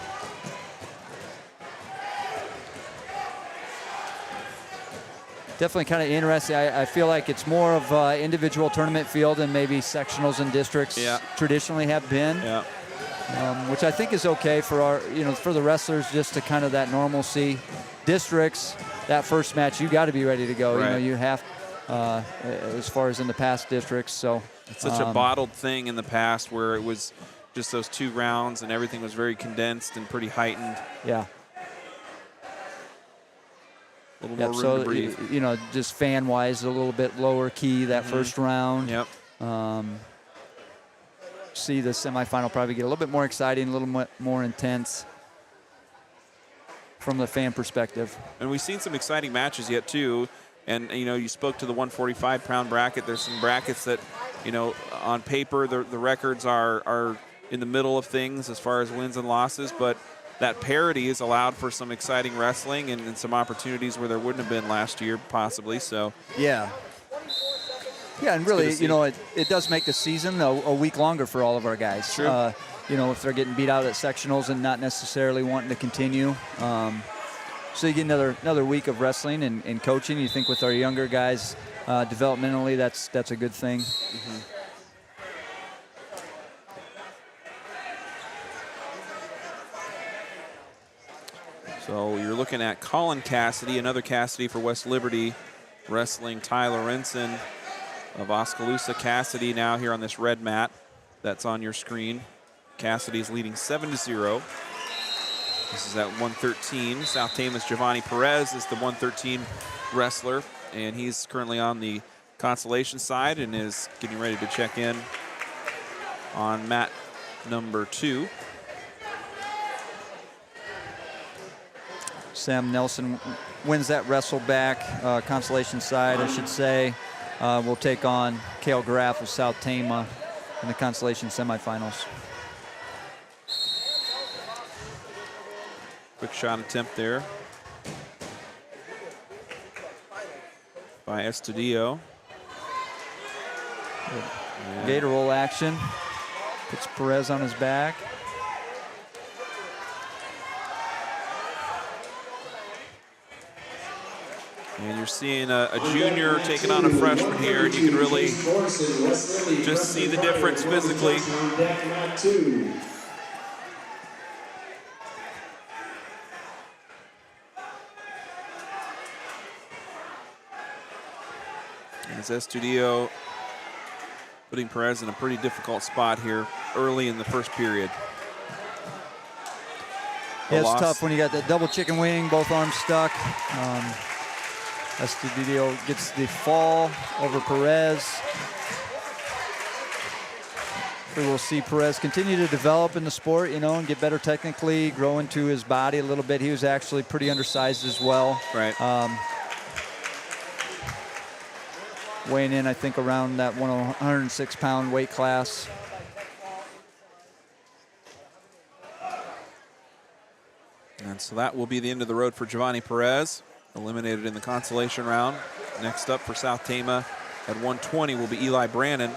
Definitely kind of interesting. I feel like it's more of an individual tournament field than maybe sectionals and districts traditionally have been. Yeah. Which I think is okay for our, for the wrestlers, just to kind of that normalcy. Districts, that first match, you got to be ready to go. Right. You have, as far as in the past districts. So it's such a bottled thing in the past where it was just those 2 rounds and everything was very condensed and pretty heightened. Yeah. A little more room to breathe. Just fan-wise, a little bit lower key that first round. Yep. See the semifinal probably get a little bit more exciting, a little more intense from the fan perspective. And we've seen some exciting matches yet too. And you spoke to the 145-pound bracket. There's some brackets that, on paper the records are in the middle of things as far as wins and losses, but that parity has allowed for some exciting wrestling and some opportunities where there wouldn't have been last year possibly. So yeah. Yeah, and really, it does make the season a week longer for all of our guys. True. If they're getting beat out at sectionals and not necessarily wanting to continue. So you get another week of wrestling and coaching. You think with our younger guys, developmentally, that's a good thing. Mm-hmm. So you're looking at Colin Cassidy, another Cassidy for West Liberty, wrestling Ty Lorenzen of Oskaloosa. Cassidy now here on this red mat that's on your screen. Cassidy's leading 7-0. This is at 113. South Tama's Giovanni Perez is the 113 wrestler, and he's currently on the consolation side and is getting ready to check in on mat number 2. Sam Nelson wins that wrestle back, consolation side, I should say. Will take on Cale Graff of South Tama in the consolation semifinals. Quick shot attempt there by Estudillo. Gator roll action. Puts Perez on his back. And you're seeing a junior taking on a freshman here, and you can really just see the difference physically. As Estudillo putting Perez in a pretty difficult spot here early in the first period. Yeah, it's tough when you got that double chicken wing, both arms stuck. Estudillo gets the fall over Perez. We will see Perez continue to develop in the sport, you know, and get better technically, grow into his body a little bit. He was actually pretty undersized as well. Right. Weighing in, I think, around that 106-pound weight class. And so that will be the end of the road for Giovanni Perez, eliminated in the consolation round. Next up for South Tama at 120 will be Eli Brannon.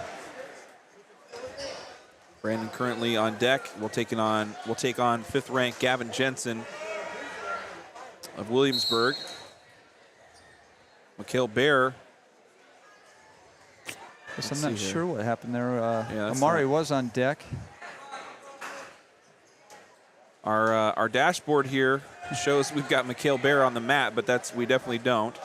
Brannon currently on deck. We'll take on 5th-ranked Gavin Jensen of Williamsburg. Mikhail Bear. I'm not sure what happened there. Amari was on deck. Our dashboard here shows we've got Mikhail Bear on the mat, but we definitely don't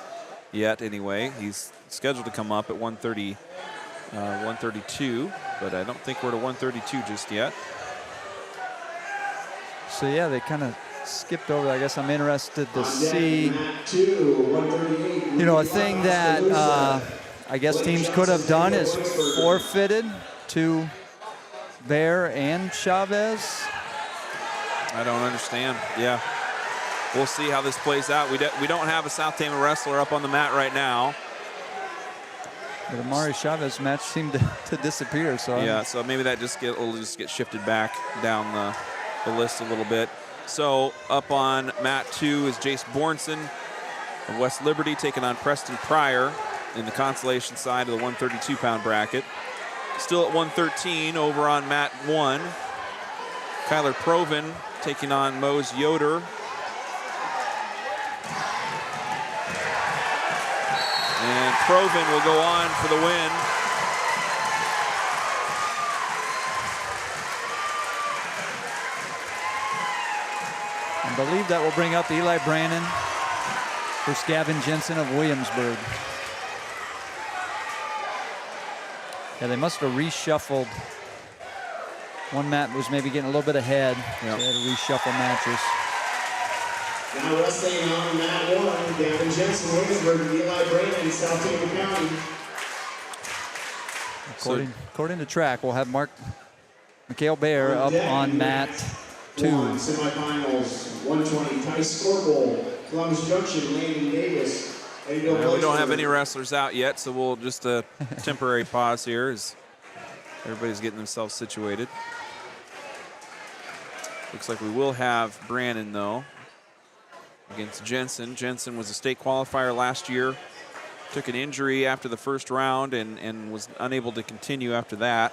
yet anyway. He's scheduled to come up at 132, but I don't think we're to 132 just yet. So yeah, they kind of skipped over. I guess I'm interested to see, you know, a thing that I guess teams could have done is forfeited to Bear and Chavez. I don't understand. Yeah, we'll see how this plays out. We don't have a South Tama wrestler up on the mat right now. But Amari Chavez match seemed to disappear. So yeah, so maybe that will just get shifted back down the list a little bit. So up on mat 2 is Jace Bornson of West Liberty taking on Preston Pryor in the consolation side of the 132-pound bracket. Still at 113 over on mat 1. Kyler Proven taking on Mose Yoder. And Proven will go on for the win. I believe that will bring up Eli Brannon versus Gavin Jensen of Williamsburg. Yeah, they must have reshuffled. One mat was maybe getting a little bit ahead. Yep. So they had to reshuffle matches. Now wrestling on mat 1, Gavin Jensen, Williamsburg, Eli Brannon, South Tama County. According to track, we'll have Mikhail Bear up on mat 2. Semifinals, 120, Tice Scorpel, Columbus Junction, Landon Davis. We don't have any wrestlers out yet, so we'll just a temporary pause here as everybody's getting themselves situated. Looks like we will have Brannon, though, against Jensen. Jensen was a state qualifier last year. Took an injury after the first round and was unable to continue after that.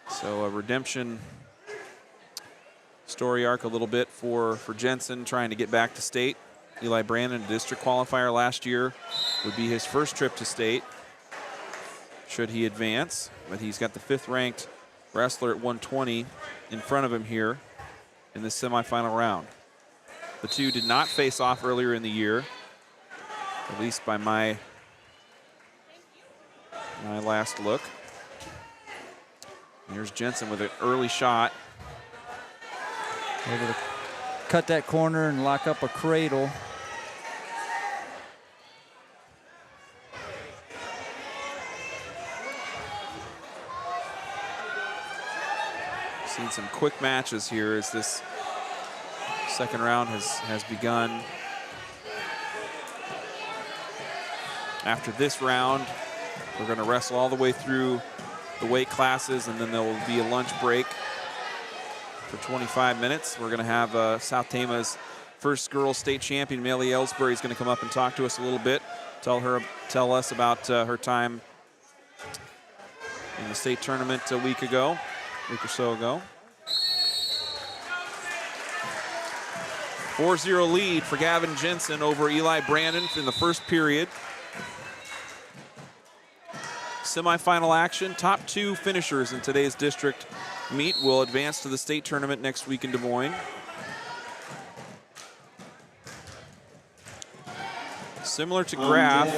So a redemption story arc a little bit for Jensen, trying to get back to state. Eli Brannon, a district qualifier last year, would be his first trip to state should he advance. But he's got the 5th-ranked wrestler at 120 in front of him here in this semifinal round. The two did not face off earlier in the year. at least by my last look. Here's Jensen with an early shot. Able to cut that corner and lock up a cradle. Seen some quick matches here as this second round has begun. After this round, we're going to wrestle all the way through the weight classes, and then there will be a lunch break for 25 minutes. We're going to have South Tama's first girls state champion, Millie Ellsbury, is going to come up and talk to us a little bit, tell us about her time in the state tournament a week or so ago. 4-0 lead for Gavin Jensen over Eli Brandon in the first period. Semifinal action. Top 2 finishers in today's district meet will advance to the state tournament next week in Des Moines. Similar to Graff,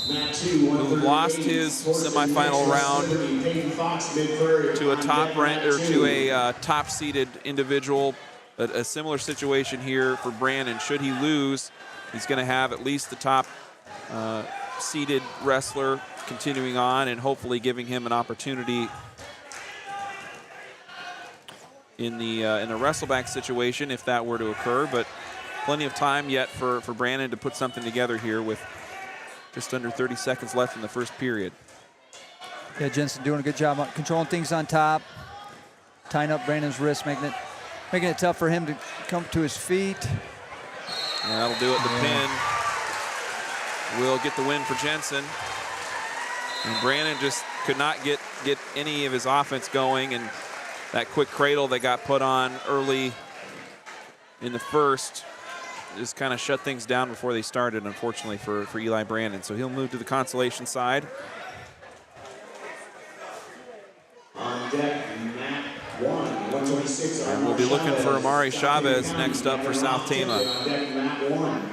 who lost his semifinal round to a top-seeded individual. A similar situation here for Brandon. Should he lose, he's going to have at least the top seeded wrestler continuing on and hopefully giving him an opportunity in the wrestleback situation if that were to occur. But plenty of time yet for Brandon to put something together here with just under 30 seconds left in the first period. Yeah, Jensen doing a good job on controlling things on top, tying up Brandon's wrist, making it tough for him to come to his feet. And that'll do it. The pin will get the win for Jensen. And Brandon just could not get any of his offense going, and that quick cradle that got put on early in the first just kind of shut things down before they started, unfortunately, for Eli Brandon. So he'll move to the consolation side. On deck, Matt 1, 126. And we'll be looking for Amari Chavez next up for South Tama. On deck, Matt 1.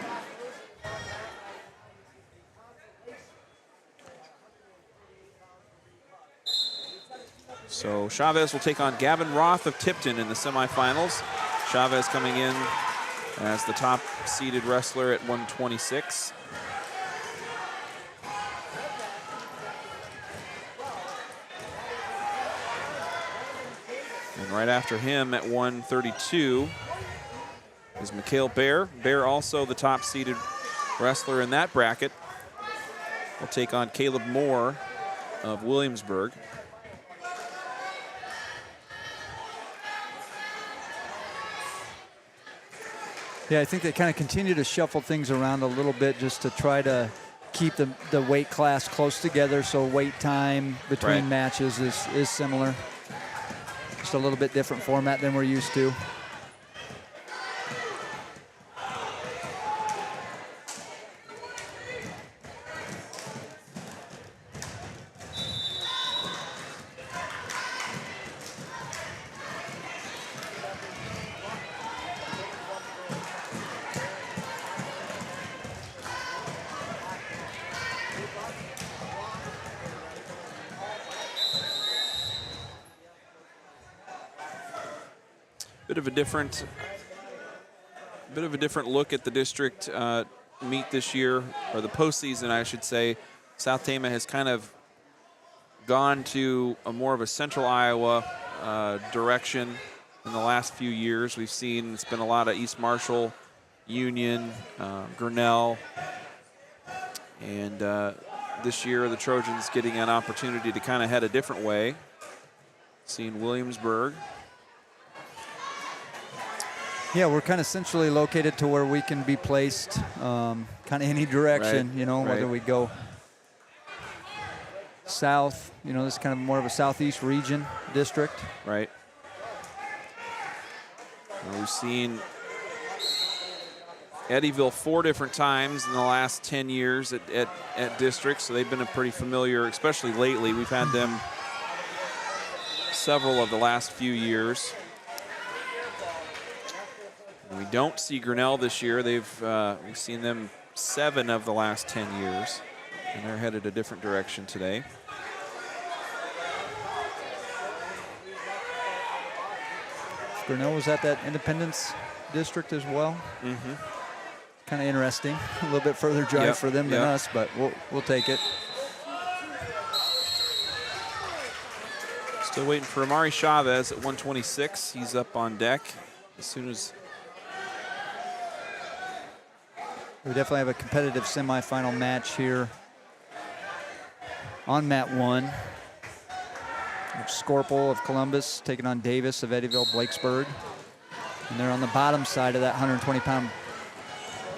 So Chavez will take on Gavin Roth of Tipton in the semifinals. Chavez coming in as the top seeded wrestler at 126. And right after him at 132 is Mikhail Bear. Bear also the top seeded wrestler in that bracket. Will take on Caleb Moore of Williamsburg. Yeah, I think they kind of continue to shuffle things around a little bit just to try to keep the weight class close together, so wait time between matches is similar. Just a little bit different format than we're used to. Bit of a different look at the district meet this year, or the postseason, I should say. South Tama has kind of gone to a more of a central Iowa direction in the last few years. We've seen it's been a lot of East Marshall, Union, Grinnell, and this year the Trojans getting an opportunity to kind of head a different way. Seeing Williamsburg. Yeah, we're kind of centrally located to where we can be placed kind of any direction, Right, you know, whether right. we go south, you know, this is kind of more of a southeast region district. Right. And we've seen Eddyville 4 different times in the last 10 years at districts, so they've been a pretty familiar, especially lately. We've had them several of the last few years. And we don't see Grinnell this year. We've seen them 7 of the last 10 years, and they're headed a different direction today. Grinnell was at that Independence District as well. Mm-hmm. Kind of interesting. A little bit further drive for them than us, but we'll take it. Still waiting for Amari Chavez at 126. He's up on deck as soon as. We definitely have a competitive semifinal match here on mat 1. Scorpel of Columbus taking on Davis of Eddyville-Blakesburg. And they're on the bottom side of that 120-pound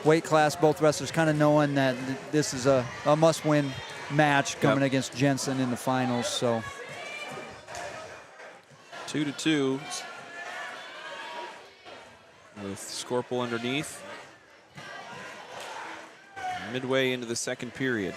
weight class. Both wrestlers kind of knowing that this is a must-win match coming against Jensen in the finals. So 2-2 with Scorpel underneath. Midway into the second period.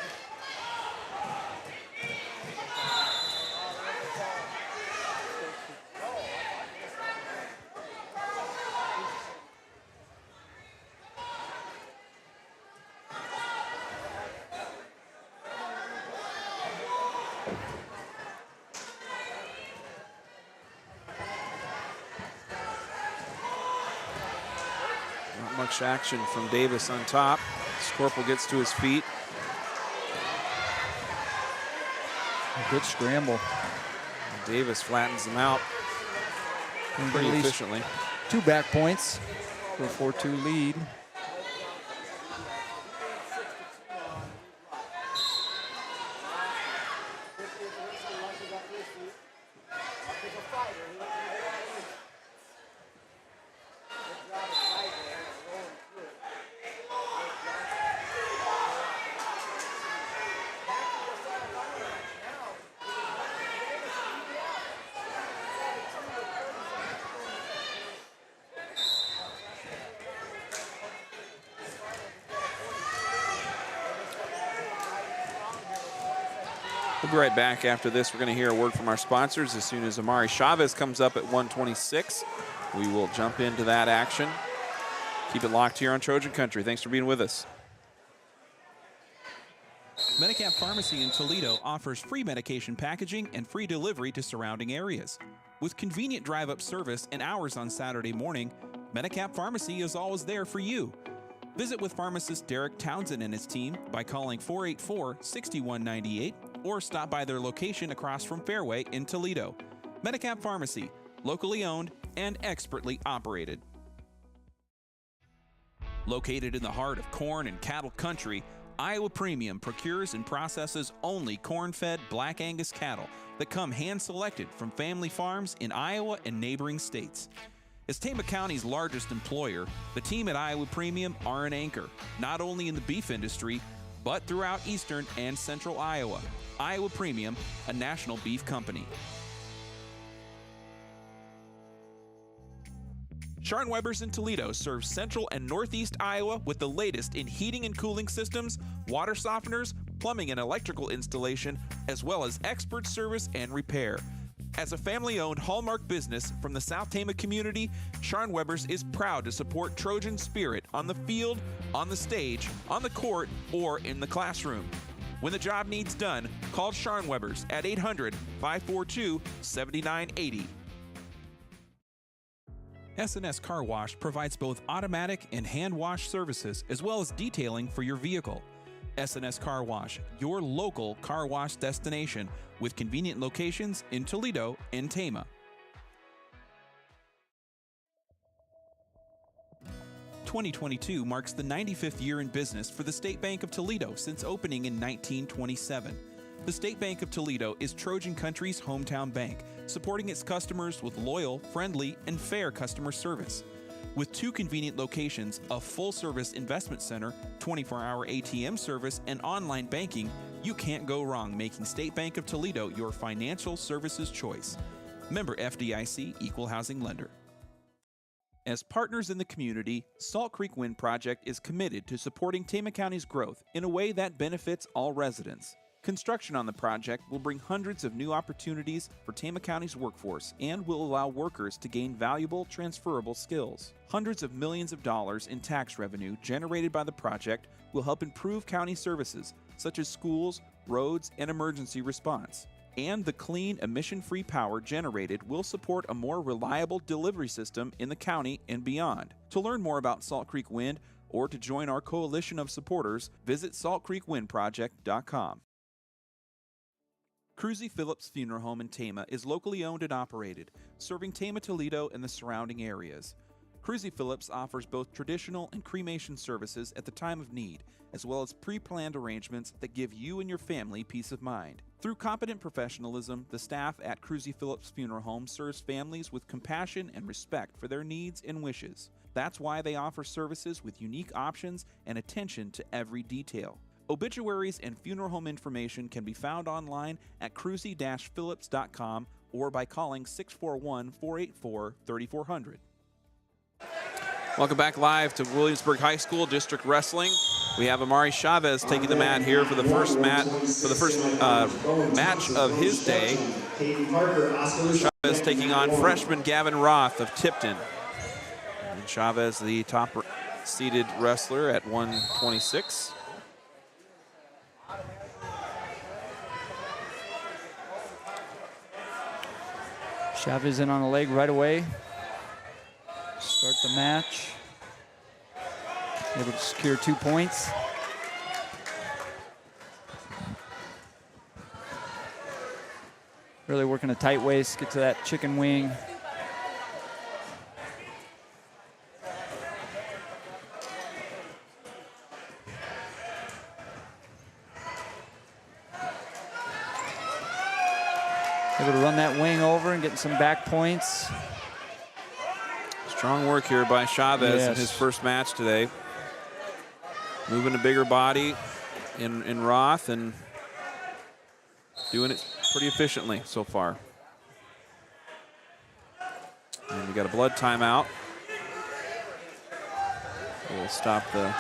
Not much action from Davis on top. Scorpel gets to his feet. A good scramble. Davis flattens him out pretty efficiently. 2 back points for a 4-2 lead. We'll be right back after this. We're going to hear a word from our sponsors. As soon as Amari Chavez comes up at 126, we will jump into that action. Keep it locked here on Trojan Country. Thanks for being with us. Medicap Pharmacy in Toledo offers free medication packaging and free delivery to surrounding areas. With convenient drive-up service and hours on Saturday morning, Medicap Pharmacy is always there for you. Visit with pharmacist Derek Townsend and his team by calling 484-6198 or stop by their location across from Fairway in Toledo. Medicap Pharmacy, locally owned and expertly operated. Located in the heart of corn and cattle country, Iowa Premium procures and processes only corn-fed Black Angus cattle that come hand-selected from family farms in Iowa and neighboring states. As Tama County's largest employer, the team at Iowa Premium are an anchor, not only in the beef industry, but throughout eastern and central Iowa. Iowa Premium, a national beef company. Sharn Weber's in Toledo serves central and northeast Iowa with the latest in heating and cooling systems, water softeners, plumbing and electrical installation, as well as expert service and repair. As a family-owned hallmark business from the South Tama community, Sharn Weber's is proud to support Trojan spirit on the field, on the stage, on the court, or in the classroom. When the job needs done, call Sharn Weber's at 800-542-7980. S&S Car Wash provides both automatic and hand wash services as well as detailing for your vehicle. S&S Car Wash, your local car wash destination with convenient locations in Toledo and Tama. 2022 marks the 95th year in business for the State Bank of Toledo since opening in 1927. The State Bank of Toledo is Trojan Country's hometown bank, supporting its customers with loyal, friendly, and fair customer service. With 2 convenient locations, a full-service investment center, 24-hour ATM service, and online banking, you can't go wrong making State Bank of Toledo your financial services choice. Member FDIC, Equal Housing Lender. As partners in the community, Salt Creek Wind Project is committed to supporting Tama County's growth in a way that benefits all residents. Construction on the project will bring hundreds of new opportunities for Tama County's workforce and will allow workers to gain valuable transferable skills. Hundreds of millions of dollars in tax revenue generated by the project will help improve county services such as schools, roads, and emergency response. And the clean, emission-free power generated will support a more reliable delivery system in the county and beyond. To learn more about Salt Creek Wind or to join our coalition of supporters, visit saltcreekwindproject.com. Cruzy Phillips Funeral Home in Tama is locally owned and operated, serving Tama, Toledo, and the surrounding areas. Cruzy Phillips offers both traditional and cremation services at the time of need, as well as pre-planned arrangements that give you and your family peace of mind. Through competent professionalism, the staff at Cruzy Phillips Funeral Home serves families with compassion and respect for their needs and wishes. That's why they offer services with unique options and attention to every detail. Obituaries and funeral home information can be found online at cruzy-phillips.com or by calling 641-484-3400. Welcome back live to Williamsburg High School District Wrestling. We have Amari Chavez taking the mat here for the first match of his day. Chavez taking on freshman Gavin Roth of Tipton. And Chavez, the top seeded wrestler at 126. Chavez in on a leg right away. Start the match. Able to secure 2 points. Really working a tight waist, get to that chicken wing. Able to run that wing over and getting some back points. Strong work here by Chavez in his first match today. Moving a bigger body in Roth and doing it pretty efficiently so far. And we got a blood timeout. We'll stop the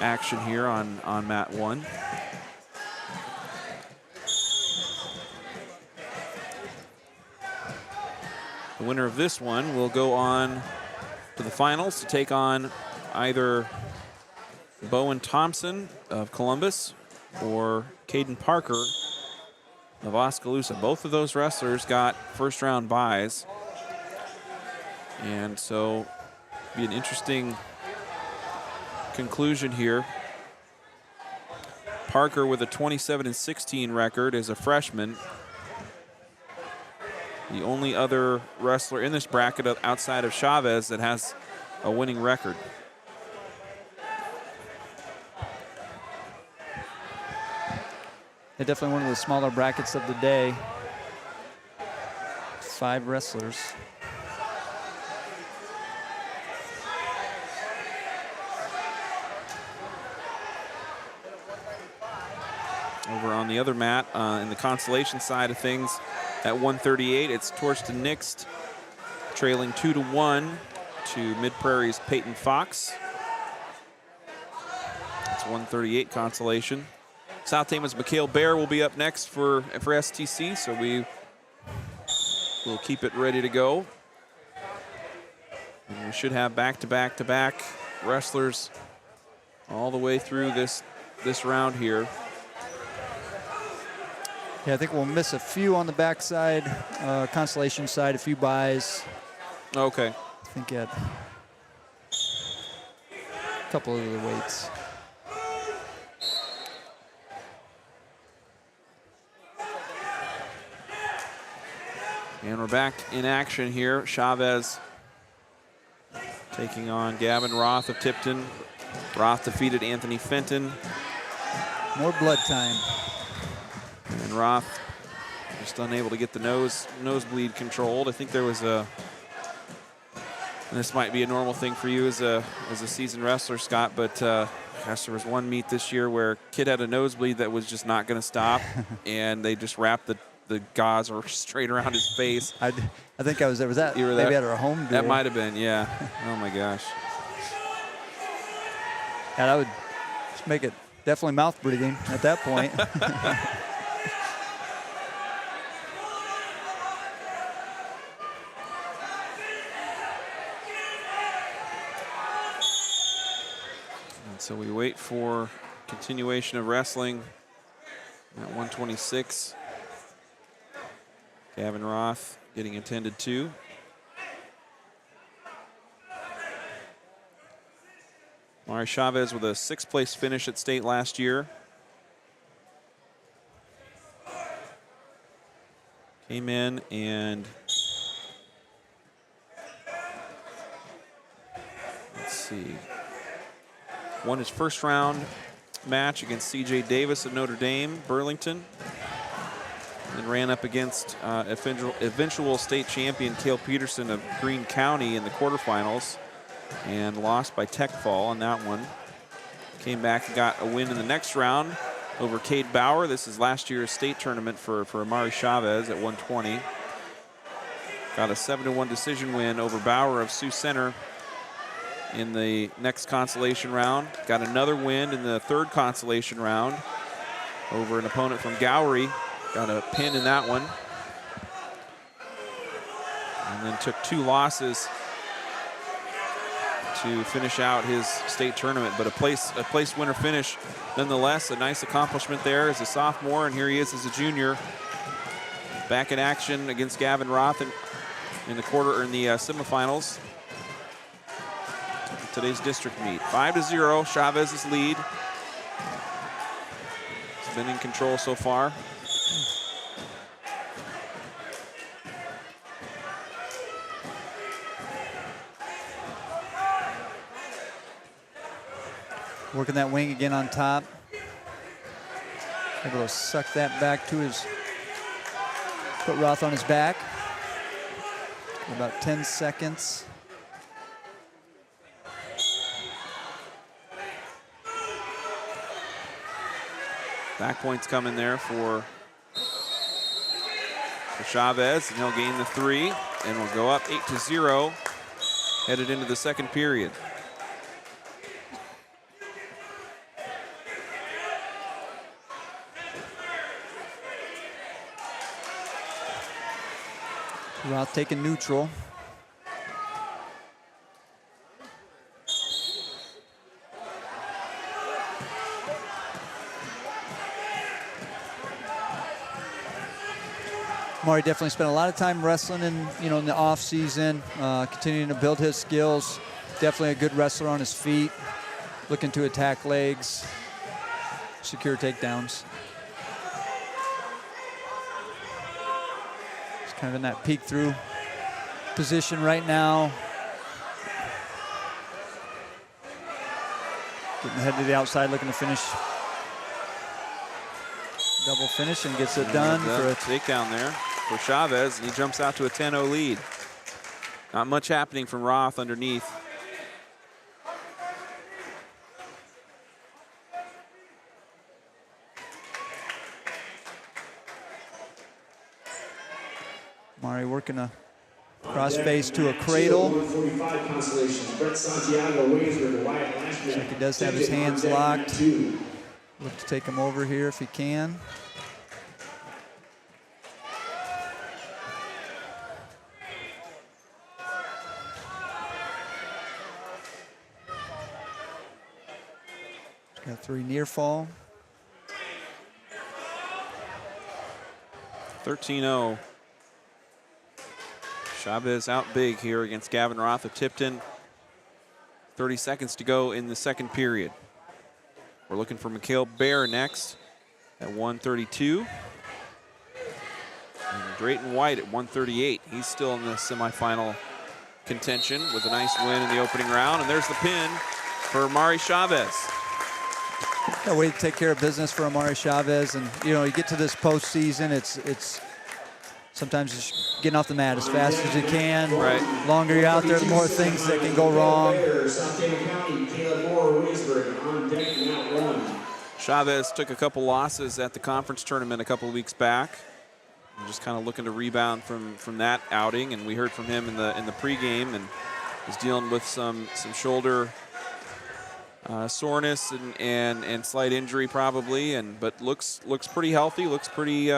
action here on mat 1. The winner of this one will go on to the finals to take on either Bowen Thompson of Columbus or Caden Parker of Oskaloosa. Both of those wrestlers got first round buys. And so be an interesting conclusion here. Parker with a 27-16 record as a freshman. The only other wrestler in this bracket outside of Chavez that has a winning record. They're definitely one of the smaller brackets of the day. 5 wrestlers. Over on the other mat, in the consolation side of things, at 138, it's Torsten Nixt trailing 2-1 to Mid-Prairie's Peyton Fox. It's 138 consolation. South Tama's Mikhail Bear will be up next for STC, so we will keep it ready to go. And we should have back-to-back-to-back wrestlers all the way through this round here. Yeah, I think we'll miss a few on the backside, consolation side, a few buys. Okay. I think at a couple of the weights. And we're back in action here. Chavez taking on Gavin Roth of Tipton. Roth defeated Anthony Fenton. More blood time. And Roth just unable to get the nosebleed controlled. I think there was and this might be a normal thing for you as a seasoned wrestler, Scott, but gosh, there was one meet this year where a kid had a nosebleed that was just not going to stop, and they just wrapped the gauze straight around his face. I think I was there. Was that you were maybe there? at our home day? That might have been, yeah. Oh my gosh. Yeah, that would just make it definitely mouth breathing at that point. And so we wait for continuation of wrestling at 126. Gavin Roth getting attended to. Mari Chavez with a 6th place finish at state last year. Came in and let's see, won his first round match against C.J. Davis of Notre Dame, Burlington. And ran up against eventual state champion Cale Peterson of Greene County in the quarterfinals and lost by tech fall on that one. Came back and got a win in the next round over Cade Bauer. This is last year's state tournament for Amari Chavez at 120. Got a 7-1 decision win over Bauer of Sioux Center in the next consolation round. Got another win in the 3rd consolation round over an opponent from Gowrie. Got a pin in that one. And then took 2 losses to finish out his state tournament, but a place winner finish nonetheless. A nice accomplishment there as a sophomore, and here he is as a junior. Back in action against Gavin Roth in the semifinals. Today's district meet. 5-0, Chavez's lead. He's been in control so far. Working that wing again on top. Able to suck that back to his, put Roth on his back. About 10 seconds. Back points coming there for Chavez, and he'll gain the 3, and we'll go up 8-0, headed into the second period. Roth taking neutral. Mari definitely spent a lot of time wrestling in the off season, continuing to build his skills. Definitely a good wrestler on his feet, looking to attack legs, secure takedowns. Kind of in that peek through position right now. Getting the head to the outside, looking to finish. Double finish and gets it done for a takedown there for Chavez, and he jumps out to a 10-0 lead. Not much happening from Roth underneath. Mari working a cross face to a cradle. Looks like he does have his hands locked. Look to take him over here if he can. Got 3 near fall. 13-0. Chavez out big here against Gavin Roth of Tipton. 30 seconds to go in the second period. We're looking for Mikhail Bear next at 132. And Drayton White at 138. He's still in the semifinal contention with a nice win in the opening round. And there's the pin for Amari Chavez. A way to take care of business for Amari Chavez. And, you get to this postseason, it's sometimes just getting off the mat as fast as you can. Right. The longer you're out there, the more things that can go wrong. Chavez took a couple losses at the conference tournament a couple of weeks back. I'm just kind of looking to rebound from that outing, and we heard from him in the pregame, and is dealing with some shoulder soreness and slight injury probably, but looks pretty healthy. Looks pretty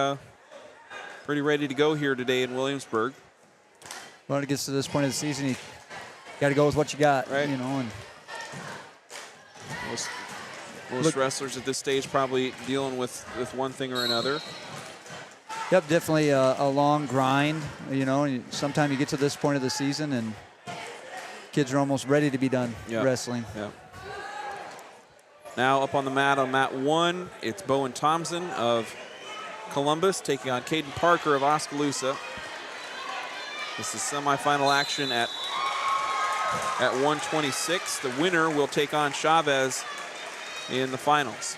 ready to go here today in Williamsburg. When it gets to this point of the season, you got to go with what you got, right? You know. And most wrestlers at this stage probably dealing with one thing or another. Yep, definitely a long grind. You know, and sometimes you get to this point of the season and kids are almost ready to be done wrestling. Yeah. Now up on the mat on mat 1, it's Bowen Thompson of Columbus taking on Caden Parker of Oskaloosa. This is semifinal action at 126. The winner will take on Chavez in the finals.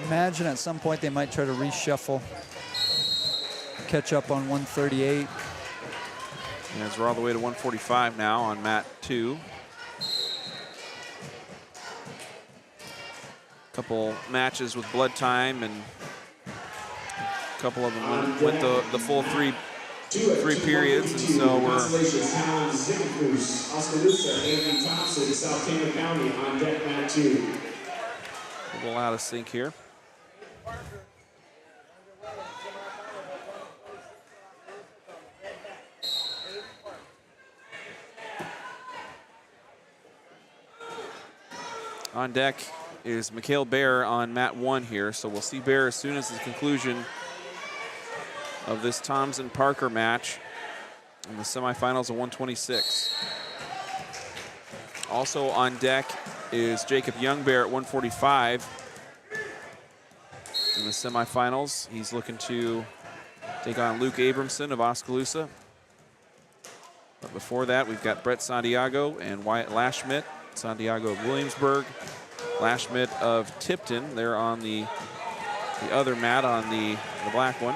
Imagine at some point they might try to reshuffle, catch up on 138. As we're all the way to 145 now on mat 2. Couple matches with blood time, and a couple of them went the full three periods, and so we're Oskaloosa, Anthony Thompson, South Tama County on deck mat 2. a little out of sync here. On deck is Mikhail Bear on mat 1 here, so we'll see Bear as soon as the conclusion of this Thompson-Parker match in the semifinals of 126. Also on deck is Jacob Youngbear at 145 in the semifinals. He's looking to take on Luke Abramson of Oskaloosa. But before that, we've got Brett Santiago and Wyatt Lashmitt. Santiago of Williamsburg, Lashmitt of Tipton. They're on the other mat, on the black one.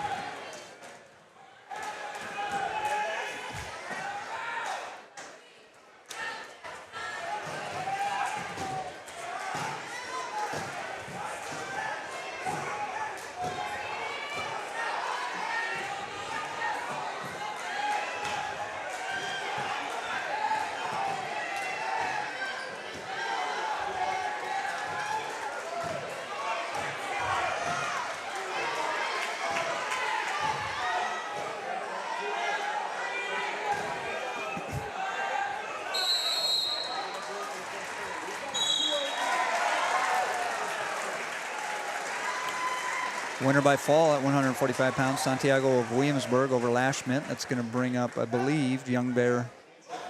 Winner by fall at 145 pounds, Santiago of Williamsburg over Lashmitt. That's going to bring up, I believe, Youngbear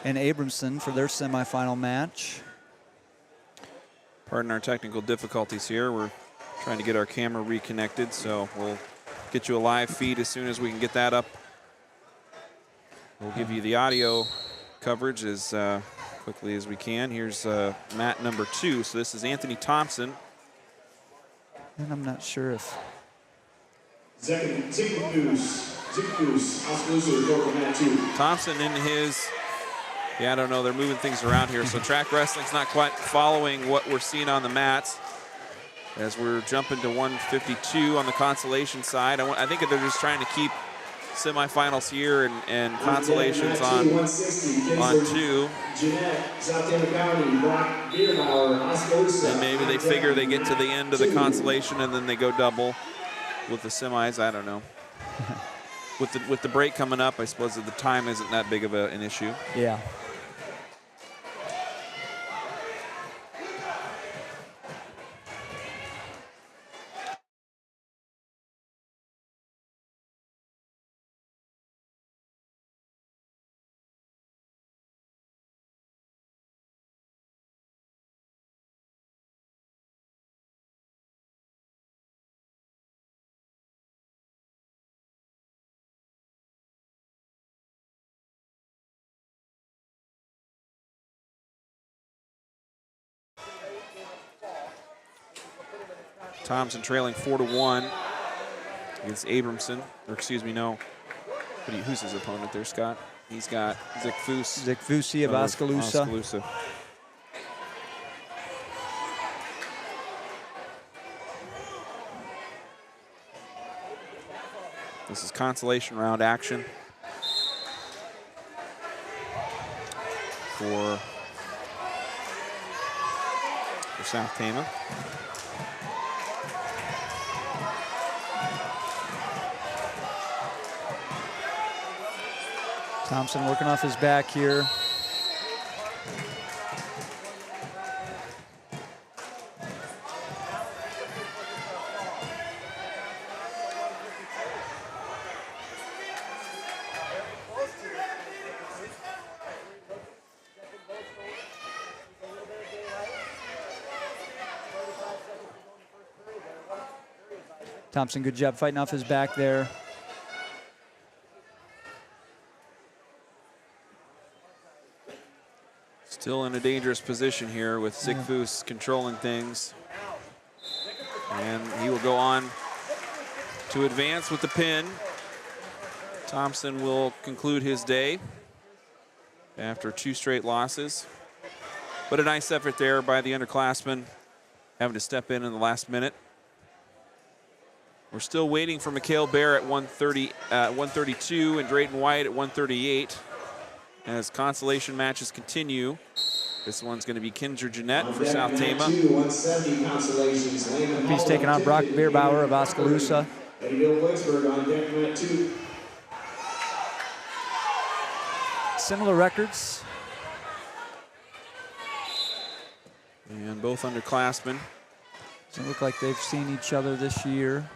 and Abramson for their semifinal match. Pardon our technical difficulties here. We're trying to get our camera reconnected, so we'll get you a live feed as soon as we can get that up. We'll give you the audio coverage as quickly as we can. Here's mat number 2. So this is Anthony Thompson. And I'm not sure if... Thompson in his, I don't know, they're moving things around here. So track wrestling's not quite following what we're seeing on the mats. As we're jumping to 152 on the consolation side. I think they're just trying to keep semifinals here and consolations on 2. And maybe they figure they get to the end of the consolation and then they go double with the semis. I don't know. With the break coming up, I suppose that the time isn't that big of an issue. Yeah. Thompson trailing 4-1 against Abramson, or excuse me, no. Who's his opponent there, Scott? He's got Zick Foose. Zick Foose of Oskaloosa. This is consolation round action. for South Tama. Thompson working off his back here. Thompson, good job fighting off his back there. Still in a dangerous position here with Sigfus controlling things. And he will go on to advance with the pin. Thompson will conclude his day after 2 straight losses. But a nice effort there by the underclassmen, having to step in the last minute. We're still waiting for Mikhail Bear at 132 and Drayton White at 138 as consolation matches continue. This one's going to be Kinzer Jeanette for South Tama. He's taking on Brock Bierbauer of Oskaloosa. Eddyville-Blakesburg on deck, mat 2. Similar records. And both underclassmen. Doesn't look like they've seen each other this year.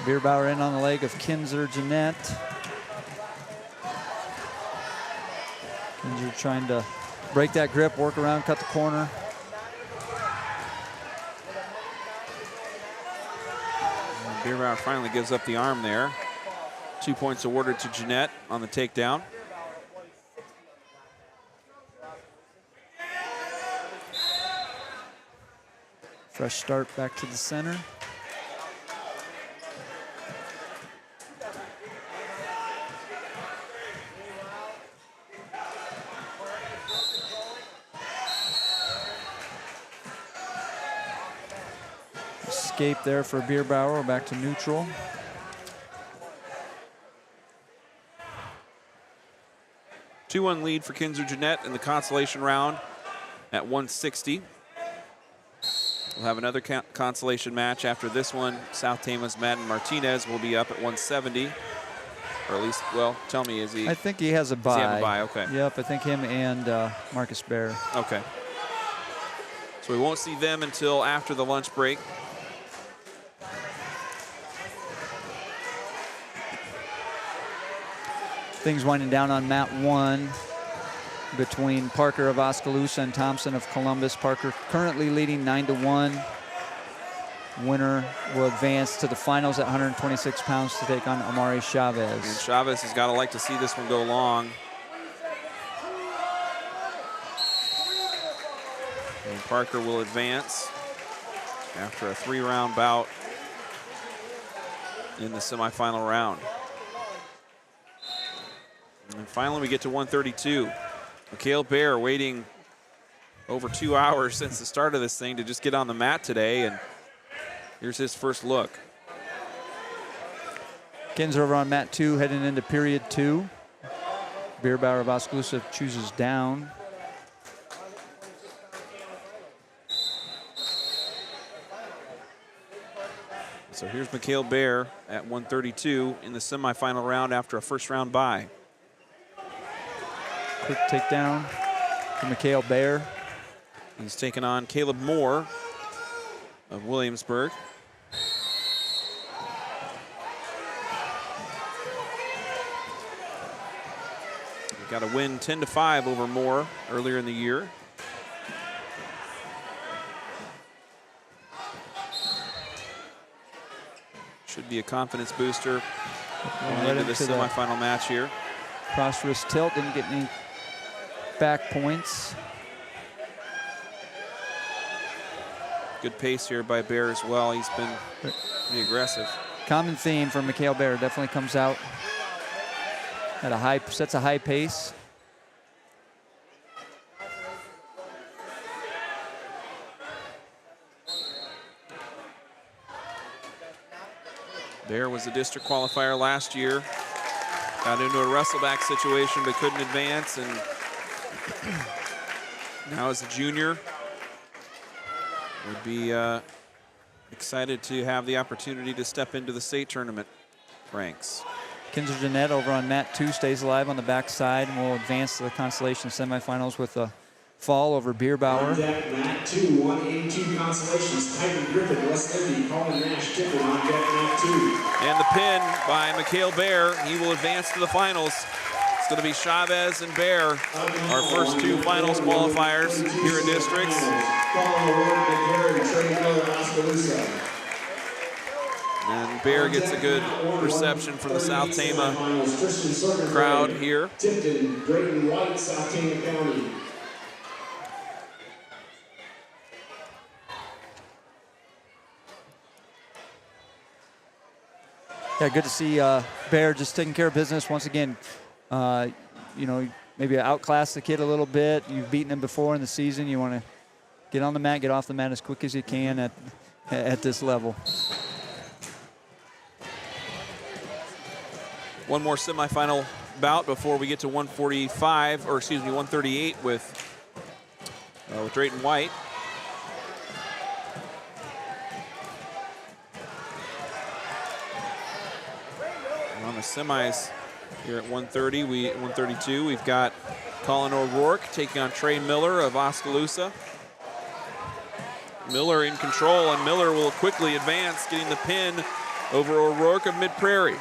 Bierbauer in on the leg of Kinzer Jeanette. Kinzer trying to break that grip, work around, cut the corner. Bierbauer finally gives up the arm there. 2 points awarded to Jeanette on the takedown. Fresh start back to the center. Escape there for Bierbauer, back to neutral. A 2-1 lead for Kinzer Jeanette in the consolation round at 160. We'll have another consolation match after this one. South Tama's Madden Martinez will be up at 170. Or at least, well, tell me, is he? I think he has a bye. Does he have a bye? Okay. Yep, I think him and Marcus Bear. Okay. So we won't see them until after the lunch break. Things winding down on mat 1 between Parker of Oskaloosa and Thompson of Columbus. Parker currently leading 9-1. Winner will advance to the finals at 126 pounds to take on Amari Chavez. And Chavez has got to like to see this one go long. And Parker will advance after a 3-round bout in the semifinal round. And finally, we get to 132. Mikhail Bear waiting over 2 hours since the start of this thing to just get on the mat today, and here's his first look. Kinzer over on mat 2, heading into period 2. Bierbauer of Oskaloosa chooses down. So here's Mikhail Bear at 132 in the semifinal round after a first-round bye. Quick takedown for Mikhail Bear. He's taking on Caleb Moore of Williamsburg. He got a win 10-5 over Moore earlier in the year. Should be a confidence booster going into the semifinal match here. Cross wrist tilt, didn't get any back points. Good pace here by Bear as well. He's been pretty aggressive. Common theme for Mikhail Bear definitely comes out. sets a high pace. Bear was a district qualifier last year. Got into a wrestleback situation but couldn't advance, and now as a junior, would be excited to have the opportunity to step into the state tournament ranks. Kinzer Jeanette over on mat 2 stays alive on the backside and will advance to the consolation semifinals with a fall over Bierbauer. On deck, mat 2, 182 consolations. Titan Griffin, West Liberty, Colin Nash, Tipton on deck, mat 2. And the pin by Mikhail Bear. He will advance to the finals. It's going to be Chavez and Bear, our first 2 finals qualifiers here in districts. And Bear gets a good reception from the South Tama crowd here. Tipton, Drayton White, South Tama County. Yeah, good to see Bear just taking care of business once again. You know, maybe outclass the kid a little bit. You've beaten him before in the season. You want to get on the mat, get off the mat as quick as you can at this level. One more semifinal bout before we get to 145, or excuse me, 138 with Drayton White. And on the semis here at 130, 132, we've got Colin O'Rourke taking on Trey Miller of Oskaloosa. Miller in control, and Miller will quickly advance, getting the pin over O'Rourke of Mid-Prairie.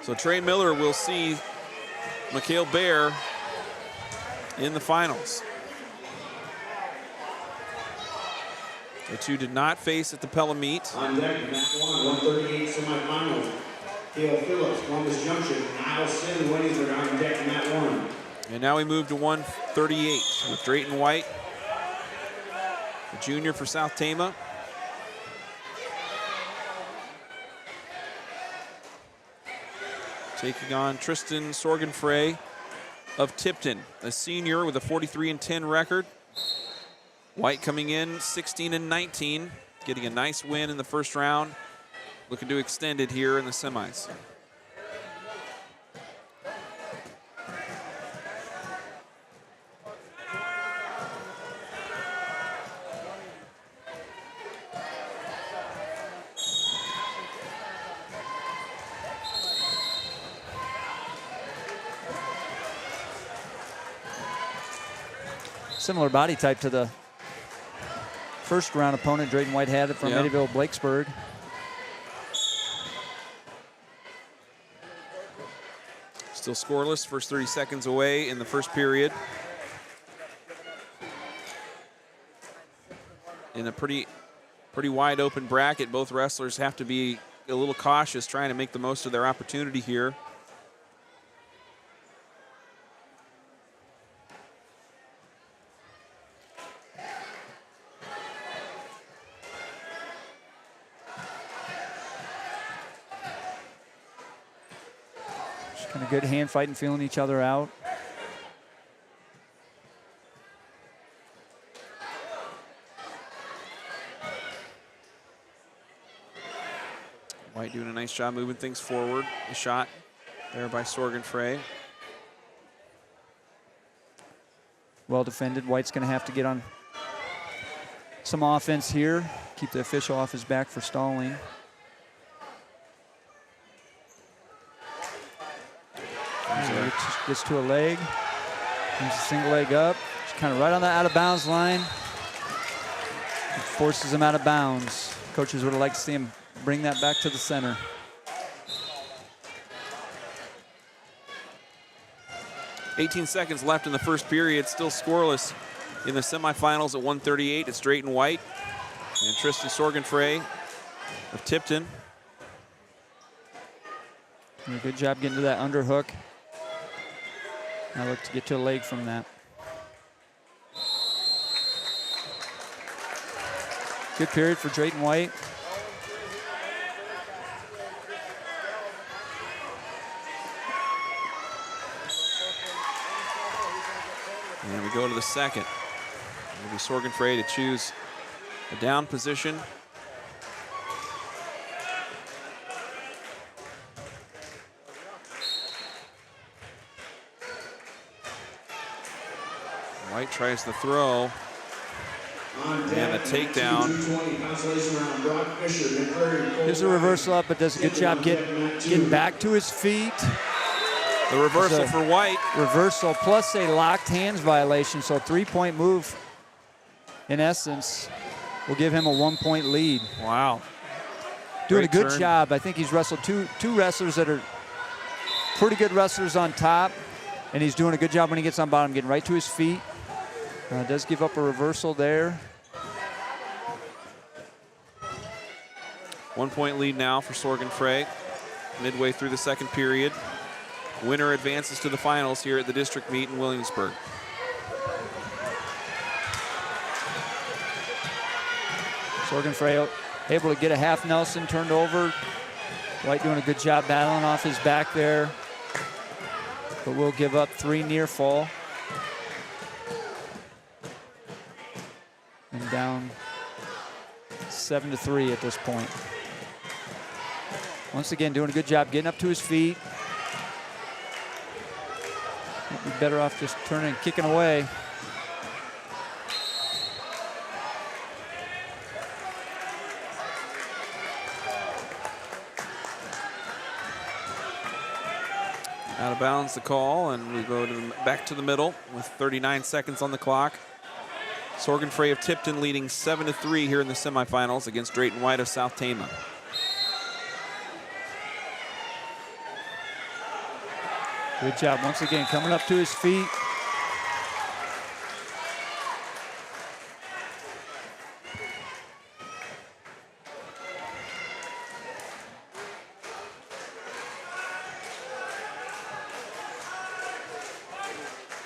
So Trey Miller will see Mikhail Bear in the finals. The 2 did not face at the Pella meet. On deck, mat 1, 138 semifinals. Cale Phillips, Columbus Junction, Niles Sin, Williamsburg on deck, mat 1. And now we move to 138 with Drayton White, the junior for South Tama. Taking on Tristan Sorgenfrey of Tipton, a senior with a 43-10 record. White coming in 16-19, getting a nice win in the first round. Looking to extend it here in the semis. Similar body type to the first round opponent Drayton White had from Eddyville-Blakesburg. Still scoreless, first 30 seconds away in the first period. In a pretty wide open bracket, both wrestlers have to be a little cautious trying to make the most of their opportunity here. Kind of good hand fighting, feeling each other out. White doing a nice job moving things forward. A shot there by Sorgenfrey. Well defended. White's going to have to get on some offense here. Keep the official off his back for stalling. Gets to a leg. Moves a single leg up. Just kind of right on the out of bounds line. It forces him out of bounds. Coaches would have liked to see him bring that back to the center. .18 seconds left in the first period. Still scoreless in the semifinals at 138. It's Drayton White and Tristan Sorgenfrey of Tipton. Did a good job getting to that underhook. Now look to get to a leg from that. Good period for Drayton White. we go to the second. It'll be Sorgenfrey to choose a down position. White tries the throw. And a takedown. Here's a reversal up, but does a good job getting back to his feet. The reversal for White. Reversal plus a locked hands violation, so 3-point move in essence will give him a 1-point lead. Wow. Doing Great a good job. I think he's wrestled two wrestlers that are pretty good wrestlers on top, and he's doing a good job when he gets on bottom, getting right to his feet. Does give up a reversal there. 1-point lead now for Sorgenfrey. Midway through the second period. Winner advances to the finals here at the district meet in Williamsburg. Sorgenfrey able to get a half Nelson turned over. White doing a good job battling off his back there, but will give up 3 near fall. And down 7-3 at this point. Once again, doing a good job getting up to his feet. Might be better off just turning and kicking away. Out of bounds the call, and we go back to the middle with 39 seconds on the clock. Sorgenfrey of Tipton leading 7-3 here in the semifinals against Drayton White of South Tama. Good job once again, coming up to his feet.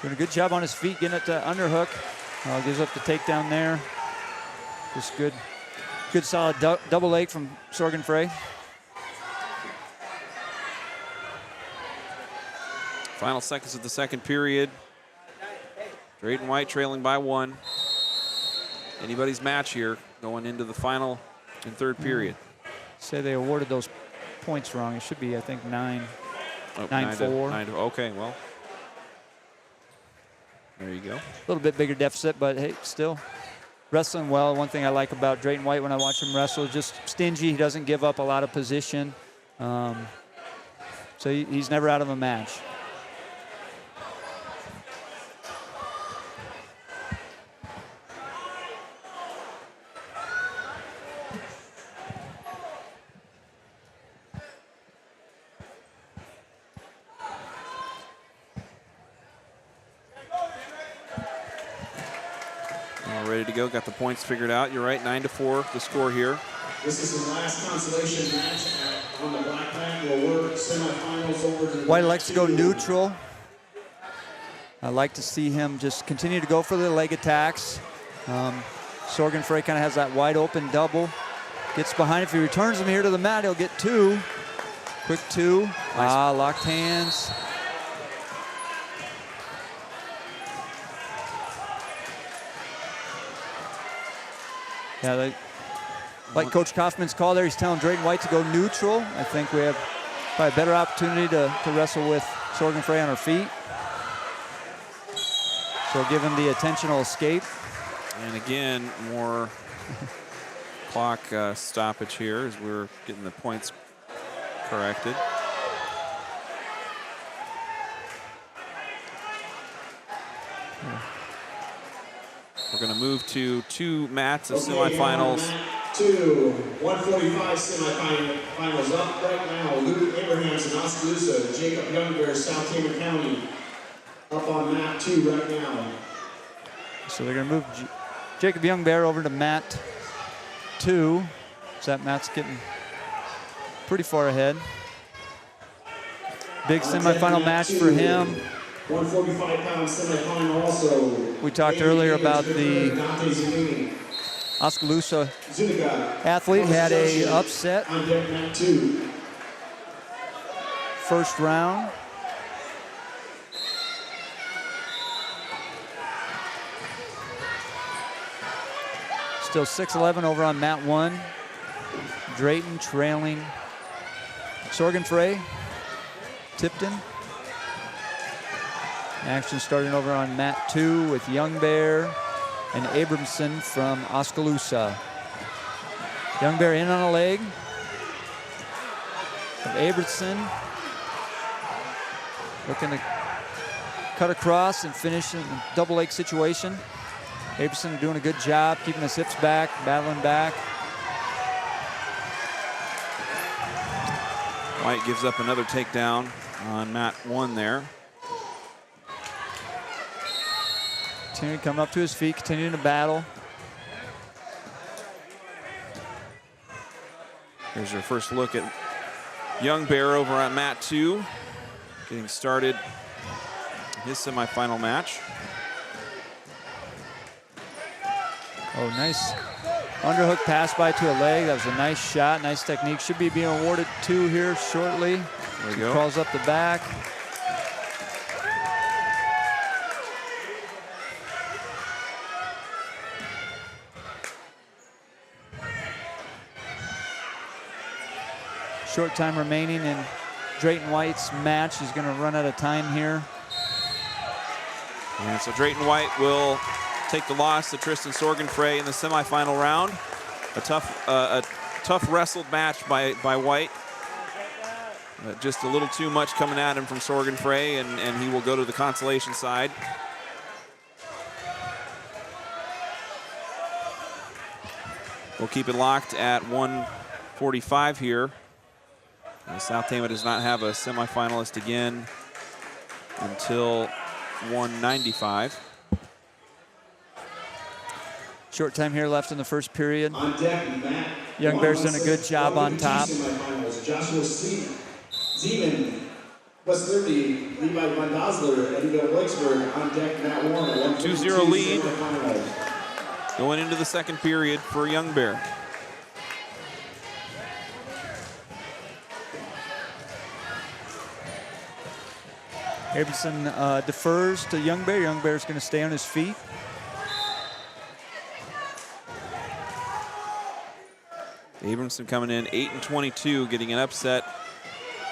Doing a good job on his feet, getting it to underhook. Gives up the takedown there. Just good solid double leg from Sorgenfrey. Final seconds of the second period. Drayton White trailing by 1. Anybody's match here going into the final and third period. Say they awarded those points wrong. It should be, I think, 9-4. Okay, well. There you go. A little bit bigger deficit, but hey, still wrestling well. One thing I like about Drayton White when I watch him wrestle is just stingy. He doesn't give up a lot of position. So he's never out of a match. Ready to go, got the points figured out. You're right, 9-4 the score here. This is the last consolation match on the black mat. We'll work semifinals over to the White likes to go neutral. I like to see him just continue to go for the leg attacks. Sorgenfrey kind of has that wide open double. Gets behind. If he returns him here to the mat, he'll get 2. Quick 2. Nice. Locked hands. Yeah, like Coach Kaufman's call there, he's telling Drayton White to go neutral. I think we have probably a better opportunity to wrestle with Sorgenfrey on our feet. So give him the attentional escape. And again, more clock stoppage here as we're getting the points corrected. We're going to move to 2 mats of semifinals. Mat 2, 145 semifinals up right now. Luke Abrahamson, Oskaloosa, Jacob Youngbear, South Tama County. Up on mat 2 right now. So they're going to move Jacob Youngbear over to mat 2. So that mat's getting pretty far ahead. Big semifinal match for him. 145-pound semifinal also. We talked earlier about the Oskaloosa athlete had a upset first round. Still 6-11 over on mat 1. Drayton trailing Sorgenfrey. Tipton. Action starting over on mat 2 with Young Bear and Abramson from Oskaloosa. Young Bear in on a leg of Abramson. Looking to cut across and finish in a double leg situation. Abramson doing a good job keeping his hips back, battling back. White gives up another takedown on mat 1 there. Continuing to come up to his feet, continuing to battle. Here's your first look at Young Bear over on mat 2, getting started his semifinal match. Oh, nice underhook pass by to a leg. That was a nice shot, nice technique. Should be being awarded 2 here shortly. There we go. Crawls up the back. Short time remaining in Drayton White's match. He's going to run out of time here. And so Drayton White will take the loss to Tristan Sorgenfrey in the semifinal round. A tough wrestled match by White. Just a little too much coming at him from Sorgenfrey, and he will go to the consolation side. We'll keep it locked at 1:45 here. South Tama does not have a semifinalist again until 1:95. Short time here left in the first period. On deck, Matt. Young Bear's done a good job on top. Joshua Zeman, West Liberty, Levi Van Dosler, Eddyville-Blakesburg on deck, Matt 1. 2-0 lead going into the second period for Young Bear. Abramson defers to Young Bear. Young Bear's going to stay on his feet. Abramson coming in 8-22, getting an upset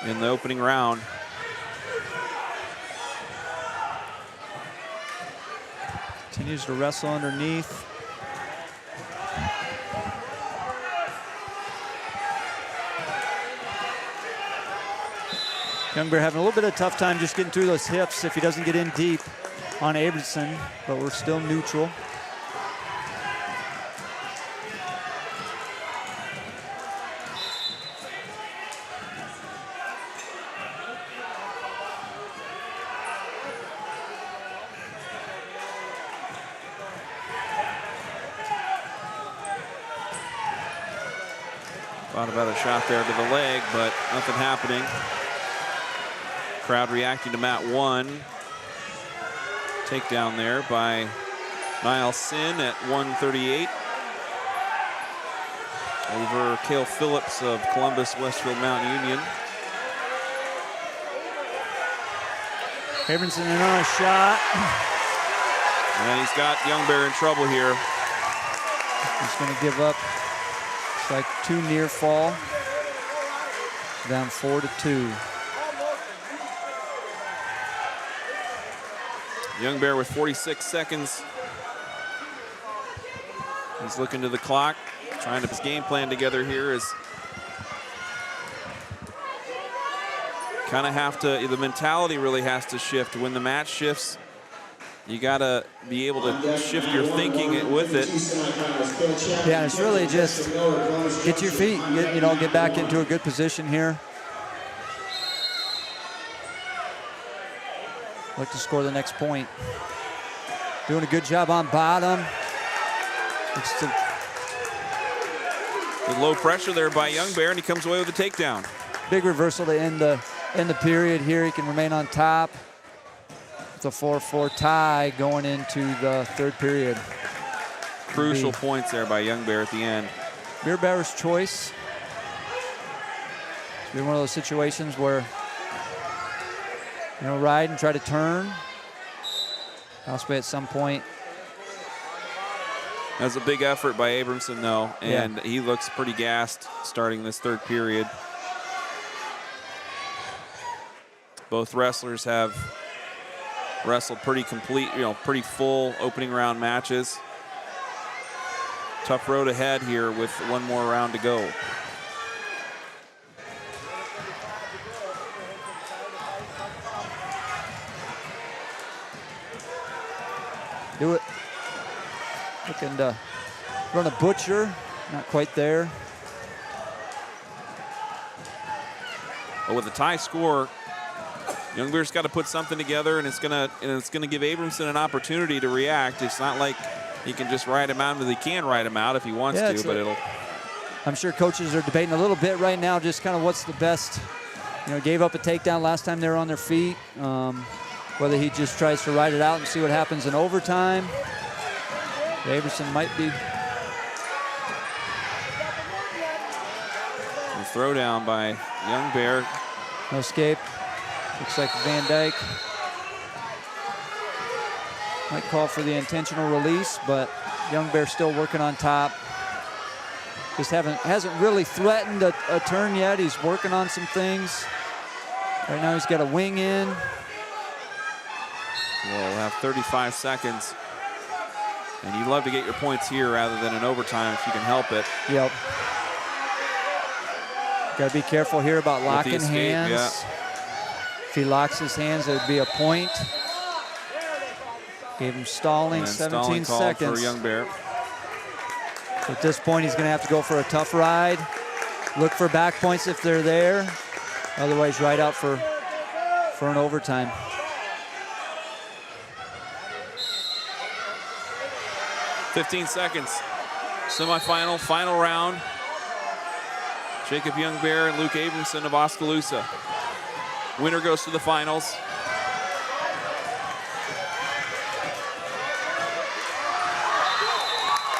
in the opening round. Continues to wrestle underneath. Young Bear having a little bit of a tough time just getting through those hips if he doesn't get in deep on Abramson, but we're still neutral. Thought about a shot there to the leg, but nothing happening. Crowd reacting to mat 1. Takedown there by Niall Sin at 138 over Cale Phillips of Columbus Westfield Mountain Union. Abramson in on a shot. And he's got Young Bear in trouble here. He's going to give up. It's like 2 near fall. Down 4-2. Young Bear with 46 seconds. He's looking to the clock, trying to put his game plan together here. Is kind of have to, the mentality really has to shift. When the match shifts, you gotta be able to shift your thinking with it. Yeah, it's really just get to your feet, get back into a good position here. Look to score the next point. Doing a good job on bottom. With low pressure there by Young Bear, and he comes away with a takedown. Big reversal to end the period here. He can remain on top. It's a 4-4 tie going into the third period. Crucial points there by Young Bear at the end. Beer Bear's choice. It's been one of those situations where ride and try to turn. Possibly at some point. That was a big effort by Abramson, though, and he looks pretty gassed starting this third period. Both wrestlers have wrestled pretty complete, pretty full opening round matches. Tough road ahead here with one more round to go. Do it. Looking to run a butcher, not quite there. But with a tie score, Young Bear's got to put something together, and it's gonna give Abramson an opportunity to react. It's not like he can just ride him out, but he can ride him out if he wants to. But I'm sure coaches are debating a little bit right now, just kind of what's the best. Gave up a takedown last time they were on their feet. Whether he just tries to ride it out and see what happens in overtime. Abramson might be. The throw down by Young Bear. No escape. Looks like Van Dyke might call for the intentional release, but Young Bear still working on top. Just hasn't really threatened a turn yet. He's working on some things. Right now he's got a wing in. We'll have 35 seconds. And you'd love to get your points here rather than in overtime if you can help it. Yep. Got to be careful here about locking hands. Yeah. If he locks his hands, it would be a point. Gave him stalling, 17 seconds. For Young Bear. At this point, he's going to have to go for a tough ride. Look for back points if they're there. Otherwise, ride out for an overtime. $15 seconds. Semifinal, final round. Jacob Young Bear and Luke Abramson of Oskaloosa. Winner goes to the finals.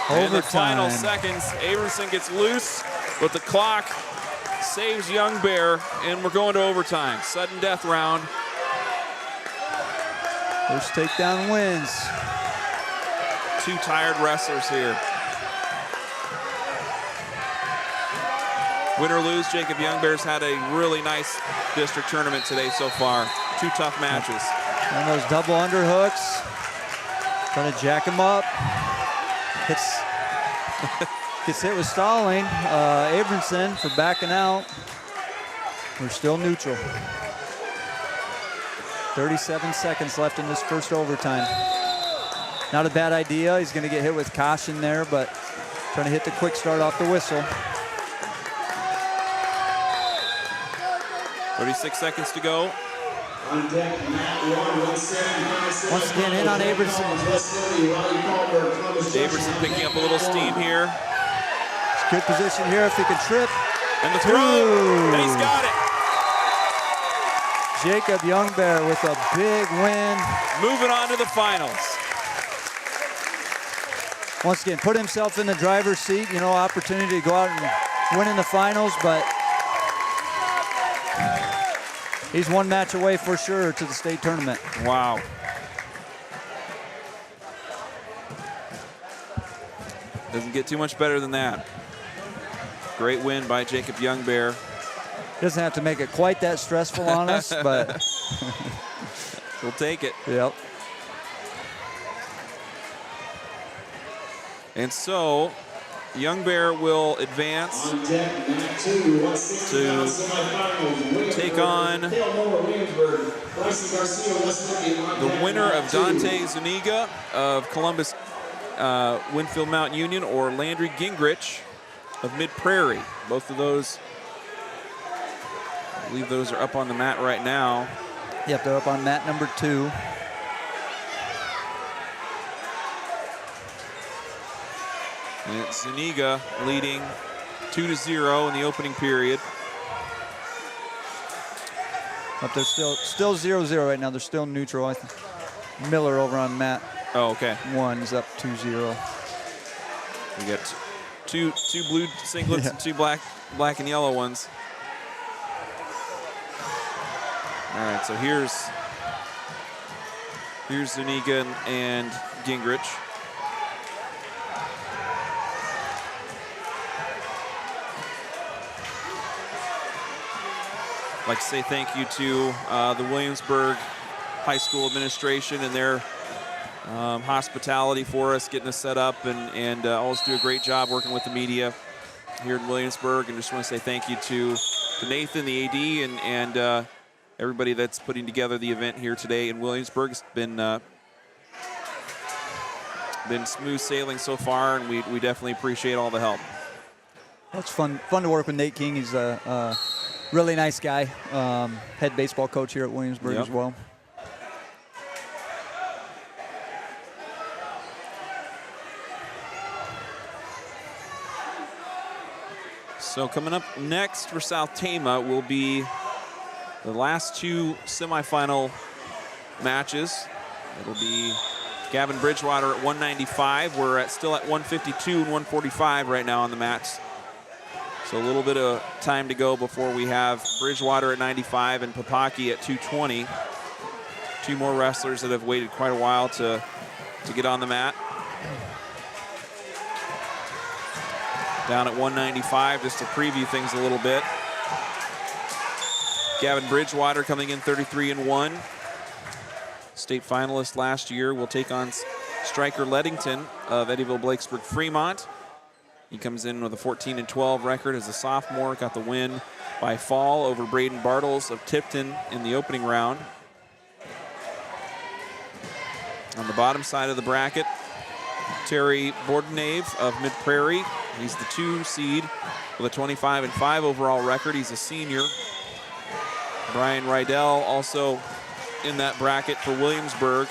In the final seconds, Abramson gets loose, but the clock saves Young Bear, and we're going to overtime. Sudden death round. First takedown wins. Two tired wrestlers here. Win or lose, Jacob Young Bear's had a really nice district tournament today so far. Two tough matches. And those double underhooks. Trying to jack him up. Gets hit with stalling. Abramson for backing out. We're still neutral. 37 seconds left in this first overtime. Not a bad idea. He's going to get hit with caution there, but trying to hit the quick start off the whistle. 36 seconds to go. On deck, Matt 1, Once again, in on Abramson. Abramson picking up a little steam here. It's good position here if he can trip. And the throw, and he's got it. Jacob Youngbear with a big win. Moving on to the finals. Once again, put himself in the driver's seat. Opportunity to go out and win in the finals, but he's one match away for sure to the state tournament. Wow. Doesn't get too much better than that. Great win by Jacob Youngbear. Doesn't have to make it quite that stressful on us, but we'll take it. Yep. And so, Youngbear will advance to take on the winner of Dante Zuniga of Columbus Winfield Mount Union or Landry Gingrich of Mid-Prairie. Both of those, I believe those are up on the mat right now. Yep, they're up on mat number 2. And it's Zuniga leading 2-0 in the opening period. But they're still 0-0 right now. They're still neutral. I think Miller over on mat. Oh, okay. 1 is up 2-0. We got two blue singlets and two black and yellow ones. All right, so here's Zuniga and Gingrich. I'd like to say thank you to the Williamsburg High School administration and their hospitality for us, getting us set up, and always do a great job working with the media here in Williamsburg. And just want to say thank you to Nathan, the AD, and everybody that's putting together the event here today in Williamsburg. It's been smooth sailing so far, and we definitely appreciate all the help. It's fun to work with Nate King. He's a really nice guy, head baseball coach here at Williamsburg as well. So coming up next for South Tama will be the last two semifinal matches. It'll be Gavin Bridgewater at 195. We're still at 152 and 145 right now on the mats. So a little bit of time to go before we have Bridgewater at 95 and Papaki at 220. Two more wrestlers that have waited quite a while to get on the mat. Down at 195, just to preview things a little bit. Gavin Bridgewater coming in 33-1. State finalist last year will take on Stryker Leddington of Eddyville-Blakesburg-Fremont. He comes in with a 14-12 record as a sophomore. Got the win by fall over Braden Bartles of Tipton in the opening round. On the bottom side of the bracket, Terry Bordenave of Mid-Prairie. He's the 2 seed with a 25-5 overall record. He's a senior. Brian Rydell also in that bracket for Williamsburg.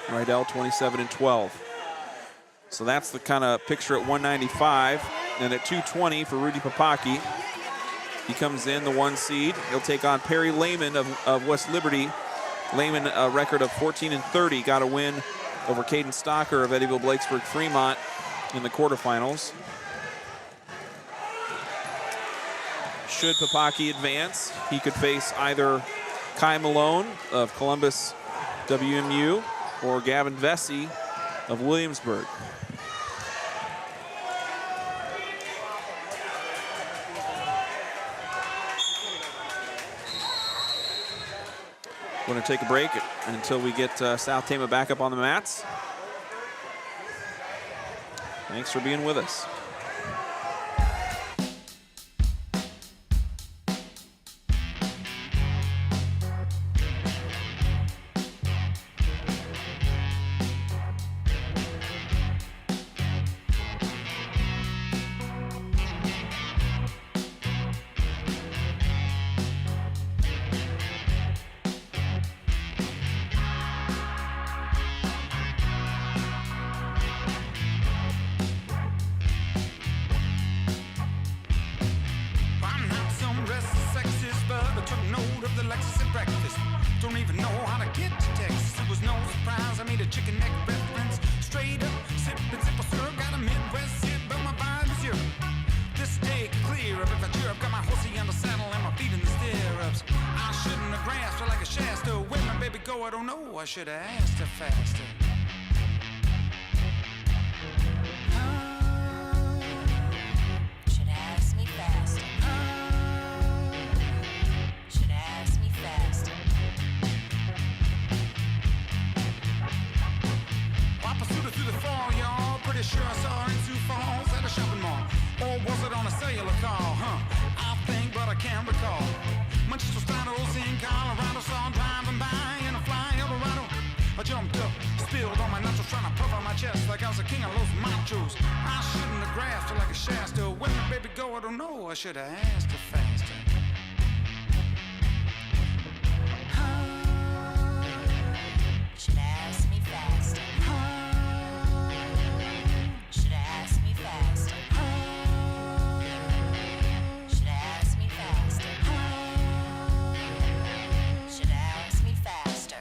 Rydell 27-12. So that's the kind of picture at 195. And at 220 for Rudy Papaki. He comes in the 1 seed. He'll take on Perry Lehman of West Liberty. Lehman, a record of 14-30, got a win over Caden Stocker of Eddyville-Blakesburg-Fremont in the quarterfinals. Should Papaki advance, he could face either Kai Malone of Columbus WMU or Gavin Vesey of Williamsburg. We're going to take a break until we get South Tama back up on the mats. Thanks for being with us. I should have asked her faster. Should have asked me faster. Should have asked me faster. I pursued her through the fall, y'all. Pretty sure I saw her in Sioux Falls at a shopping mall. Or was it on a cellular call? I think, but I can't recall. Manchester Stanos in Colorado, saw him driving by in a fly Eldorado. I jumped up, spilled on my nachos, trying to puff on my chest like I was a king of Los Machos. I shouldn't have grasped her like a Shasta. Where did baby go? I don't know. I should have asked her faster. Should have asked me faster. Should have asked me faster. Should have asked me faster. Should have asked me faster.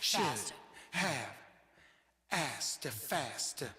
should have asked faster.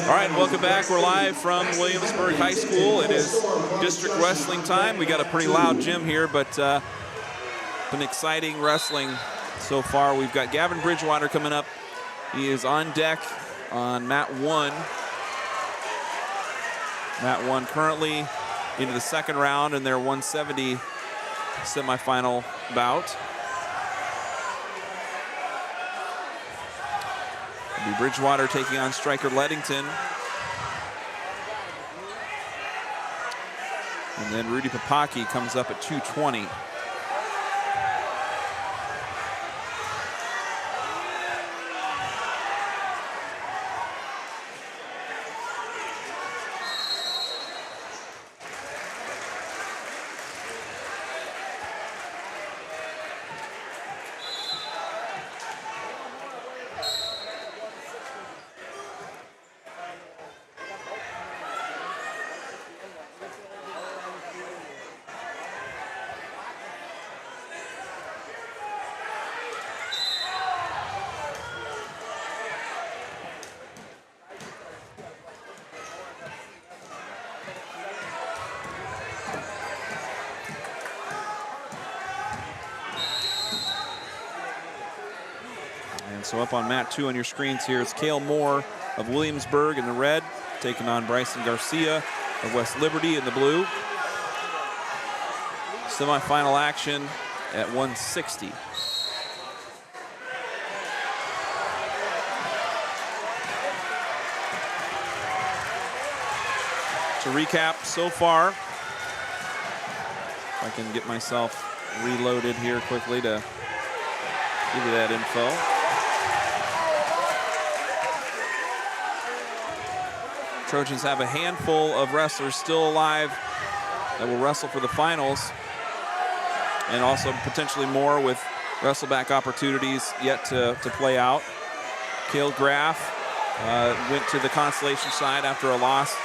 All right, welcome back. We're live from Williamsburg High School. It is district wrestling time. We got a pretty loud gym here, but been exciting wrestling so far. We've got Gavin Bridgewater coming up. He is on deck on mat 1. Mat 1 currently into the second round in their 170 semifinal bout. It'll be Bridgewater taking on striker Leddington. And then Rudy Papaki comes up at 220. So up on mat 2 on your screens here, it's Cale Moore of Williamsburg in the red, taking on Bryson Garcia of West Liberty in the blue. Semifinal action at 160. So recap so far. If I can get myself reloaded here quickly to give you that info. Trojans have a handful of wrestlers still alive that will wrestle for the finals, and also potentially more with wrestleback opportunities yet to play out. Cale Graff went to the consolation side after a loss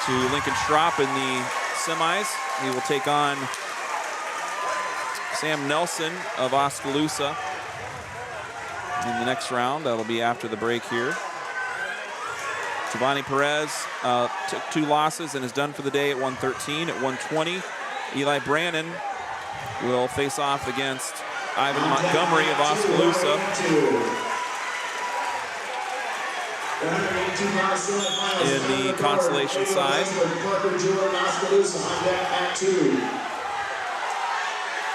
to Lincoln Strop in the semis. He will take on Sam Nelson of Oskaloosa in the next round. That'll be after the break here. Giovanni Perez took 2 losses and is done for the day at 113. At 120, Eli Brannon will face off against Ivan Montgomery of Oskaloosa. In the consolation side.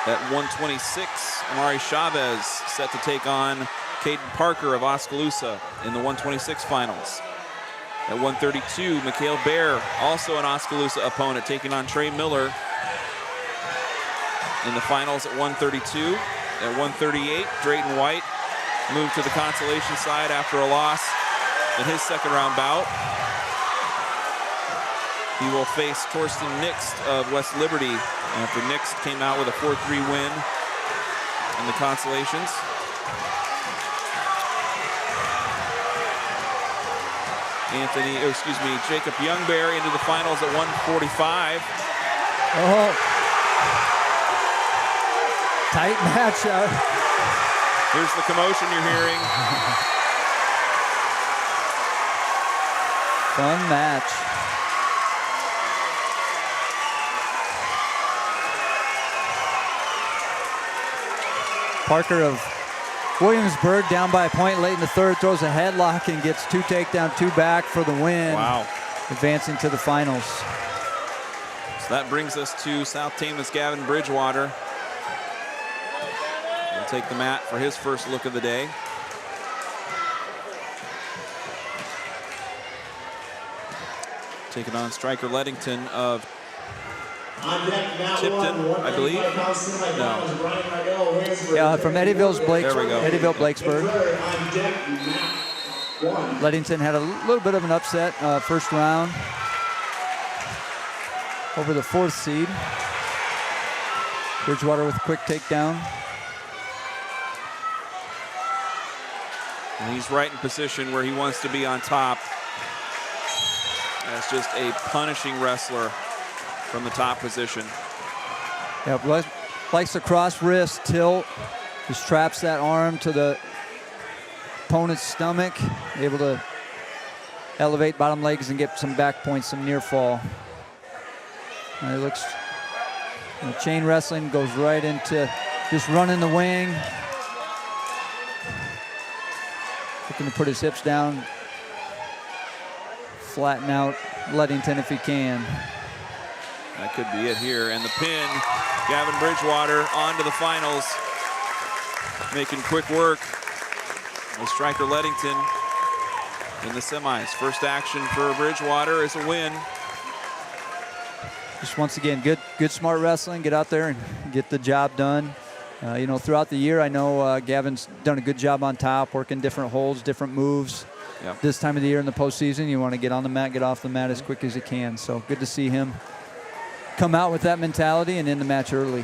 At 126, Amari Chavez set to take on Caden Parker of Oskaloosa in the 126 finals. At 132, Mikhail Bear, also an Oskaloosa opponent, taking on Trey Miller in the finals at 132. At 138, Drayton White moved to the consolation side after a loss in his second round bout. He will face Torsten Nixt of West Liberty after Nixt came out with a 4-3 win in the consolations. Jacob Youngberry into the finals at 145. Oh. Tight matchup. Here's the commotion you're hearing. Fun match. Parker of Williamsburg down by a point late in the third, throws a headlock and gets 2 takedown, 2 back for the win. Wow. Advancing to the finals. So that brings us to South Tama's Gavin Bridgewater. He'll take the mat for his first look of the day. Taking on Stryker Leddington of Tipton, I believe. No. Yeah, from Eddyville-Blakesburg. Leddington had a little bit of an upset first round over the 4th seed. Bridgewater with a quick takedown. And he's right in position where he wants to be on top. That's just a punishing wrestler from the top position. Yeah, likes the cross wrist tilt. Just traps that arm to the opponent's stomach. Able to elevate bottom legs and get some back points, some near fall. And it looks, chain wrestling goes right into just running the wing. Looking to put his hips down. Flatten out Leddington if he can. That could be it here. And the pin, Gavin Bridgewater on to the finals. Making quick work with Stryker Leddington in the semis. First action for Bridgewater is a win. Just once again, good smart wrestling. Get out there and get the job done. Throughout the year, I know Gavin's done a good job on top, working different holds, different moves. Yep. This time of the year in the postseason, you want to get on the mat, get off the mat as quick as you can. So good to see him come out with that mentality and end the match early.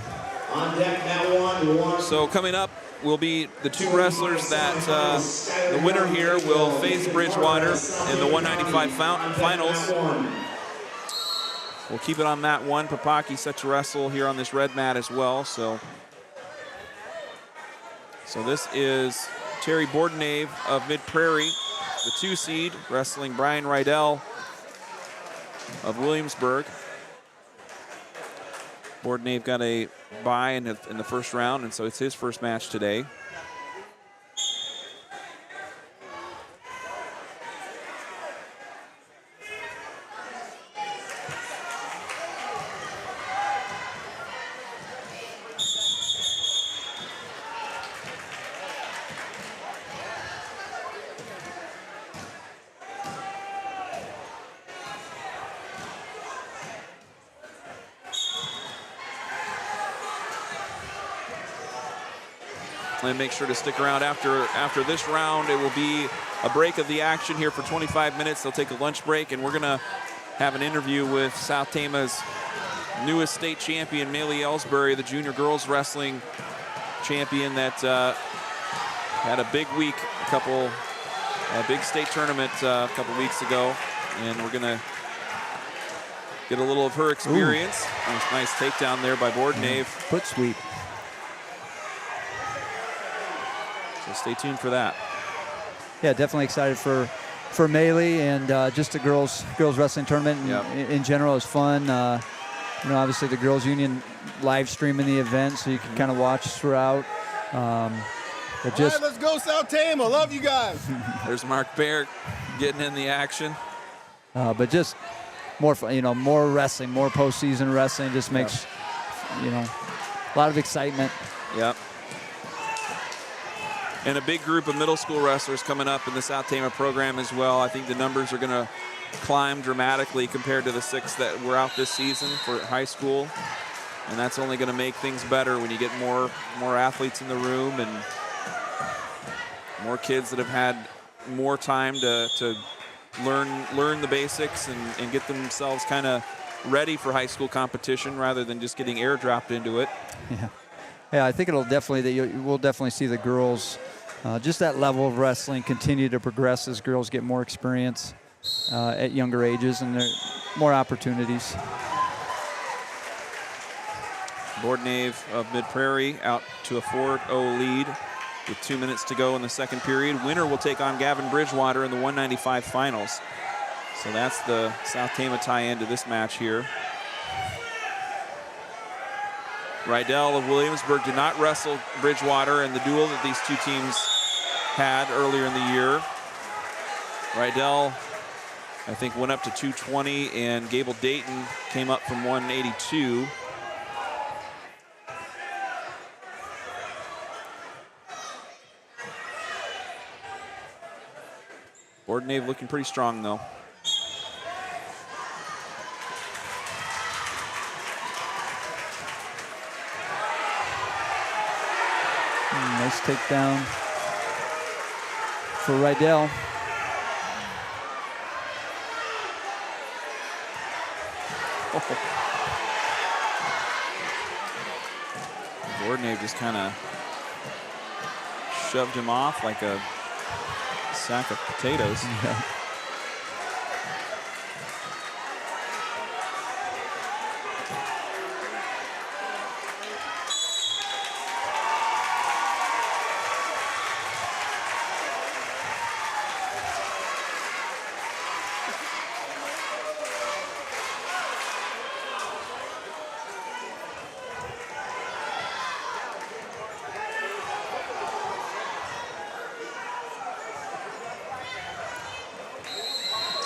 On deck, mat 1. So coming up will be the 2 wrestlers that the winner here will face Bridgewater in the 195 finals. We'll keep it on mat 1. Papaki set to wrestle here on this red mat as well. So this is Terry Bordenave of Mid-Prairie, the 2 seed, wrestling Brian Rydell of Williamsburg. Bordenave got a bye in the first round, and so it's his first match today. And make sure to stick around after this round. It will be a break of the action here for 25 minutes. They'll take a lunch break, and we're going to have an interview with South Tama's newest state champion, Maylee Ellsbury, the junior girls wrestling champion that had a big week, a big state tournament a couple weeks ago. And we're going to get a little of her experience. Nice takedown there by Bordenave. Foot sweep. So stay tuned for that. Yeah, definitely excited for Maylee, and just the girls wrestling tournament in general is fun. Obviously the girls union live streaming the event, so you can kind of watch throughout. But just let's go South Tama. Love you guys. There's Mark Baird getting in the action. But just more fun, more wrestling, more postseason wrestling just makes, a lot of excitement. Yep. And a big group of middle school wrestlers coming up in the South Tama program as well. I think the numbers are going to climb dramatically compared to the 6 that were out this season for high school. And that's only going to make things better when you get more athletes in the room and more kids that have had more time to learn the basics and get themselves kind of ready for high school competition rather than just getting airdropped into it. Yeah, I think we'll definitely see the girls, just that level of wrestling continue to progress as girls get more experience at younger ages and there more opportunities. Bordenave of Mid-Prairie out to a 4-0 lead with 2 minutes to go in the second period. Winner will take on Gavin Bridgewater in the 195 finals. So that's the South Tama tie-in to this match here. Rydell of Williamsburg did not wrestle Bridgewater in the duel that these two teams had earlier in the year. Rydell, I think, went up to 220, and Gable Dayton came up from 182. Bordenave looking pretty strong, though. Nice takedown for Rydell. Bordenave just kind of shoved him off like a sack of potatoes. Yeah.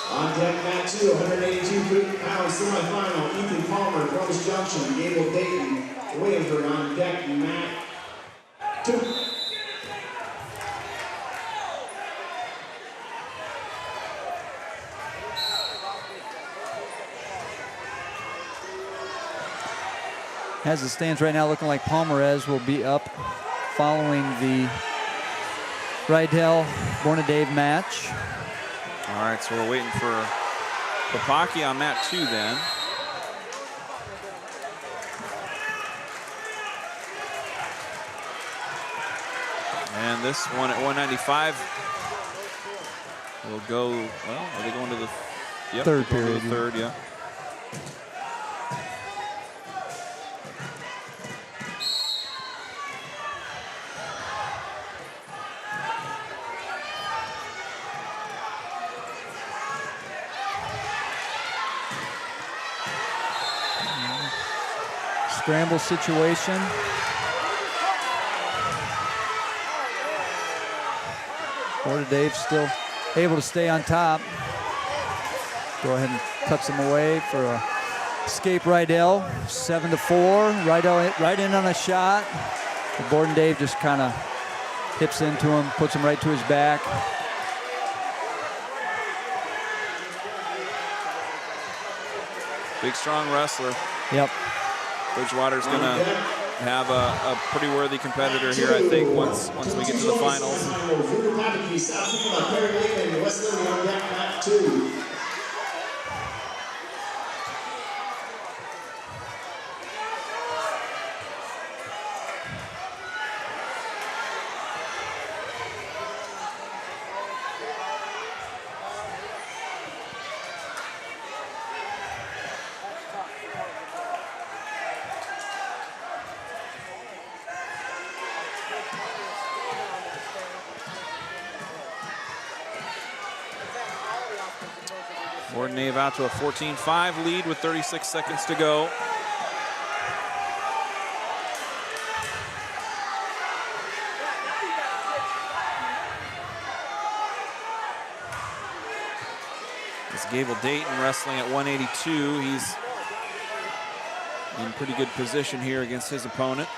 On deck, mat 2, 182-pound semifinal, Ethan Palmer, Columbus Junction, Gable Dayton, Williamsburg. On deck, mat 2. As it stands right now, looking like Palmarez will be up following the Rydell-Bordenave match. All right, so we're waiting for Papaki on mat 2 then. And this one at 195 will go, well, are they going to the third period? To the third, yeah. Scramble situation. Bordenave still able to stay on top. Go ahead and cuts him away for a escape Rydell. 7-4. Rydell right in on a shot. Bordenave just kind of hips into him, puts him right to his back. Big, strong wrestler. Yep. Bridgewater's gonna have a pretty worthy competitor here, I think, once we get to the finals. Ford Nave out to a 14-5 lead with 36 seconds to go. It's Gable Dayton wrestling at 182. He's in pretty good position here against his opponent.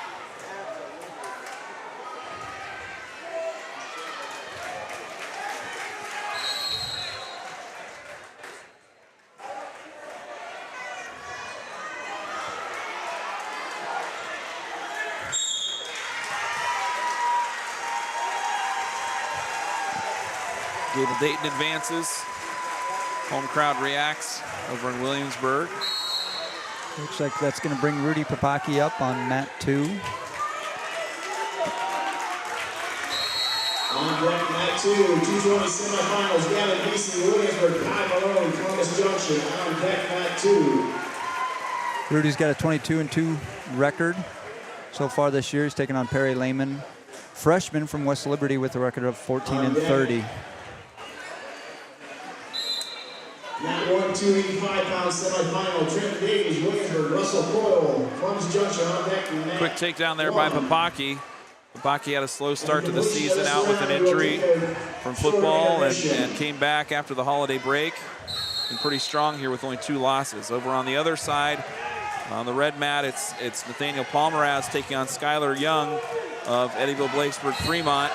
Gable Dayton advances. Home crowd reacts over in Williamsburg. Looks like that's going to bring Rudy Papaki up on mat 2. On deck, mat 2, 220 semifinals. Gavin Beasley, Williamsburg, Kai Malone, Columbus Junction. On deck, mat 2. Rudy's got a 22-2 record so far this year. He's taken on Perry Lehman, freshman from West Liberty, with a record of 14-30. Mat 1, 285-pound semifinal. Trent Davies, Williamsburg, Russell Coyle, Columbus Junction on deck. Quick takedown there by Papaki. Papaki had a slow start to the season out with an injury from football and came back after the holiday break. Been pretty strong here with only 2 losses. Over on the other side, on the red mat, it's Nathaniel Palmeraz taking on Skylar Young of Eddyville-Blakesburg-Fremont.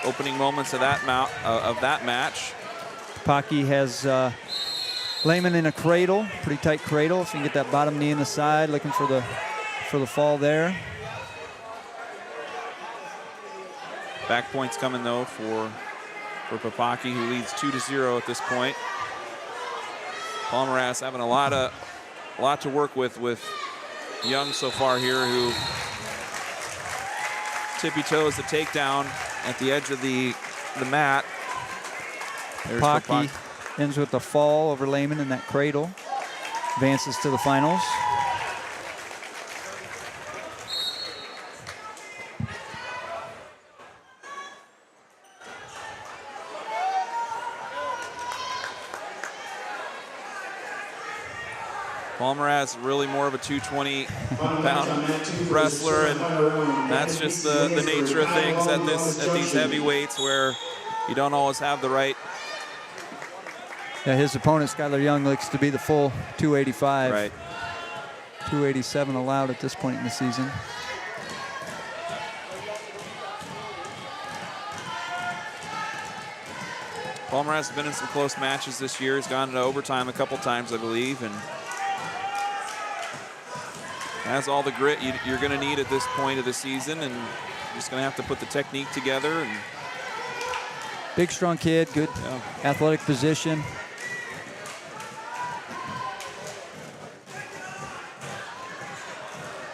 Opening moments of that match. Papaki has Lehman in a cradle, pretty tight cradle. If you can get that bottom knee in the side, looking for the fall there. Back points coming though for Papaki, who leads 2-0 at this point. Palmeraz having a lot to work with Young so far here, who tippy toes the takedown at the edge of the mat. Papaki ends with a fall over Lehman in that cradle. Advances to the finals. Palmeraz really more of a 220-pound wrestler, and that's just the nature of things at these heavyweights, where you don't always have the right. Yeah, his opponent, Skylar Young, looks to be the full 285. Right. 287 allowed at this point in the season. Palmeraz has been in some close matches this year. He's gone into overtime a couple times, I believe, and has all the grit you're going to need at this point of the season, and you're just going to have to put the technique together. And big, strong kid, good athletic position.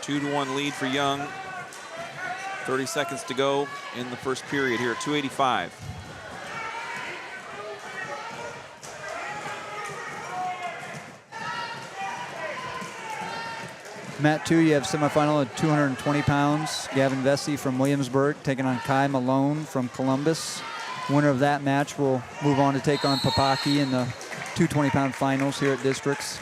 A 2-1 lead for Young. 30 seconds to go in the first period here at 285. Mat 2, you have semifinal at 220 pounds. Gavin Vesey from Williamsburg taking on Kai Malone from Columbus. Winner of that match will move on to take on Papaki in the 220-pound finals here at Districts.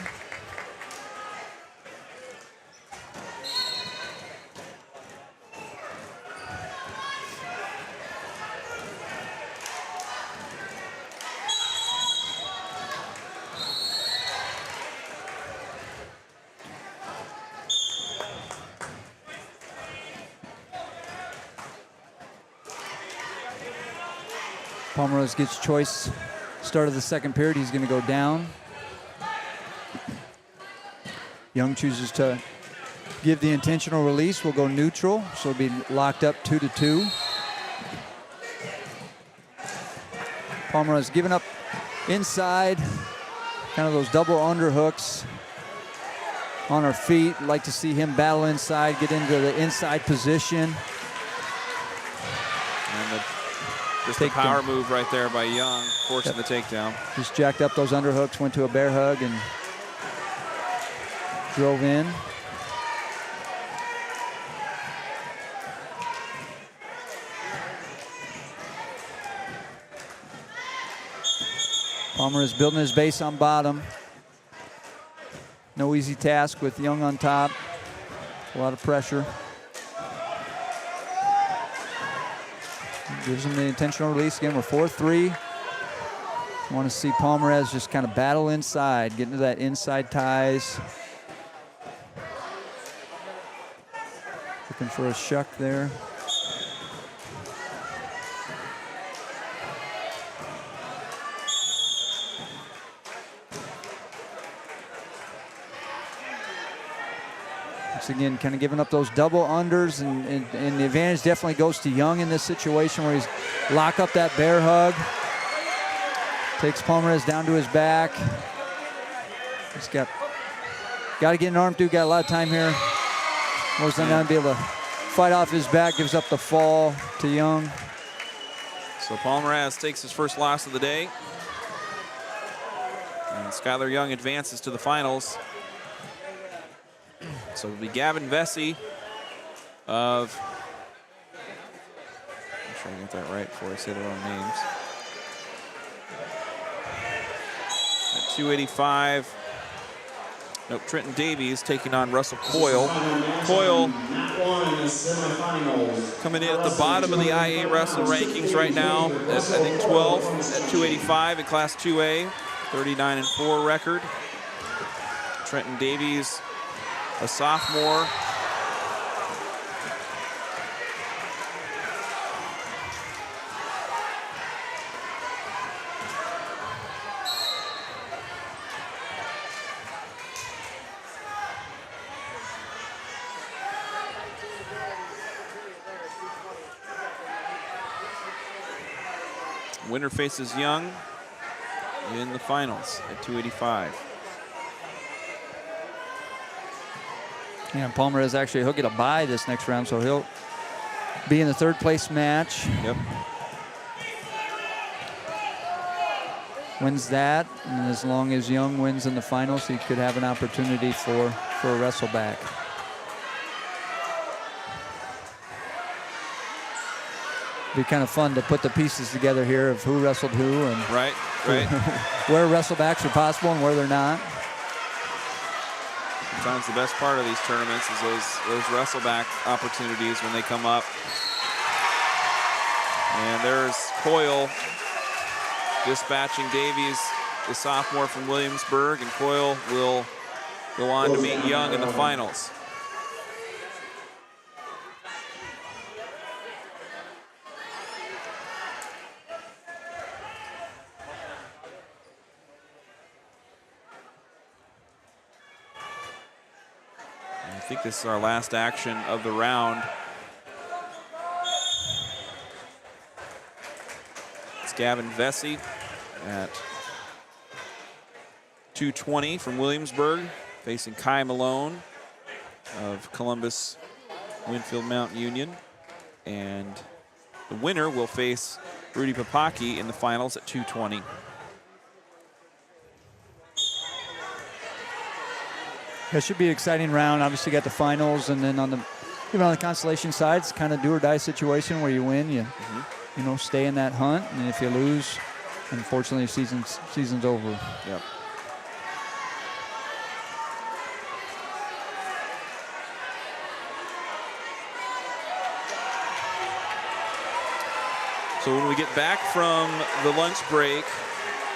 Palmeraz gets choice. Start of the second period, he's going to go down. Young chooses to give the intentional release. We'll go neutral, so it'll be locked up 2-2. Palmer has given up inside, kind of those double underhooks on her feet. Like to see him battle inside, get into the inside position. And just a power move right there by Young, forcing the takedown. Just jacked up those underhooks, went to a bear hug, and drove in. Palmer is building his base on bottom. No easy task with Young on top. A lot of pressure. Gives him the intentional release. Again, we're 4-3. Want to see Palmarez just kind of battle inside, get into that inside ties. Looking for a shuck there. Again, kind of giving up those double unders, and the advantage definitely goes to Young in this situation where he's lock up that bear hug. Takes Palmarez down to his back. He's got to get an arm through, got a lot of time here. Was not going to be able to fight off his back, gives up the fall to Young. So Palmarez takes his first loss of the day. And Skylar Young advances to the finals. So it'll be Gavin Vesey of, I'm sure I get that right before I say the wrong names. At 285, nope, Trenton Davies taking on Russell Coyle. Coyle coming in at the bottom of the IA wrestling rankings right now at, I think, 12 at 285 in Class 2A, 39-4 record. Trenton Davies, a sophomore. Winner faces Young in the finals at 285. Yeah, Palmarez actually, he'll get a bye this next round, so he'll be in the third place match. Yep. Wins that, and as long as Young wins in the finals, he could have an opportunity for a wrestle back. Be kind of fun to put the pieces together here of who wrestled who, and right. where wrestlebacks are possible and where they're not. Sometimes the best part of these tournaments is those wrestleback opportunities when they come up. And there's Coyle dispatching Davies, the sophomore from Williamsburg, and Coyle will go on to meet Young in the finals. I think this is our last action of the round. It's Gavin Vesey at 220 from Williamsburg, facing Kai Malone of Columbus Winfield Mount Union. And the winner will face Rudy Papaki in the finals at 220. That should be an exciting round. Obviously, got the finals, and then on the consolation side, it's kind of do or die situation where you win, you stay in that hunt, and if you lose, unfortunately, season's over. Yep. So when we get back from the lunch break,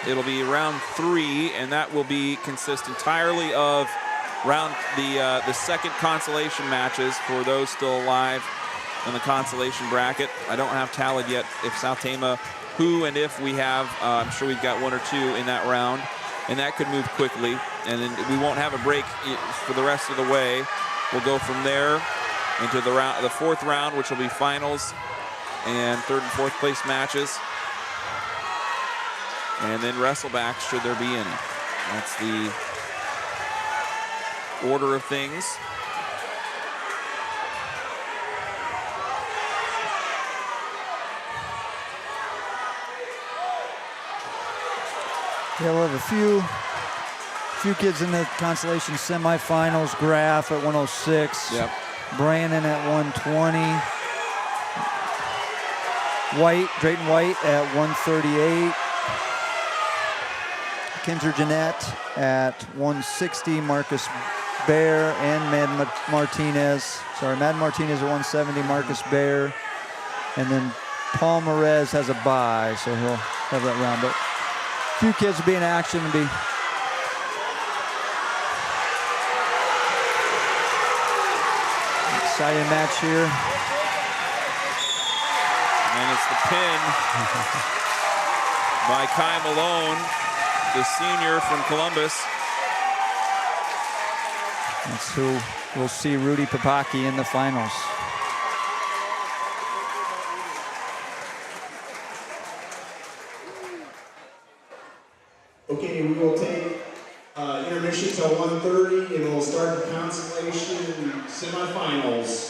it'll be round 3, and that will consist entirely of the second consolation matches for those still alive in the consolation bracket. I don't have tallied yet if South Tama, who and if we have. I'm sure we've got 1 or 2 in that round, and that could move quickly. And then we won't have a break for the rest of the way. We'll go from there into the fourth round, which will be finals and third and fourth place matches. And then wrestlebacks, should there be any. That's the order of things. Yeah, we'll have a few kids in the consolation semifinals. Graff at 106. Yep. Brandon at 120. Drayton White at 138. Kinzer Jeanette at 160. Marcus Bear and Madden Martinez. Madden Martinez at 170. Marcus Bear. And then Paul Merez has a bye, so he'll have that round. But a few kids will be in action and be exciting match here. And it's the pin by Kai Malone, the senior from Columbus. That's who we'll see Rudy Papaki in the finals. Okay, we will take intermission till 1:30, and we'll start the consolation semifinals.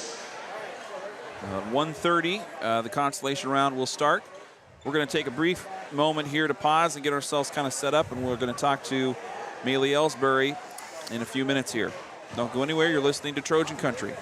1:30, the consolation round will start. We're going to take a brief moment here to pause and get ourselves kind of set up, and we're going to talk to Maylee Ellsbury in a few minutes here. Don't go anywhere. You're listening to Trojan Country.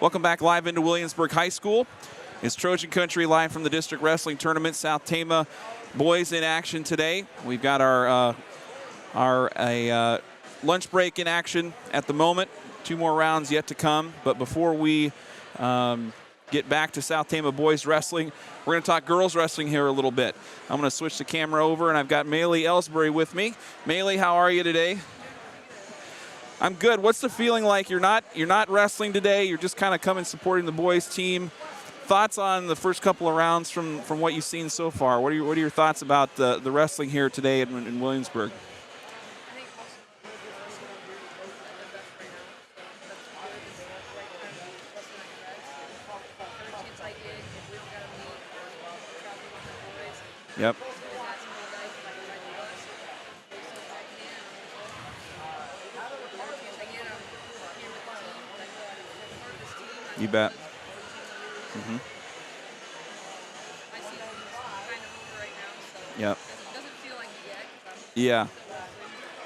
Welcome back live into Williamsburg High School. It's Trojan Country live from the District Wrestling Tournament. South Tama boys in action today. We've got our lunch break in action at the moment. 2 more rounds yet to come. But before we get back to South Tama boys wrestling, we're going to talk girls wrestling here a little bit. I'm going to switch the camera over, and I've got Maylee Ellsbury with me. Maylee, how are you today? I'm good. What's the feeling like? You're not wrestling today. You're just kind of coming supporting the boys team. Thoughts on the first couple of rounds from what you've seen so far? What are your thoughts about the wrestling here today in Williamsburg? Yep. You bet. Mm-hmm. Yep. Yeah.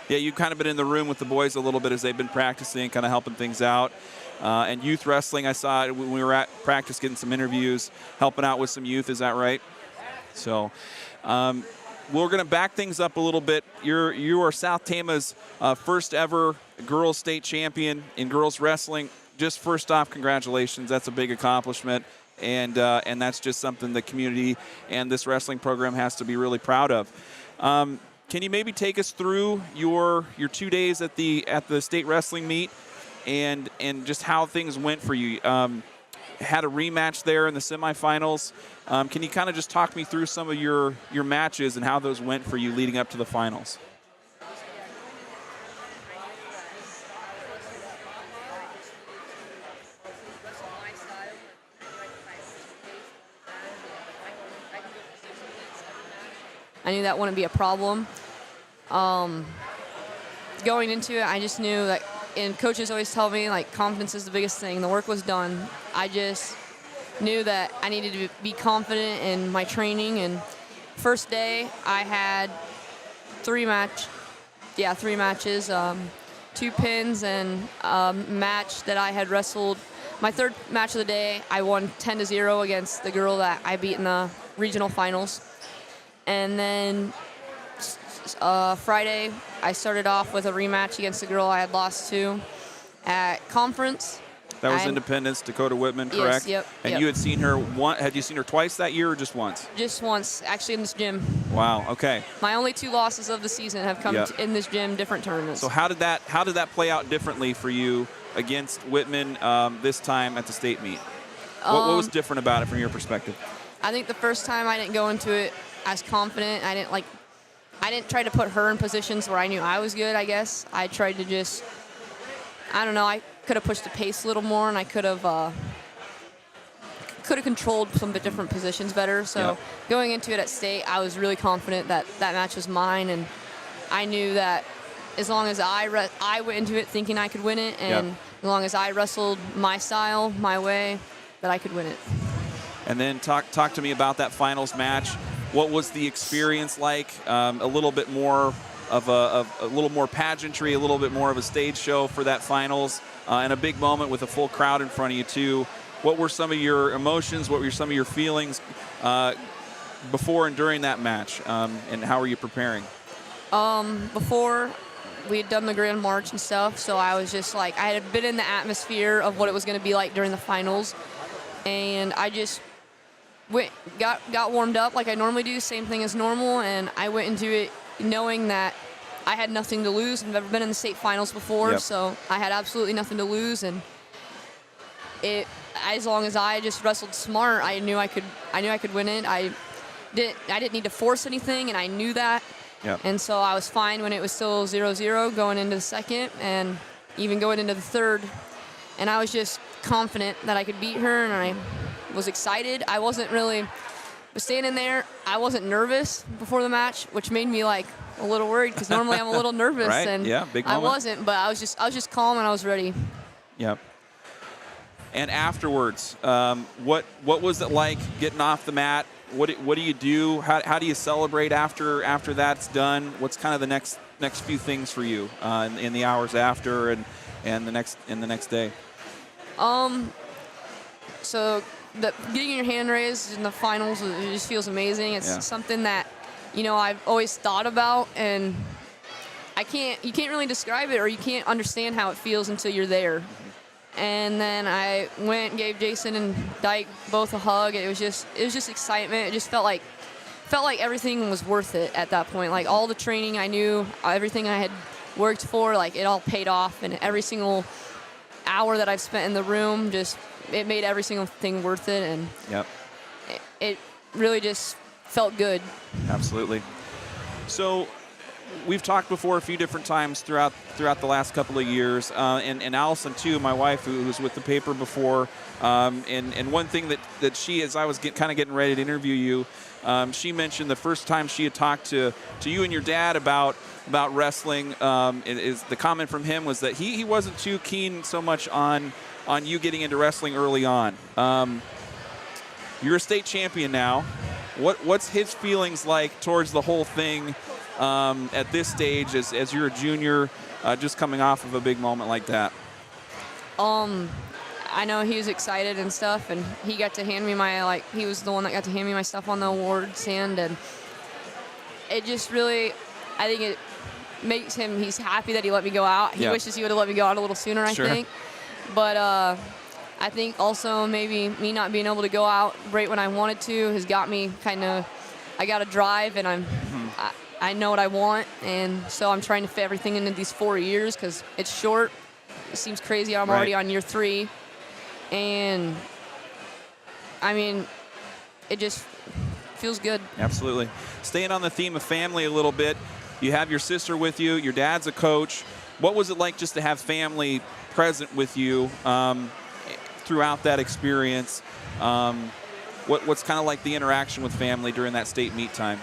Yeah, you've kind of been in the room with the boys a little bit as they've been practicing, kind of helping things out. And youth wrestling, I saw when we were at practice getting some interviews, helping out with some youth. Is that right? So we're going to back things up a little bit. You are South Tama's first ever girls state champion in girls wrestling. Just first off, congratulations. That's a big accomplishment. And that's just something the community and this wrestling program has to be really proud of. Can you maybe take us through your 2 days at the state wrestling meet and just how things went for you? Had a rematch there in the semifinals. Can you kind of just talk me through some of your matches and how those went for you leading up to the finals? I knew that wouldn't be a problem. Going into it, I just knew that, and coaches always tell me, like, confidence is the biggest thing. The work was done. I just knew that I needed to be confident in my training. And first day, I had 3 matches, 2 pins and a match that I had wrestled. My third match of the day, I won 10-0 against the girl that I beat in the regional finals. And then Friday, I started off with a rematch against the girl I had lost to at conference. That was Independence, Dakota Whitman, correct? Yes, yep. And yep. you had seen her had you seen her twice that year or just once? Just once, actually in this gym. Wow, okay. My only 2 losses of the season have come in this gym, different tournaments. So how did that play out differently for you against Whitman this time at the state meet? What was different about it from your perspective? I think the first time I didn't go into it as confident. I didn't try to put her in positions where I knew I was good, I guess. I tried to just, I don't know, I could have pushed the pace a little more, and I could have controlled some of the different positions better. So going into it at state, I was really confident that that match was mine, and I knew that as long as I went into it thinking I could win it, and as long as I wrestled my style, my way, that I could win it. And then talk to me about that finals match. What was the experience like? A little bit more of a little more pageantry, a little bit more of a stage show for that finals, and a big moment with a full crowd in front of you too. What were some of your emotions? What were some of your feelings before and during that match? And how were you preparing? Before, we had done the Grand March and stuff, so I was just like, I had been in the atmosphere of what it was going to be like during the finals, and I just got warmed up like I normally do, same thing as normal, and I went into it knowing that I had nothing to lose. I've never been in the state finals before, so I had absolutely nothing to lose, and as long as I just wrestled smart, I knew I could win it. I didn't need to force anything, and I knew that. And so I was fine when it was still 0-0 going into the second and even going into the third. And I was just confident that I could beat her, and I was excited. I wasn't really standing there. I wasn't nervous before the match, which made me like a little worried because normally I'm a little nervous. Right? And Big moment. I wasn't, but I was just calm and I was ready. Yep. And afterwards, what was it like getting off the mat? What do you do? How do you celebrate after that's done? What's kind of the next few things for you in the hours after and the next day? So getting your hand raised in the finals, it just feels amazing. It's something that I've always thought about, and you can't really describe it, or you can't understand how it feels until you're there. And then I went and gave Jason and Dyke both a hug. It was just excitement. It just felt like everything was worth it at that point. Like all the training I knew, everything I had worked for, like it all paid off. And every single hour that I've spent in the room, it made every single thing worth it. And it really just felt good. Absolutely. So we've talked before a few different times throughout the last couple of years, and Allison too, my wife, who was with the paper before, and one thing that she, as I was kind of getting ready to interview you, she mentioned the first time she had talked to you and your dad about wrestling, is the comment from him was that he wasn't too keen so much on you getting into wrestling early on. You're a state champion now. What's his feelings like towards the whole thing? At this stage, as you're a junior, just coming off of a big moment like that? I know he was excited and stuff, and he got to hand me he was the one that got to hand me my stuff on the award stand, and it just really, I think it makes him, he's happy that he let me go out. He wishes he would have let me go out a little sooner, I think. But I think also maybe me not being able to go out right when I wanted to has got me I got to drive, and I know what I want, and so I'm trying to fit everything into these 4 years because it's short. It seems crazy. I'm already on year 3, and I mean, it just feels good. Absolutely. Staying on the theme of family a little bit, you have your sister with you. Your dad's a coach. What was it like just to have family present with you throughout that experience? What's kind of like the interaction with family during that state meet time?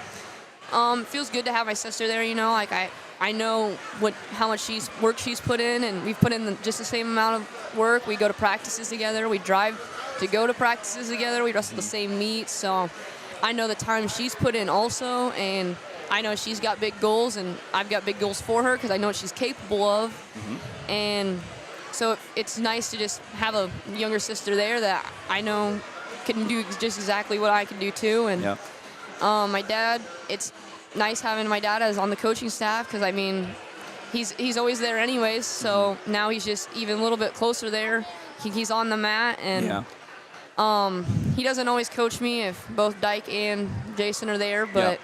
It feels good to have my sister there, like I know how much work she's put in, and we've put in just the same amount of work. We go to practices together. We drive to go to practices together. We wrestle the same meets, so I know the time she's put in also, and I know she's got big goals, and I've got big goals for her because I know what she's capable of. And so it's nice to just have a younger sister there that I know can do just exactly what I can do too. And my dad, it's nice having my dad as on the coaching staff because, I mean, he's always there anyways, so now he's just even a little bit closer there. He's on the mat, and he doesn't always coach me if both Dyke and Jason are there, but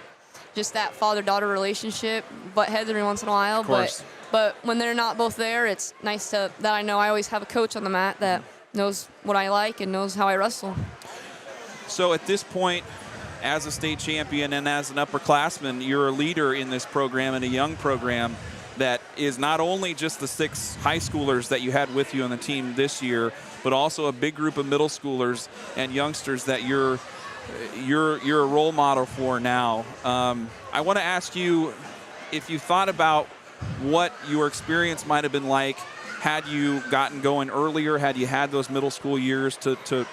just that father-daughter relationship, butt heads every once in a while. But when they're not both there, it's nice that I know I always have a coach on the mat that knows what I like and knows how I wrestle. So at this point, as a state champion and as an upperclassman, you're a leader in this program and a young program that is not only just the 6 high schoolers that you had with you on the team this year, but also a big group of middle schoolers and youngsters that you're a role model for now. I want to ask you if you thought about what your experience might have been like had you gotten going earlier, had you had those middle school years to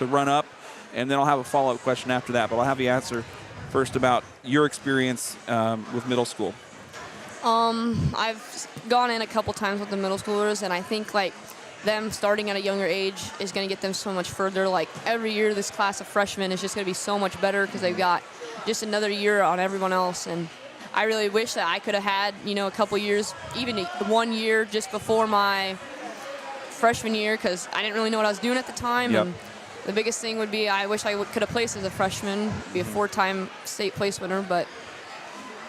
run up, and then I'll have a follow-up question after that, but I'll have you answer first about your experience with middle school. I've gone in a couple times with the middle schoolers, and I think like them starting at a younger age is going to get them so much further. Like every year, this class of freshmen is just going to be so much better because they've got just another year on everyone else. And I really wish that I could have had, a couple years, even 1 year just before my freshman year, because I didn't really know what I was doing at the time. Yep. And the biggest thing would be I wish I could have placed as a freshman, be a 4-time state place winner, but.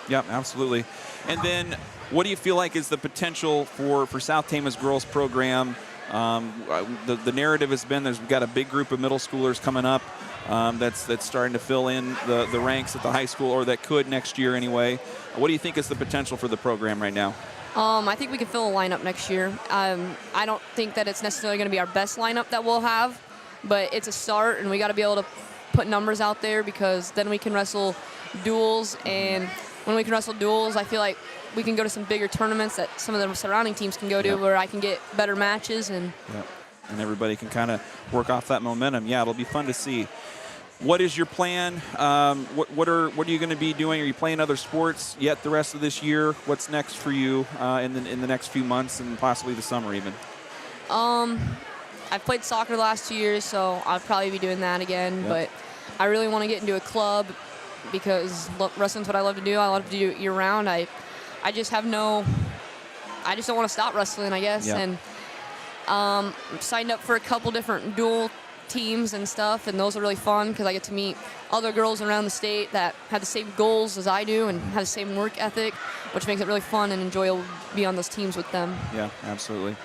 Yep, absolutely. And then what do you feel like is the potential for South Tama's girls program? The narrative has been we've got a big group of middle schoolers coming up that's starting to fill in the ranks at the high school, or that could next year anyway. What do you think is the potential for the program right now? I think we can fill a lineup next year. I don't think that it's necessarily going to be our best lineup that we'll have, but it's a start, and we got to be able to put numbers out there, because then we can wrestle duels, and when we can wrestle duels, I feel like we can go to some bigger tournaments that some of the surrounding teams can go to, where I can get better matches, and everybody can kind of work off that momentum. Yeah, it'll be fun to see. What is your plan? What are you going to be doing? Are you playing other sports yet the rest of this year? What's next for you in the next few months and possibly the summer even? I've played soccer the last 2 years, so I'll probably be doing that again. But I really want to get into a club, because wrestling's what I love to do. I love to do it year-round. I just don't want to stop wrestling, I guess. And signed up for a couple different dual teams and stuff, and those are really fun because I get to meet other girls around the state that have the same goals as I do and have the same work ethic, which makes it really fun and enjoyable to be on those teams with them. Yeah, absolutely.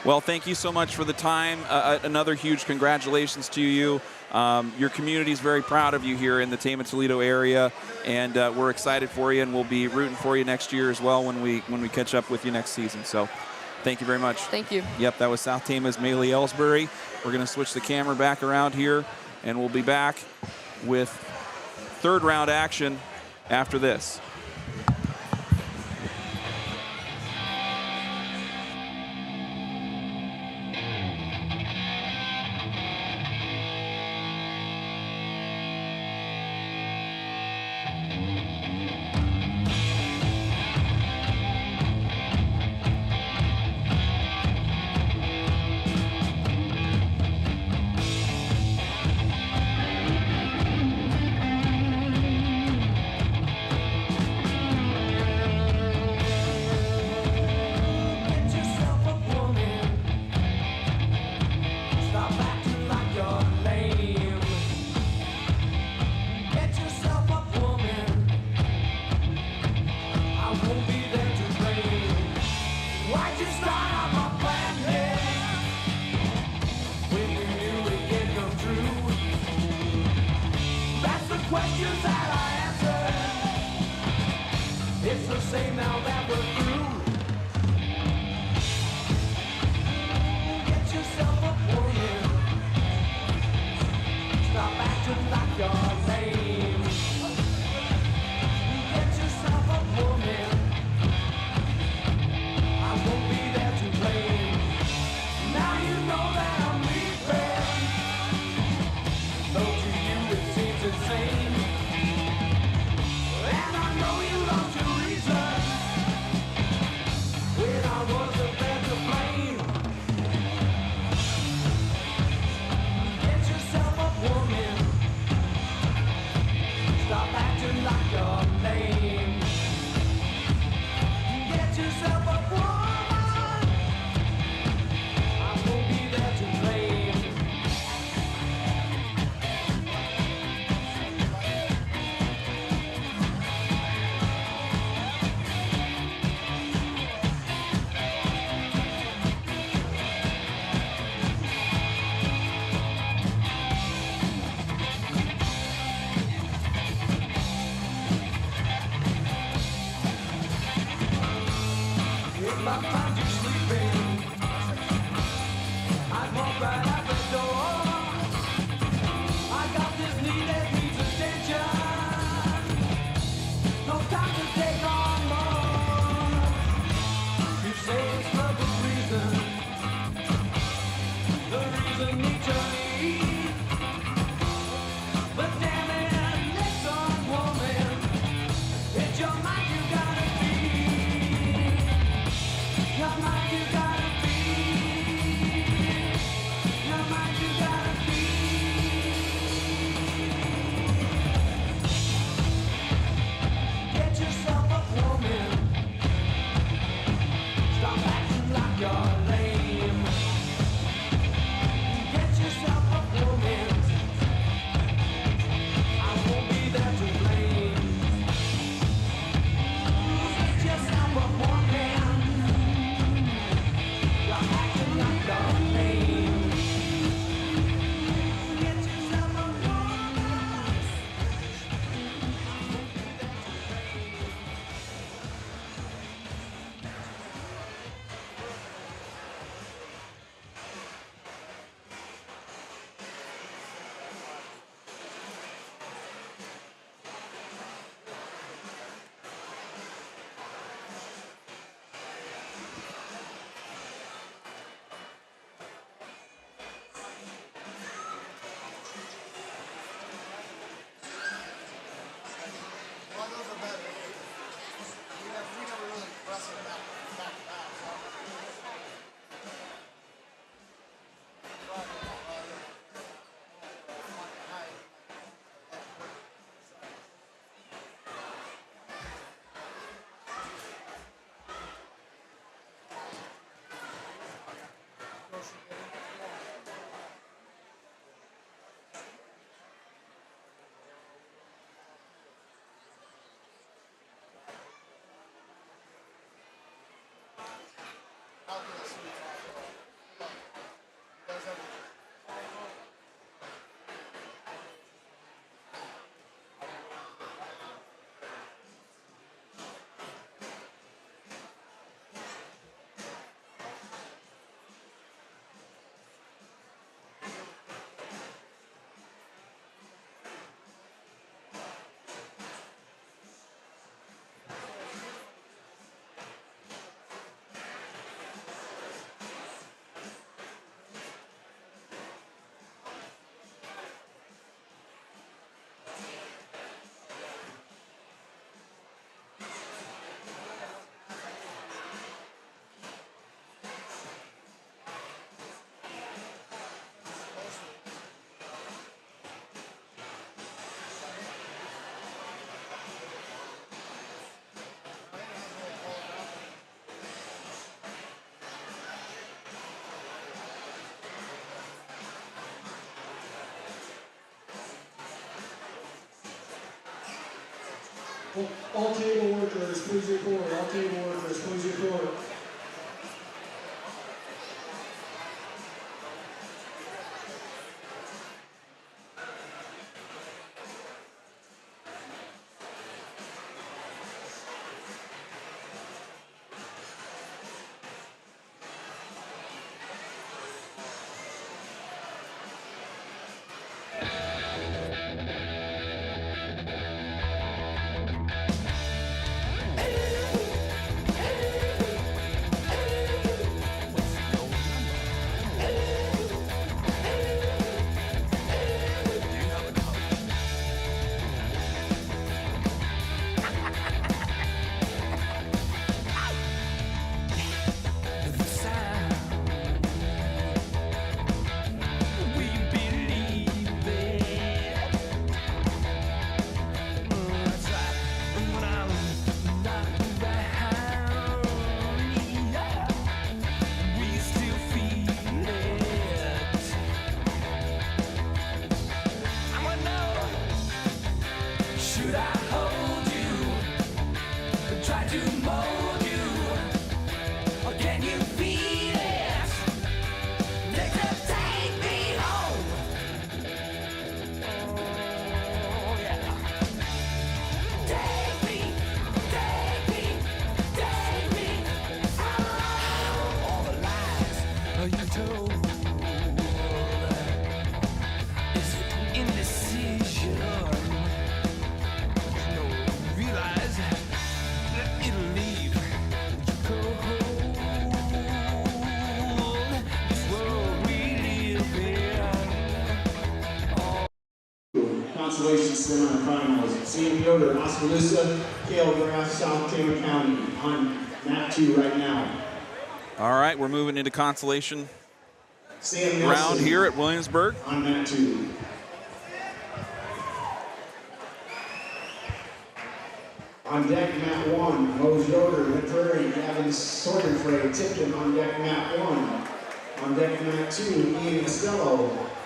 Well, thank you so much for the time. Another huge congratulations to you. Your community is very proud of you here in the Tama-Toledo area, and we're excited for you, and we'll be rooting for you next year as well when we catch up with you next season. So thank you very much. Thank you. Yep, that was South Tama's Maylee Ellsbury. We're going to switch the camera back around here, and we'll be back with third round action after this. All table workers, please report. All table workers, please report. Consolation semifinals. Sam Yoder, Oskaloosa, Cale Graff, South Tama County on map 2 right now. All right, we're moving into consolation Sam round Nelson here at Williamsburg. on map 2. On deck, map 1, Mose Yoder, Mid-Prairie, Gavin Sorgenfrey, Tipton on deck, map 1. On deck, map 2, Ian Costello,